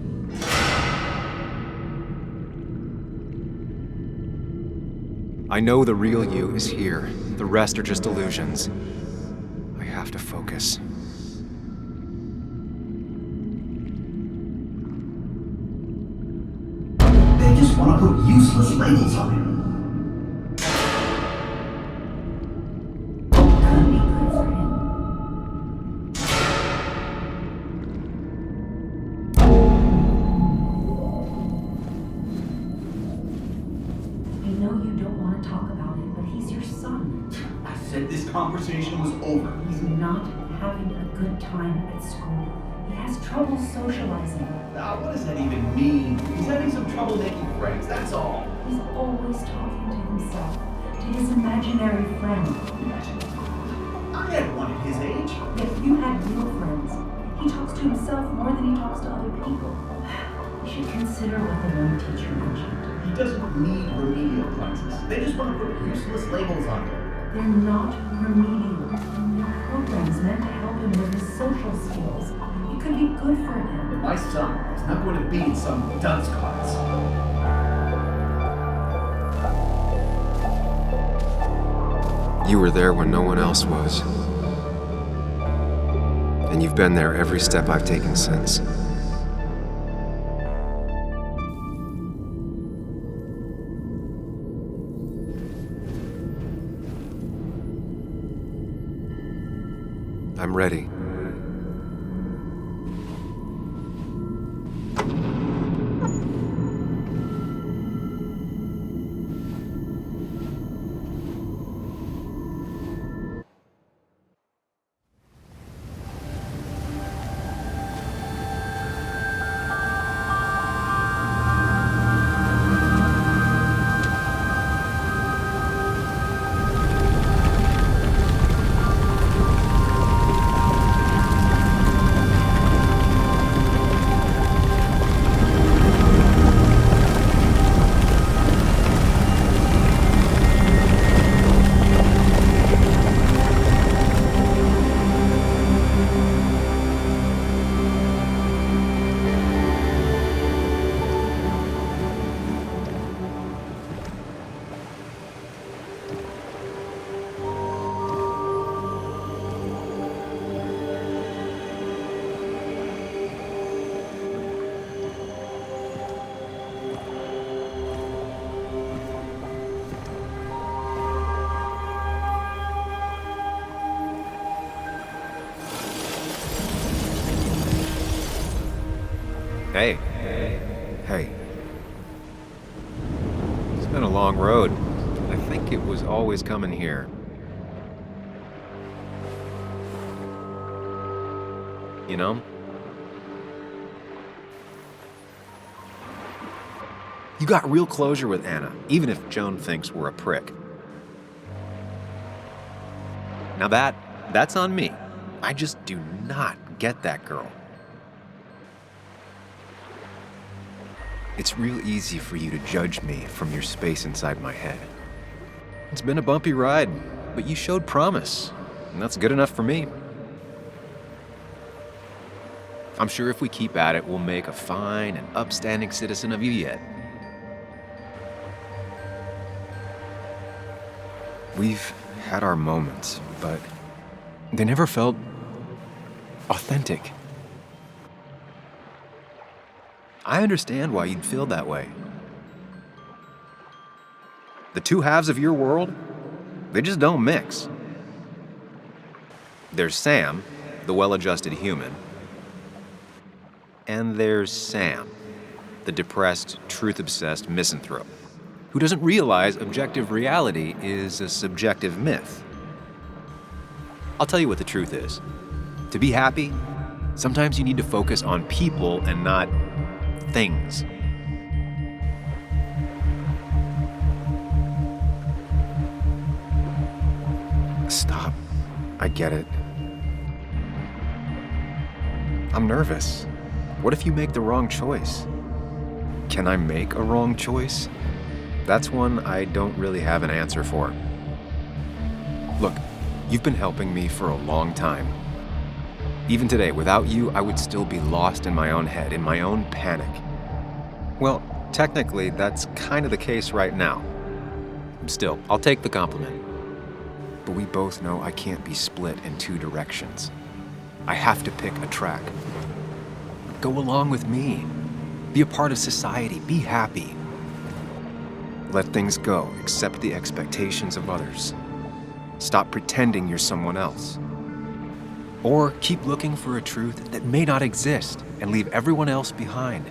I know the real you is here. The rest are just illusions. I have to focus. They just want to put useless labels on him. Could be good for him. I know you don't want to talk about it, but he's your son. I said this conversation was over. He's not having a good time at school. He has trouble socializing. What does that even mean? He's having some trouble making friends, that's all. He's always talking to himself, to his imaginary friend. I had one at his age. If you had real friends, he talks to himself more than he talks to other people. You should consider what the one teacher mentioned. He doesn't need remedial classes. They just want to put useless labels on him. They're not remedial. They're programs meant to help him with his social skills. It could be good for him. But my son is not going to be in some dunce class. You were there when no one else was. And you've been there every step I've taken since. I'm ready. Hey. Hey. It's been a long road. I think it was always coming here. You know? You got real closure with Anna, even if Joan thinks we're a prick. Now that's on me. I just do not get that girl. It's real easy for you to judge me from your space inside my head. It's been a bumpy ride, but you showed promise, and that's good enough for me. I'm sure if we keep at it, we'll make a fine and upstanding citizen of you yet. We've had our moments, but they never felt authentic. I understand why you'd feel that way. The two halves of your world, they just don't mix. There's Sam, the well-adjusted human, and there's Sam, the depressed, truth-obsessed misanthrope, who doesn't realize objective reality is a subjective myth. I'll tell you what the truth is. To be happy, sometimes you need to focus on people and not things. Stop. I get it. I'm nervous. What if you make the wrong choice? Can I make a wrong choice? That's one I don't really have an answer for. Look, you've been helping me for a long time. Even today, without you, I would still be lost in my own head, in my own panic. Well, technically, that's kind of the case right now. Still, I'll take the compliment. But we both know I can't be split in two directions. I have to pick a track. Go along with me. Be a part of society. Be happy. Let things go. Accept the expectations of others. Stop pretending you're someone else. Or keep looking for a truth that may not exist and leave everyone else behind.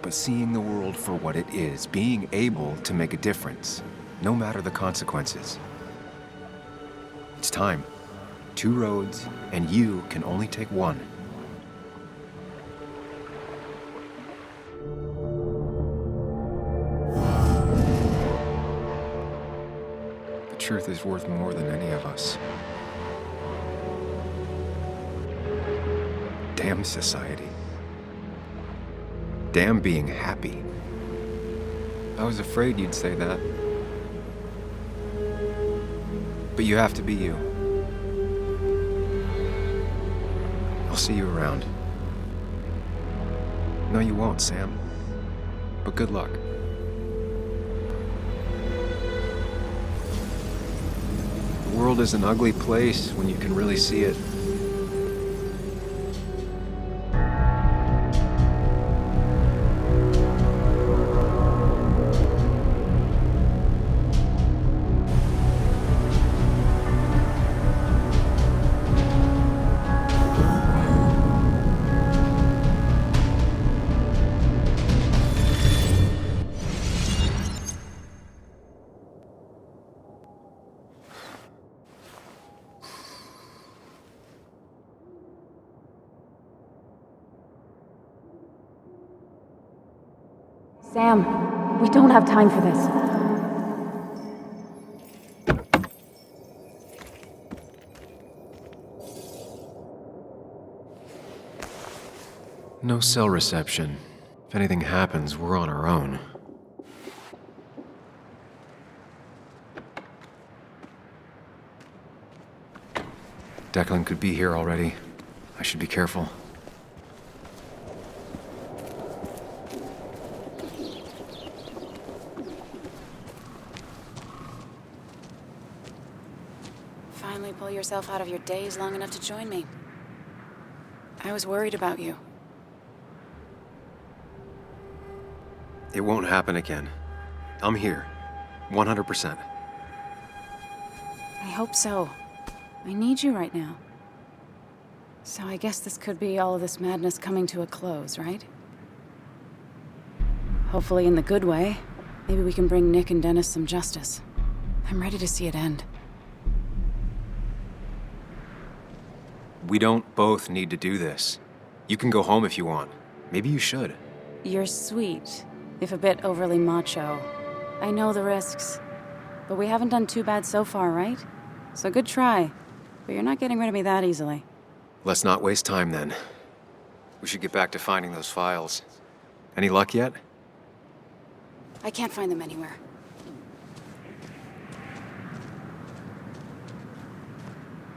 But seeing the world for what it is, being able to make a difference, no matter the consequences. It's time. 2 roads, and you can only take one. The truth is worth more than any of us. Damn society. Damn being happy. I was afraid you'd say that. But you have to be you. I'll see you around. No, you won't, Sam. But good luck. The world is an ugly place when you can really see it. Sam, we don't have time for this. No cell reception. If anything happens, we're on our own. Declan could be here already. I should be careful. Finally pull yourself out of your daze long enough to join me. I was worried about you. It won't happen again. I'm here. 100%. I hope so. I need you right now. So I guess this could be all of this madness coming to a close, right? Hopefully in the good way. Maybe we can bring Nick and Dennis some justice. I'm ready to see it end. We don't both need to do this. You can go home if you want. Maybe you should. You're sweet, if a bit overly macho. I know the risks. But we haven't done too bad so far, right? So good try. But you're not getting rid of me that easily. Let's not waste time then. We should get back to finding those files. Any luck yet? I can't find them anywhere.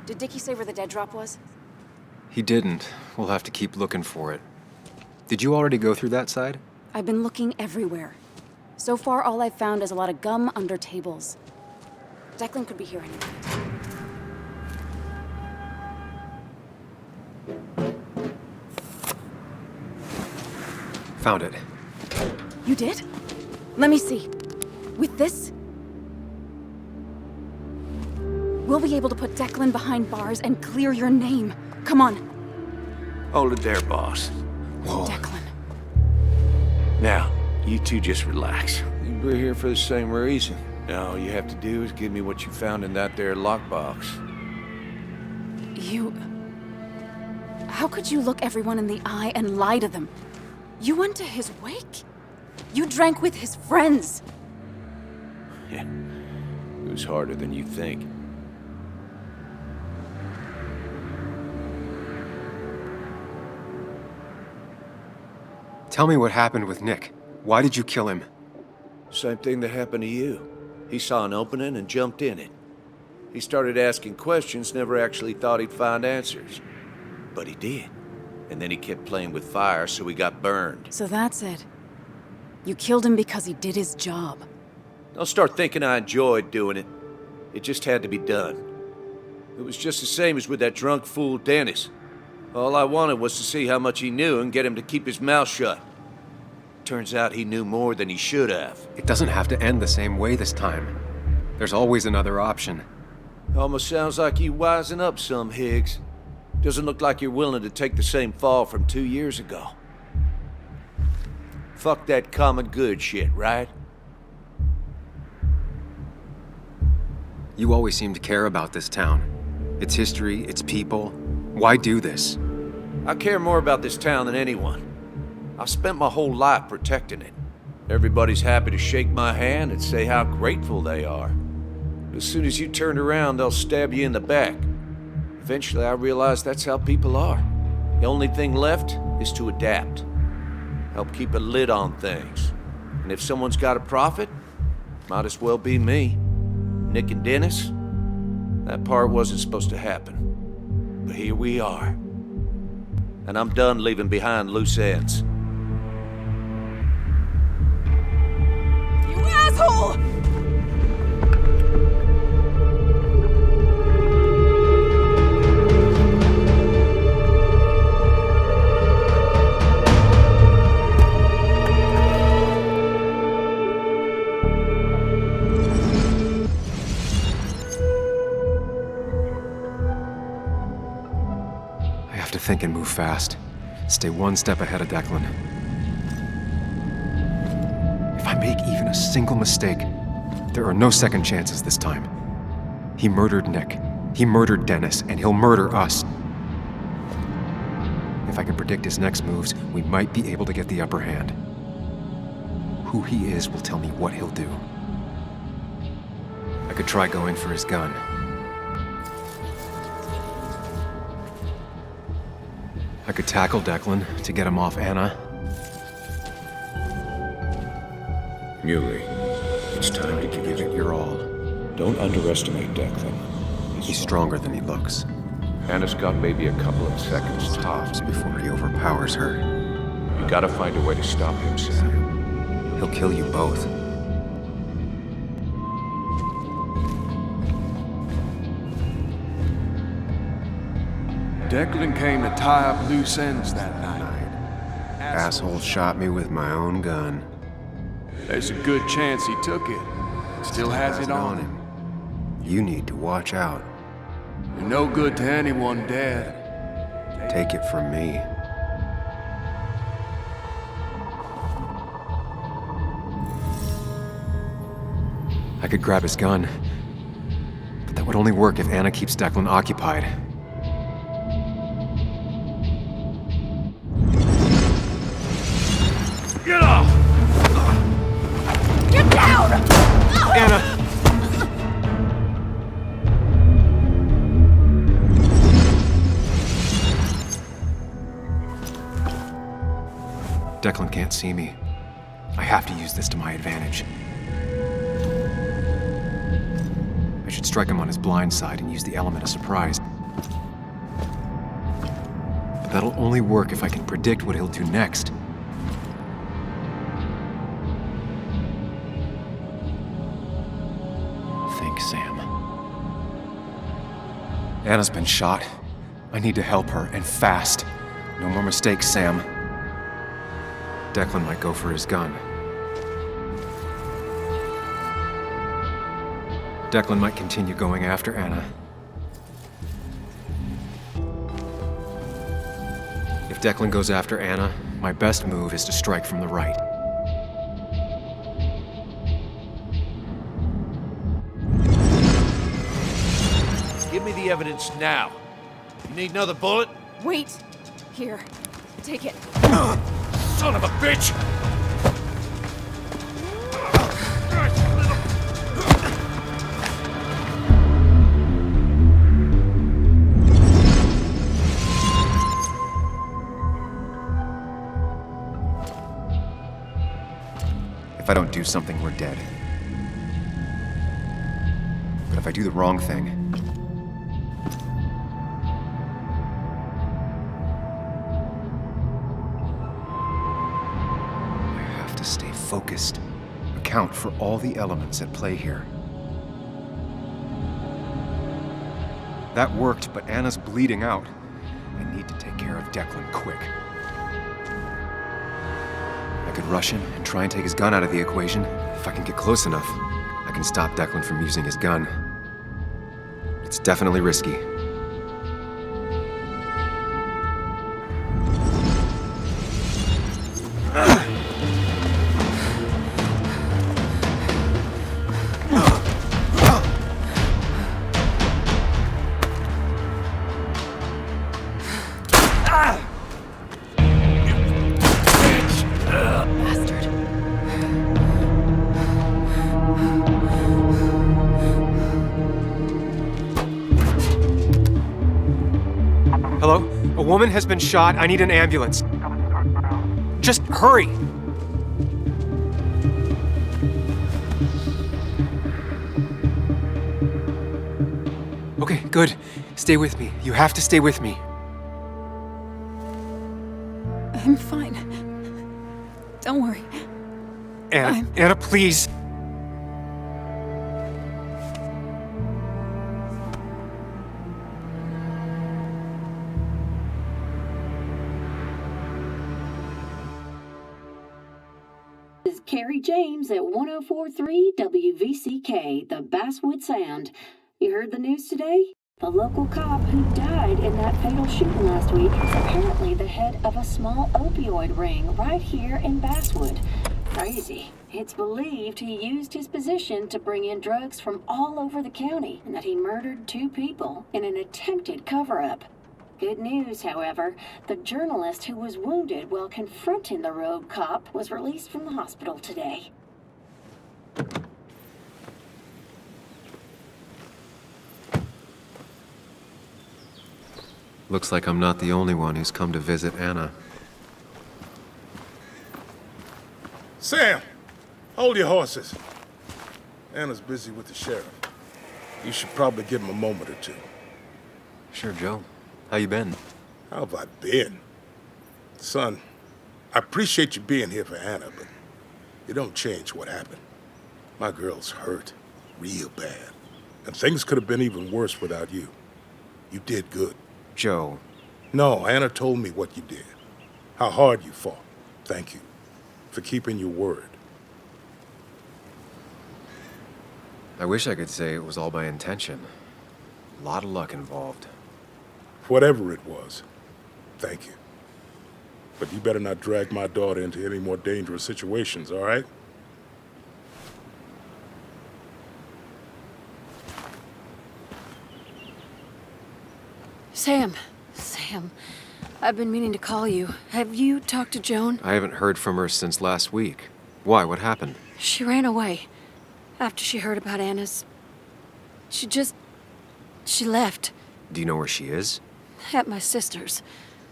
Did Dickie say where the dead drop was? He didn't. We'll have to keep looking for it. Did you already go through that side? I've been looking everywhere. So far, all I've found is a lot of gum under tables. Declan could be here any minute. Found it. You did? Let me see. With this, we'll be able to put Declan behind bars and clear your name. Come on. Hold it there, boss. Whoa. Declan. Now, you two just relax. We're here for the same reason. Now, all you have to do is give me what you found in that there lockbox. You... How could you look everyone in the eye and lie to them? You went to his wake? You drank with his friends. Yeah, it was harder than you think. Tell me what happened with Nick. Why did you kill him? Same thing that happened to you. He saw an opening and jumped in it. He started asking questions, never actually thought he'd find answers. But he did. And then he kept playing with fire, so he got burned. So that's it. You killed him because he did his job. Don't start thinking I enjoyed doing it. It just had to be done. It was just the same as with that drunk fool Dennis. All I wanted was to see how much he knew and get him to keep his mouth shut. Turns out he knew more than he should have. It doesn't have to end the same way this time. There's always another option. Almost sounds like you wising up some, Higgs. Doesn't look like you're willing to take the same fall from 2 years ago. Fuck that common good shit, right? You always seem to care about this town. Its history, its people. Why do this? I care more about this town than anyone. I've spent my whole life protecting it. Everybody's happy to shake my hand and say how grateful they are. As soon as you turn around, they'll stab you in the back. Eventually, I realized that's how people are. The only thing left is to adapt. Help keep a lid on things. And if someone's got a profit, might as well be me. Nick and Dennis, that part wasn't supposed to happen. But here we are. And I'm done leaving behind loose ends. You asshole! Think and move fast. Stay one step ahead of Declan. If I make even a single mistake, there are no second chances this time. He murdered Nick. He murdered Dennis, and he'll murder us. If I can predict his next moves, we might be able to get the upper hand. Who he is will tell me what he'll do. I could try going for his gun. I could tackle Declan to get him off Anna. Muley, it's time to give it your all. Don't underestimate Declan. He's stronger than he looks. Anna's got maybe a couple of seconds tops before he overpowers her. You gotta find a way to stop him, Sam. He'll kill you both. Declan came to tie up loose ends that night. Asshole shot me with my own gun. There's a good chance he took it. Still has it on him. You need to watch out. You're no good to anyone dead. Take it from me. I could grab his gun, but that would only work if Anna keeps Declan occupied. Get off! Get down! Anna! Declan can't see me. I have to use this to my advantage. I should strike him on his blind side and use the element of surprise. But that'll only work if I can predict what he'll do next. Think, Sam. Anna's been shot. I need to help her, and fast. No more mistakes, Sam. Declan might go for his gun. Declan might continue going after Anna. If Declan goes after Anna, my best move is to strike from the right. Give me the evidence now. You need another bullet? Wait. Here. Take it. Son of a bitch! If I don't do something, we're dead. But if I do the wrong thing, I have to stay focused, okay? account for all the elements at play here. That worked, but Anna's bleeding out. I need to take care of Declan quick. I could rush in and try and take his gun out of the equation. If I can get close enough, I can stop Declan from using his gun. It's definitely risky. Hello? A woman has been shot. I need an ambulance. Just hurry! Okay, good. Stay with me. You have to stay with me. I'm fine. Don't worry. Anna, please. This is Carrie James at 104.3 WVCK, the Baswood Sound. You heard the news today? The local cop who died in that fatal shooting last week is apparently the head of a small opioid ring right here in Basswood. Crazy. It's believed he used his position to bring in drugs from all over the county and that he murdered 2 people in an attempted cover-up. Good news, however, the journalist who was wounded while confronting the rogue cop was released from the hospital today. Looks like I'm not the only one who's come to visit Anna. Sam, hold your horses. Anna's busy with the sheriff. You should probably give him a moment or two. Sure, Joe. How you been? How have I been? Son, I appreciate you being here for Anna, but it don't change what happened. My girl's hurt, real bad. And things could have been even worse without you. You did good. Joe. No, Anna told me what you did. How hard you fought. Thank you for keeping your word. I wish I could say it was all by intention. A lot of luck involved. Whatever it was, thank you. But you better not drag my daughter into any more dangerous situations, all right? Sam, I've been meaning to call you. Have you talked to Joan? I haven't heard from her since last week. Why? What happened? She ran away after she heard about Anna's. She left. Do you know where she is? At my sister's.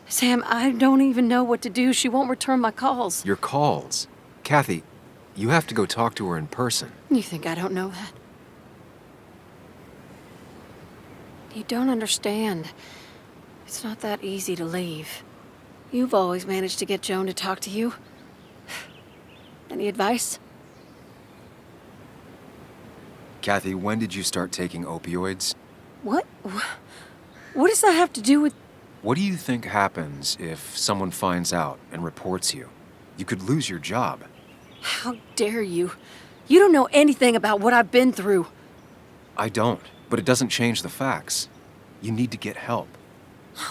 Sam, I don't even know what to do. She won't return my calls. Your calls? Kathy, you have to go talk to her in person. You think I don't know that? You don't understand. It's not that easy to leave. You've always managed to get Joan to talk to you. Any advice? Kathy, when did you start taking opioids? What? What does that have to do with... What do you think happens if someone finds out and reports you? You could lose your job. How dare you? You don't know anything about what I've been through. I don't, but it doesn't change the facts. You need to get help.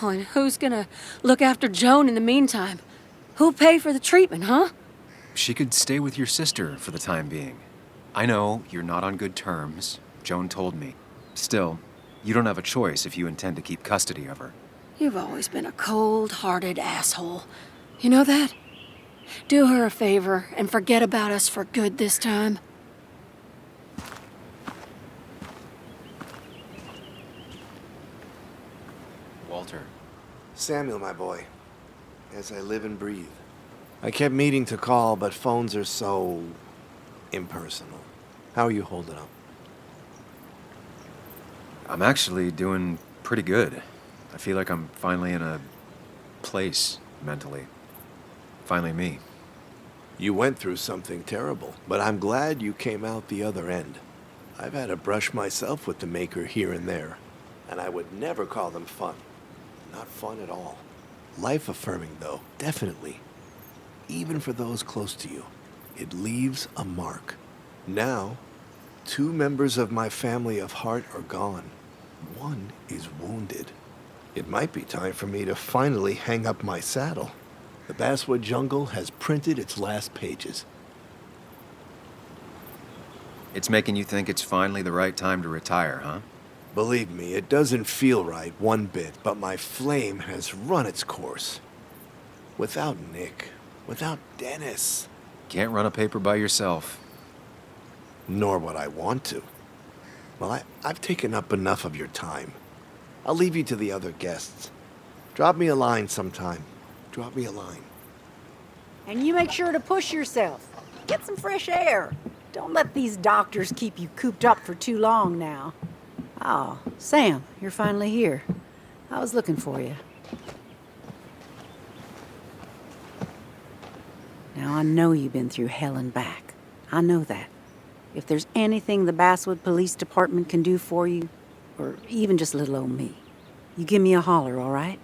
Oh, and who's gonna look after Joan in the meantime? Who'll pay for the treatment, huh? She could stay with your sister for the time being. I know you're not on good terms. Joan told me. Still, you don't have a choice if you intend to keep custody of her. You've always been a cold-hearted asshole. You know that? Do her a favor and forget about us for good this time. Walter. Samuel, my boy. As I live and breathe. I kept meaning to call, but phones are so... impersonal. How are you holding up? I'm actually doing pretty good. I feel like I'm finally in a place mentally. Finally me. You went through something terrible, but I'm glad you came out the other end. I've had a brush myself with the Maker here and there, and I would never call them fun. Not fun at all. Life-affirming, though, definitely. Even for those close to you, it leaves a mark. Now, 2 members of my family of heart are gone. One is wounded. It might be time for me to finally hang up my saddle. The Basswood Jungle has printed its last pages. It's making you think it's finally the right time to retire, huh? Believe me, it doesn't feel right one bit, but my flame has run its course. Without Nick, without Dennis. Can't run a paper by yourself. Nor would I want to. Well, I've taken up enough of your time. I'll leave you to the other guests. Drop me a line sometime. Drop me a line. And you make sure to push yourself. Get some fresh air. Don't let these doctors keep you cooped up for too long now. Oh, Sam, you're finally here. I was looking for you. Now, I know you've been through hell and back. I know that. If there's anything the Basswood Police Department can do for you, or even just little old me, you give me a holler, all right?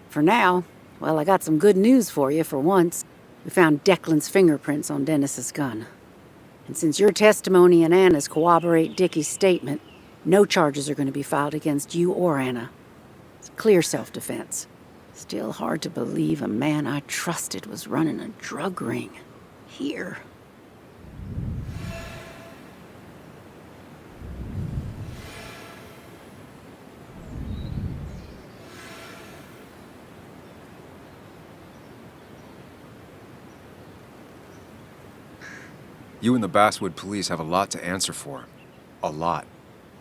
For now, well, I got some good news for you for once. We found Declan's fingerprints on Dennis's gun. And since your testimony and Anna's corroborate Dickie's statement, no charges are going to be filed against you or Anna. It's clear self-defense. Still hard to believe a man I trusted was running a drug ring. Here. You and the Basswood police have a lot to answer for. A lot.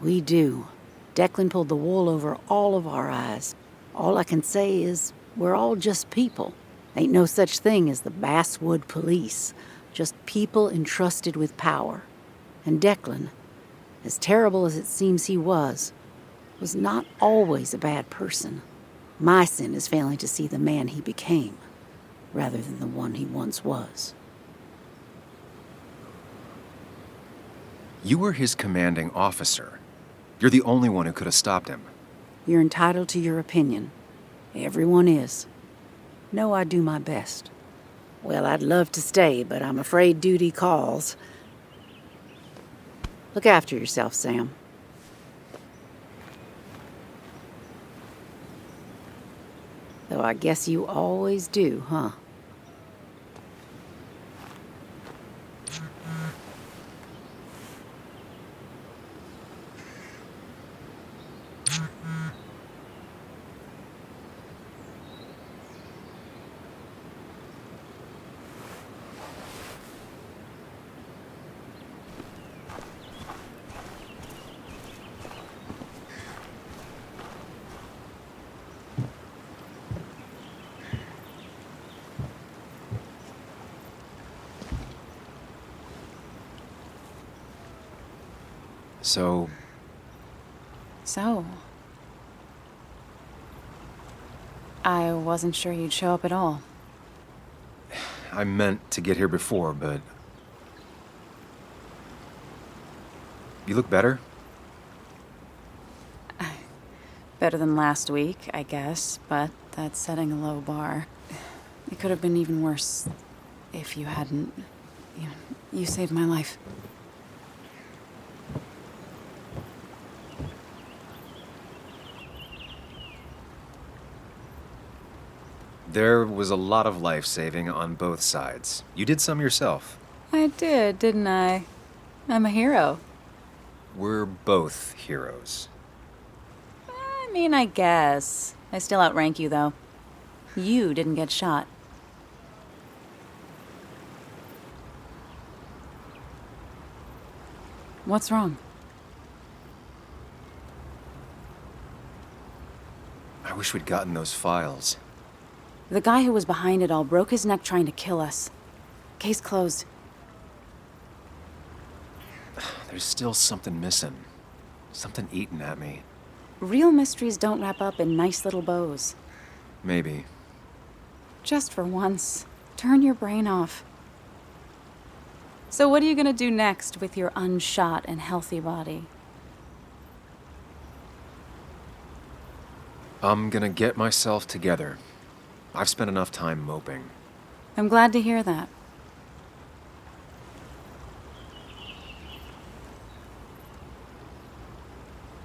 We do. Declan pulled the wool over all of our eyes. All I can say is, we're all just people. Ain't no such thing as the Basswood police. Just people entrusted with power. And Declan, as terrible as it seems he was not always a bad person. My sin is failing to see the man he became, rather than the one he once was. You were his commanding officer. You're the only one who could have stopped him. You're entitled to your opinion. Everyone is. Know I do my best. Well, I'd love to stay, but I'm afraid duty calls. Look after yourself, Sam. Though I guess you always do, huh? So, I wasn't sure you'd show up at all. I meant to get here before, but... You look better? Better than last week, I guess, but that's setting a low bar. It could have been even worse if you hadn't... You saved my life. There was a lot of life-saving on both sides. You did some yourself. I did, didn't I? I'm a hero. We're both heroes. I mean, I guess. I still outrank you, though. You didn't get shot. What's wrong? I wish we'd gotten those files. The guy who was behind it all broke his neck trying to kill us. Case closed. There's still something missing. Something eating at me. Real mysteries don't wrap up in nice little bows. Maybe. Just for once, turn your brain off. So what are you gonna do next with your unshot and healthy body? I'm gonna get myself together. I've spent enough time moping. I'm glad to hear that.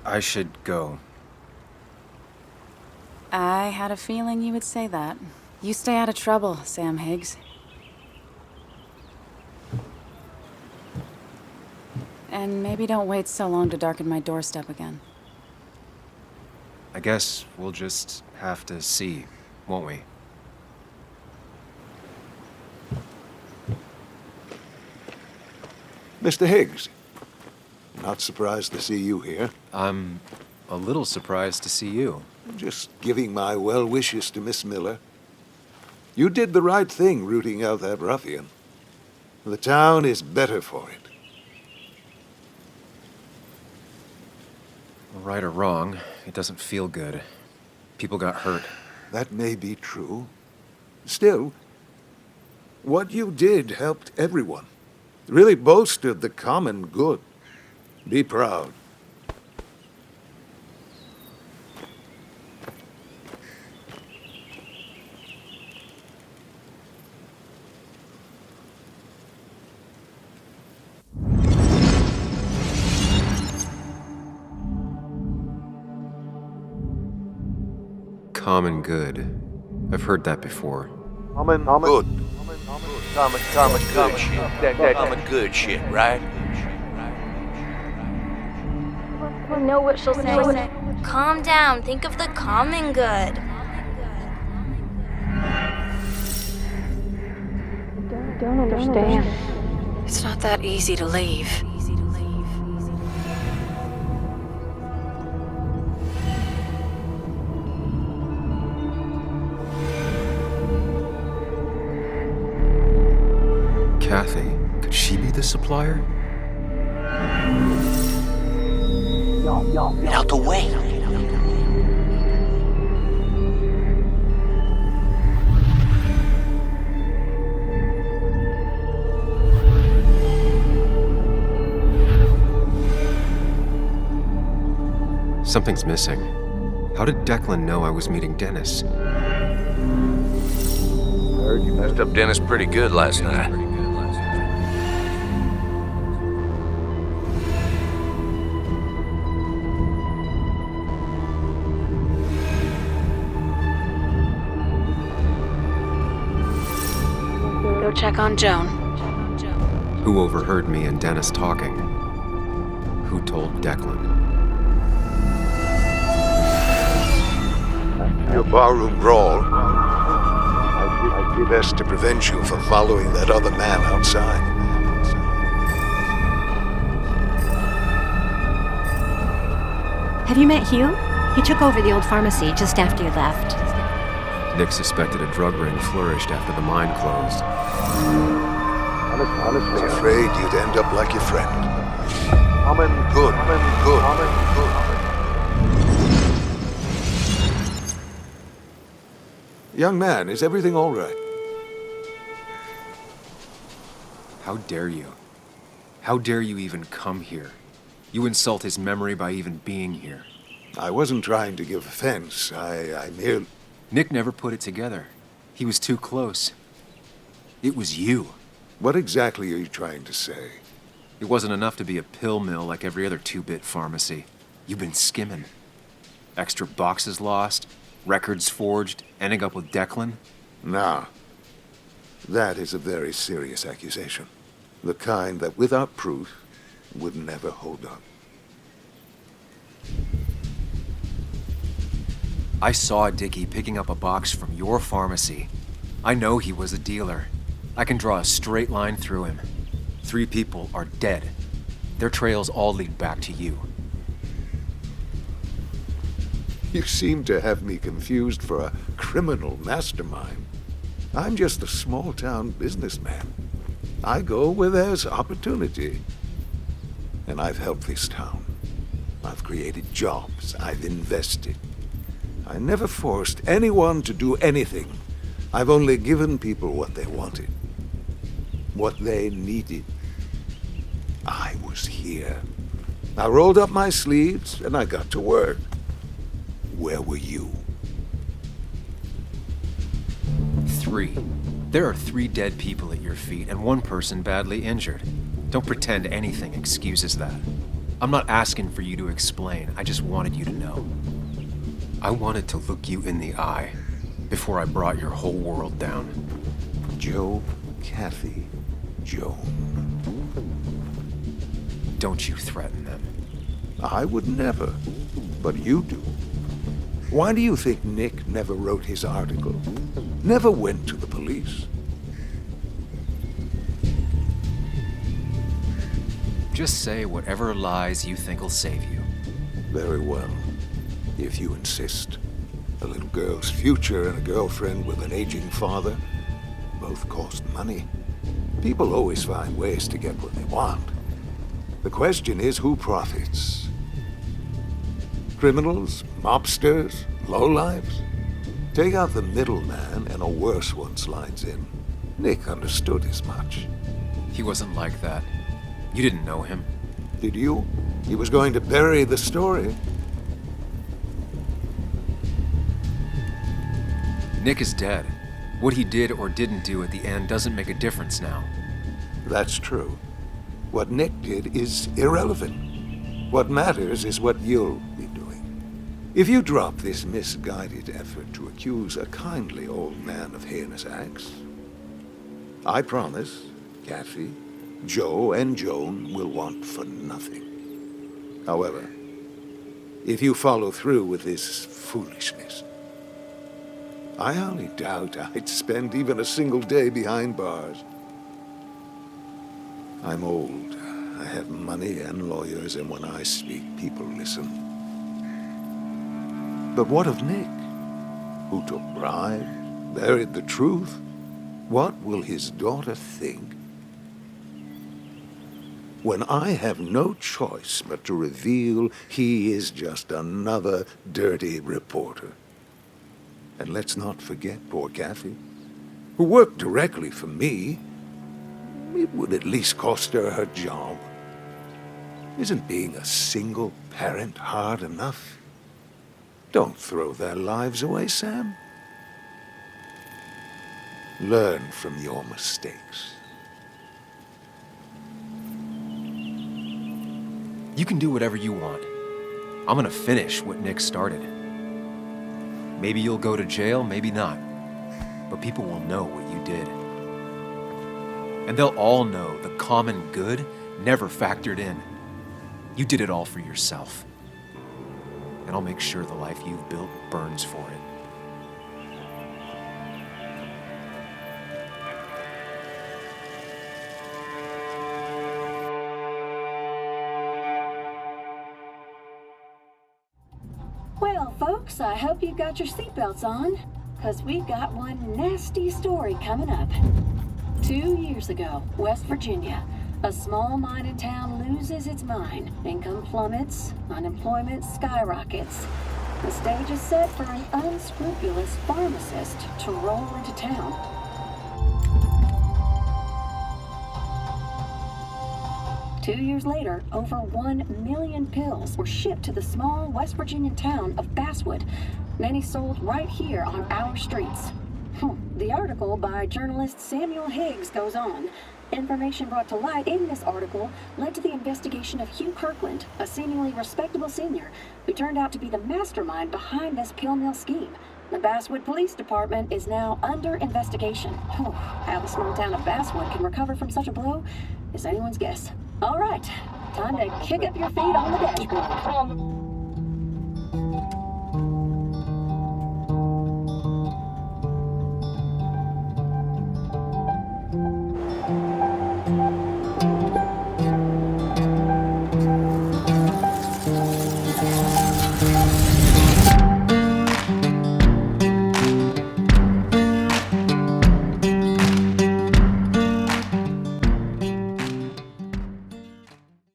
I should go. I had a feeling you would say that. You stay out of trouble, Sam Higgs. And maybe don't wait so long to darken my doorstep again. I guess we'll just have to see, won't we? Mr. Higgs, not surprised to see you here. I'm a little surprised to see you. Just giving my well wishes to Miss Miller. You did the right thing rooting out that ruffian. The town is better for it. Right or wrong, it doesn't feel good. People got hurt. That may be true. Still, what you did helped everyone. Really bolstered the common good. Be proud. Common good. I've heard that before. Good. Common good shit. Common good shit, right? I know what she'll say. Calm down. Think of the common good. Don't understand. It's not that easy to leave. Kathy, could she be the supplier? Get out the way. Something's missing. How did Declan know I was meeting Dennis? Heard you messed up Dennis pretty good last night. Go check on Joan. Who overheard me and Dennis talking? Who told Declan? Your barroom brawl. I'd be best to prevent you from following that other man outside. Have you met Hugh? He took over the old pharmacy just after you left. Nick suspected a drug ring flourished after the mine closed. Honestly, afraid you'd end up like your friend. Good. Young man, is everything all right? How dare you? How dare you even come here? You insult his memory by even being here. I wasn't trying to give offense. I merely... Nick never put it together. He was too close. It was you. What exactly are you trying to say? It wasn't enough to be a pill mill like every other two-bit pharmacy. You've been skimming. Extra boxes lost, records forged, ending up with Declan? Nah. That is a very serious accusation. The kind that, without proof, would never hold up. I saw Dickie picking up a box from your pharmacy. I know he was a dealer. I can draw a straight line through him. 3 people are dead. Their trails all lead back to you. You seem to have me confused for a criminal mastermind. I'm just a small-town businessman. I go where there's opportunity. And I've helped this town. I've created jobs. I've invested. I never forced anyone to do anything. I've only given people what they wanted. What they needed. I was here. I rolled up my sleeves and I got to work. Where were you? 3. There are 3 dead people at your feet and 1 person badly injured. Don't pretend anything excuses that. I'm not asking for you to explain. I just wanted you to know. I wanted to look you in the eye before I brought your whole world down. Joe, Kathy, Joan. Don't you threaten them. I would never, but you do. Why do you think Nick never wrote his article? Never went to the police? Just say whatever lies you think will save you. Very well, if you insist. A little girl's future and a girlfriend with an aging father both cost money. People always find ways to get what they want. The question is, who profits? Criminals? Mobsters? Lowlifes? Take out the middleman and a worse one slides in. Nick understood as much. He wasn't like that. You didn't know him. Did you? He was going to bury the story. Nick is dead. What he did or didn't do at the end doesn't make a difference now. That's true. What Nick did is irrelevant. What matters is what you'll be doing. If you drop this misguided effort to accuse a kindly old man of heinous acts, I promise, Kathy, Joe, and Joan will want for nothing. However, if you follow through with this foolishness, I only doubt I'd spend even a single day behind bars. I'm old. I have money and lawyers, and when I speak, people listen. But what of Nick? Who took bribes, buried the truth? What will his daughter think when I have no choice but to reveal he is just another dirty reporter? And let's not forget poor Kathy, who worked directly for me. It would at least cost her her job. Isn't being a single parent hard enough? Don't throw their lives away, Sam. Learn from your mistakes. You can do whatever you want. I'm gonna finish what Nick started. Maybe you'll go to jail, maybe not. But people will know what you did. And they'll all know the common good never factored in. You did it all for yourself. And I'll make sure the life you've built burns for it. Well, folks, I hope you got your seatbelts on, because we've got one nasty story coming up. 2 years ago, West Virginia, a small mining town loses its mine. Income plummets, unemployment skyrockets. The stage is set for an unscrupulous pharmacist to roll into town. Two years later, over 1 million pills were shipped to the small West Virginian town of Baswood, many sold right here on our streets. The article by journalist Сэм Higgs goes on. Information brought to light in this article led to the investigation of Hugh Kirkland, a seemingly respectable senior who turned out to be the mastermind behind this pill mill scheme. The Basswood Police Department is now under investigation. How the small town of Basswood can recover from such a blow is anyone's guess. All right, time to kick up your feet on the dashboard.